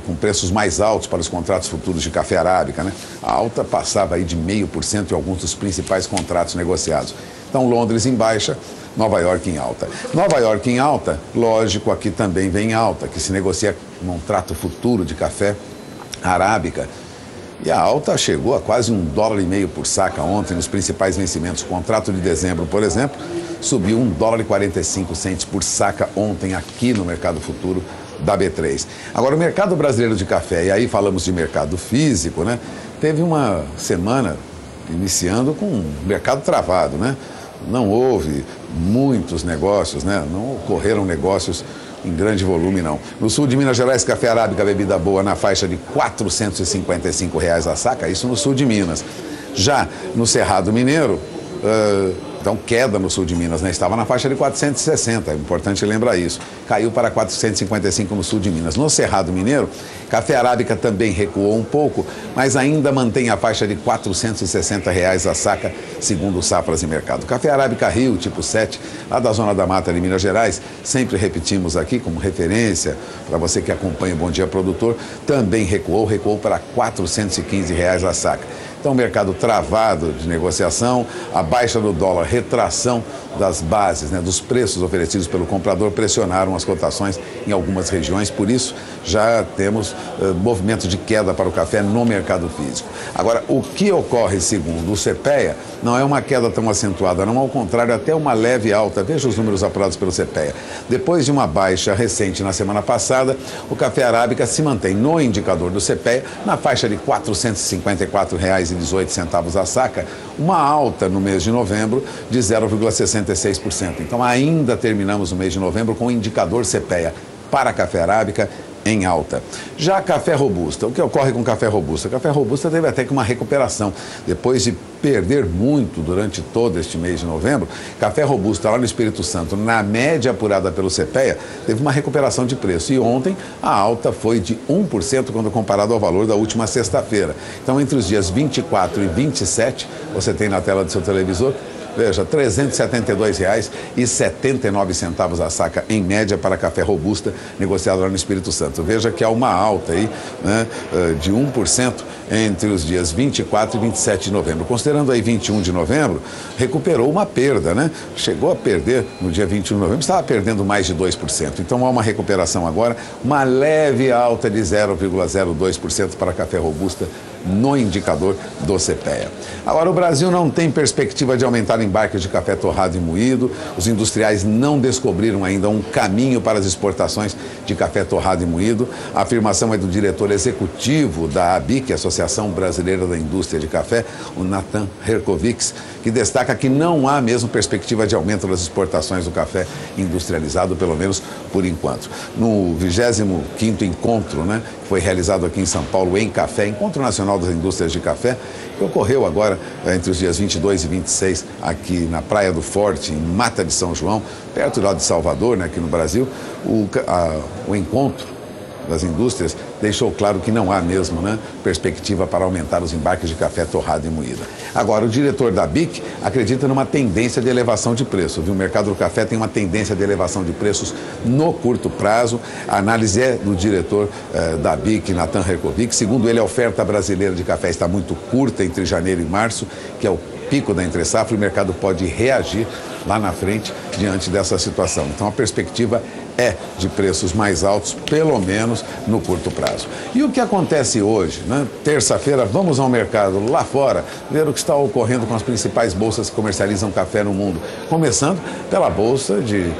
com preços mais altos para os contratos futuros de café arábica, né? A alta passava aí de 0,5% em alguns dos principais contratos negociados. Então, Londres em baixa, Nova York em alta. Nova York em alta, lógico, aqui também vem alta, que se negocia um contrato futuro de café arábica. E a alta chegou a quase $1,50 por saca ontem nos principais vencimentos. O contrato de dezembro, por exemplo, subiu $1,45 por saca ontem aqui no mercado futuro da B3. Agora, o mercado brasileiro de café, e aí falamos de mercado físico, né? Teve uma semana iniciando com um mercado travado, né? Não houve muitos negócios, né? Não ocorreram negócios em grande volume, não. No sul de Minas Gerais, café arábica, bebida boa, na faixa de R$ 455 a saca, isso no sul de Minas. Já no Cerrado Mineiro, então queda no sul de Minas, né? Estava na faixa de 460, é importante lembrar isso. Caiu para 455 no sul de Minas. No Cerrado Mineiro, café arábica também recuou um pouco, mas ainda mantém a faixa de R$ 460 a saca, segundo o Safras e Mercado. Café arábica Rio, tipo 7, lá da Zona da Mata de Minas Gerais, sempre repetimos aqui como referência, para você que acompanha o Bom Dia Produtor, também recuou para R$ 415 a saca. Então, mercado travado de negociação, a baixa do dólar, retração das bases, né, dos preços oferecidos pelo comprador, pressionaram as cotações em algumas regiões. Por isso, já temos movimento de queda para o café no mercado físico. Agora, o que ocorre, segundo o CPEA, não é uma queda tão acentuada, não, ao contrário, até uma leve alta. Veja os números apurados pelo CPEA. Depois de uma baixa recente na semana passada, o café arábica se mantém no indicador do CPEA na faixa de R$ 454,18 a saca, uma alta no mês de novembro de 0,66%. Então, ainda terminamos o mês de novembro com o indicador CPEA para café arábica em alta. Já café robusta, o que ocorre com café robusta? Café robusta teve até que uma recuperação. Depois de perder muito durante todo este mês de novembro, café robusta lá no Espírito Santo, na média apurada pelo CPEA, teve uma recuperação de preço. E ontem a alta foi de 1% quando comparado ao valor da última sexta-feira. Então, entre os dias 24 e 27, você tem na tela do seu televisor, veja, R$ 372,79 a saca, em média, para café robusta, negociado lá no Espírito Santo. Veja que há uma alta aí, né, de 1% entre os dias 24 e 27 de novembro. Considerando aí 21 de novembro, recuperou uma perda, né? Chegou a perder no dia 21 de novembro, estava perdendo mais de 2%. Então há uma recuperação agora, uma leve alta de 0,02% para café robusta no indicador do CPEA. Agora, o Brasil não tem perspectiva de aumentar embarques de café torrado e moído. Os industriais não descobriram ainda um caminho para as exportações de café torrado e moído. A afirmação é do diretor executivo da ABIC, Associação Brasileira da Indústria de Café, o Natan Herkovics, que destaca que não há mesmo perspectiva de aumento das exportações do café industrializado, pelo menos por enquanto. No 25º encontro, né, que foi realizado aqui em São Paulo, em Café, Encontro Nacional das Indústrias de Café, que ocorreu agora entre os dias 22 e 26, aqui na Praia do Forte, em Mata de São João, perto lá de Salvador, né, aqui no Brasil, o encontro das indústrias deixou claro que não há mesmo, né, perspectiva para aumentar os embarques de café torrado e moído. Agora, o diretor da BIC acredita numa tendência de elevação de preço. O mercado do café tem uma tendência de elevação de preços no curto prazo. A análise é do diretor da BIC, Natan Herkovics. Segundo ele, a oferta brasileira de café está muito curta entre janeiro e março, que é o pico da entre-safra, e o mercado pode reagir lá na frente diante dessa situação. Então, a perspectiva é de preços mais altos, pelo menos no curto prazo. E o que acontece hoje, né? Terça-feira, vamos ao mercado lá fora, ver o que está ocorrendo com as principais bolsas que comercializam café no mundo. Começando pela bolsa de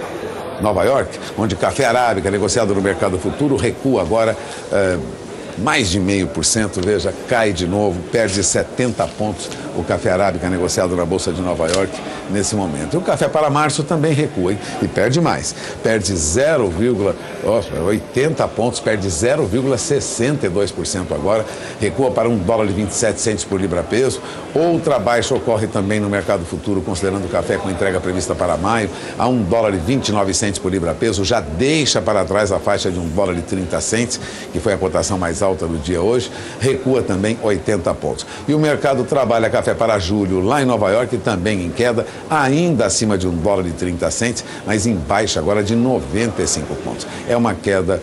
Nova York, onde café arábica negociado no mercado futuro recua agora mais de 0,5%, veja, cai de novo, perde 70 pontos o café arábica negociado na Bolsa de Nova York nesse momento. E o café para março também recua, hein? E perde mais, perde 0,80 pontos, perde 0,62% agora, recua para $1,27 por libra-peso. Outra baixa ocorre também no mercado futuro, considerando o café com entrega prevista para maio, a $1,29 por libra-peso, já deixa para trás a faixa de $1,30, que foi a cotação mais alta do dia hoje, recua também 80 pontos. E o mercado trabalha café para julho lá em Nova York, também em queda, ainda acima de $1,30, mas em baixa agora de 95 pontos. É uma queda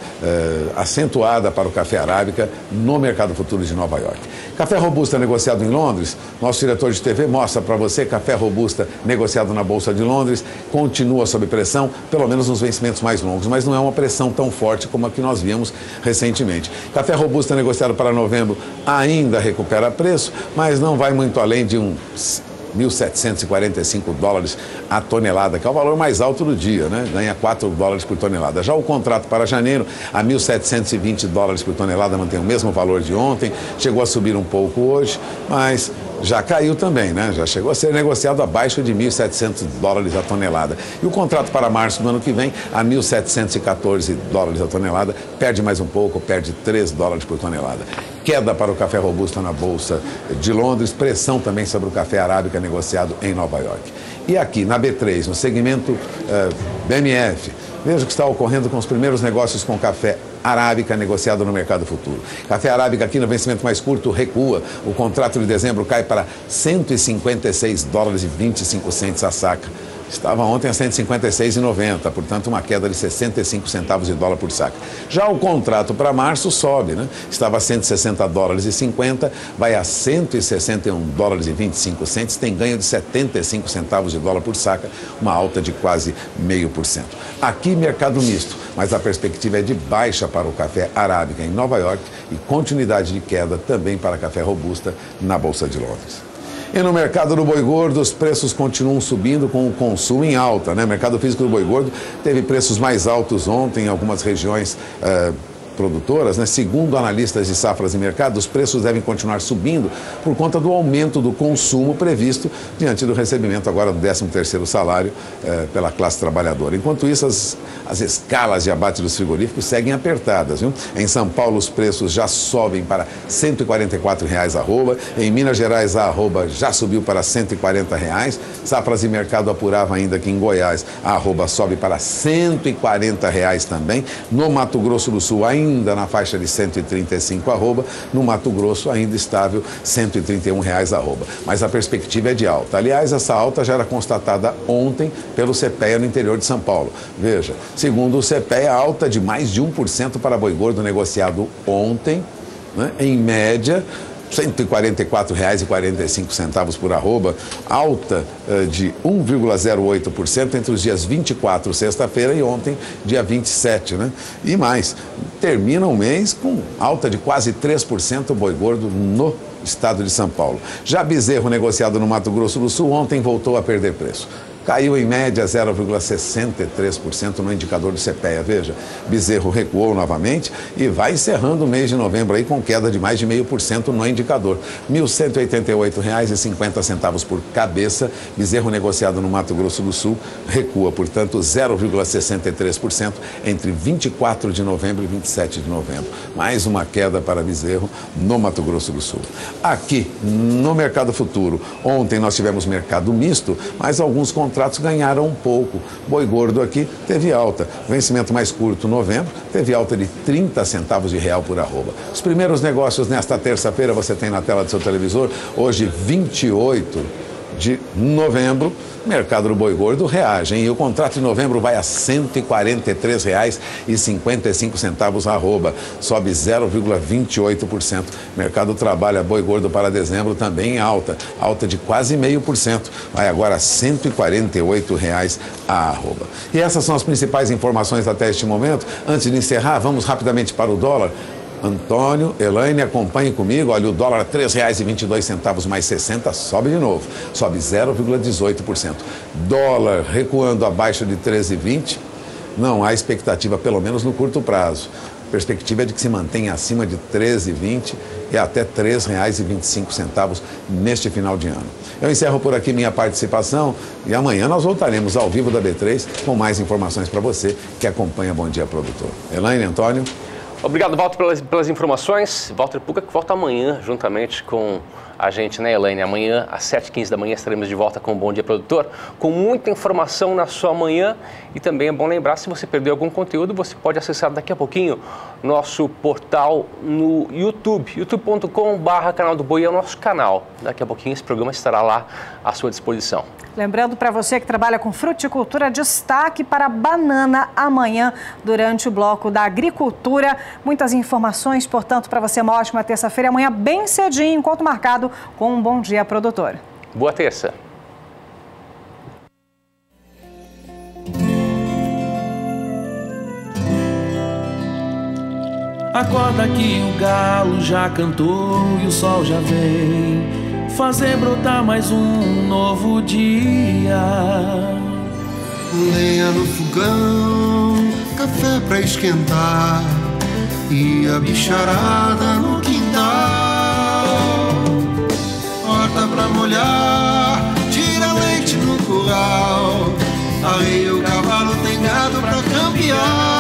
acentuada para o café arábica no mercado futuro de Nova York. Café Robusta negociado em Londres, nosso diretor de TV mostra para você, café Robusta negociado na Bolsa de Londres, continua sob pressão, pelo menos nos vencimentos mais longos, mas não é uma pressão tão forte como a que nós vimos recentemente. Café Robusta negociado para novembro ainda recupera preço, mas não vai muito além de uns $1.745 a tonelada, que é o valor mais alto do dia, né? Ganha $4 por tonelada. Já o contrato para janeiro, a $1.720 por tonelada, mantém o mesmo valor de ontem, chegou a subir um pouco hoje, mas já caiu também, né? Já chegou a ser negociado abaixo de $1.700 a tonelada. E o contrato para março do ano que vem, a $1.714 a tonelada, perde mais um pouco, perde $3 por tonelada. Queda para o café Robusta na Bolsa de Londres, pressão também sobre o café arábica negociado em Nova York. E aqui na B3, no segmento BMF, veja o que está ocorrendo com os primeiros negócios com café arábica negociado no mercado futuro. Café arábica aqui no vencimento mais curto recua. O contrato de dezembro cai para $156,25 a saca. Estava ontem a $156,90, portanto uma queda de 65 centavos de dólar por saca. Já o contrato para março sobe, né? Estava a $160,50, vai a $161,25, tem ganho de 75 centavos de dólar por saca, uma alta de quase 0,5%. Aqui mercado misto, mas a perspectiva é de baixa para o café arábica em Nova York e continuidade de queda também para café Robusta na Bolsa de Londres. E no mercado do boi gordo, os preços continuam subindo com o consumo em alta, né? O mercado físico do boi gordo teve preços mais altos ontem em algumas regiões produtoras, né? Segundo analistas de safras e mercado, os preços devem continuar subindo por conta do aumento do consumo previsto diante do recebimento agora do 13º salário pela classe trabalhadora. Enquanto isso, as escalas de abate dos frigoríficos seguem apertadas, viu? Em São Paulo, os preços já sobem para R$ 144,00 a arroba. Em Minas Gerais, a arroba já subiu para R$ 140,00. Safras e mercado apurava ainda que em Goiás a arroba sobe para R$ 140,00 também. No Mato Grosso do Sul, ainda na faixa de R$ 135 arroba, no Mato Grosso ainda estável, R$ 131,00 arroba. Mas a perspectiva é de alta. Aliás, essa alta já era constatada ontem pelo CPEA no interior de São Paulo. Veja, segundo o CPEA, alta de mais de 1% para boi gordo negociado ontem, né? Em média, R$ 144,45 por arroba, alta de 1,08% entre os dias 24, sexta-feira, e ontem, dia 27, né? E mais, termina o mês com alta de quase 3% boi gordo no estado de São Paulo. Já bezerro negociado no Mato Grosso do Sul ontem voltou a perder preço. Caiu em média 0,63% no indicador do CPEA. Veja, bezerro recuou novamente e vai encerrando o mês de novembro aí com queda de mais de 0,5% no indicador. R$ 1.188,50 por cabeça. Bezerro negociado no Mato Grosso do Sul recua, portanto, 0,63% entre 24 de novembro e 27 de novembro. Mais uma queda para bezerro no Mato Grosso do Sul. Aqui, no mercado futuro, ontem nós tivemos mercado misto, mas alguns contratos ganharam um pouco. Boi gordo aqui teve alta. Vencimento mais curto, novembro, teve alta de 30 centavos de real por arroba. Os primeiros negócios nesta terça-feira você tem na tela do seu televisor. Hoje, 28 de novembro, mercado do boi gordo reage, hein? E o contrato de novembro vai a R$ 143,55 a arroba, sobe 0,28%. Mercado trabalha boi gordo para dezembro também em alta, alta de quase 0,5%, vai agora a R$ 148,00 a arroba. E essas são as principais informações até este momento. Antes de encerrar, vamos rapidamente para o dólar. Antônio, Elaine, acompanhe comigo. Olha, o dólar R$ 3,22 mais 60, sobe de novo, sobe 0,18%. Dólar recuando abaixo de 13,20, não há expectativa, pelo menos no curto prazo. A perspectiva é de que se mantenha acima de R$ 13,20 e até R$ 3,25 neste final de ano. Eu encerro por aqui minha participação e amanhã nós voltaremos ao vivo da B3 com mais informações para você que acompanha Bom Dia Produtor. Elaine, Antônio. Obrigado, Walter, pelas informações. Walter Puga, que volta amanhã juntamente com a gente, né, Elaine? Amanhã, às 7h15 da manhã, estaremos de volta com o Bom Dia Produtor, com muita informação na sua manhã. E também é bom lembrar, se você perdeu algum conteúdo, você pode acessar daqui a pouquinho nosso portal no YouTube, youtube.com/canal do Boi é o nosso canal. Daqui a pouquinho esse programa estará lá à sua disposição. Lembrando para você que trabalha com fruticultura, destaque para a banana amanhã durante o bloco da agricultura. Muitas informações, portanto, para você uma ótima terça-feira. Amanhã bem cedinho, enquanto marcado com um Bom Dia Produtor. Boa terça. Acorda que o galo já cantou e o sol já vem fazer brotar mais um novo dia. Lenha no fogão, café pra esquentar e a bicharada no quintal. Horta pra molhar, tira leite no curral, arreia o cavalo, tem gado pra campear.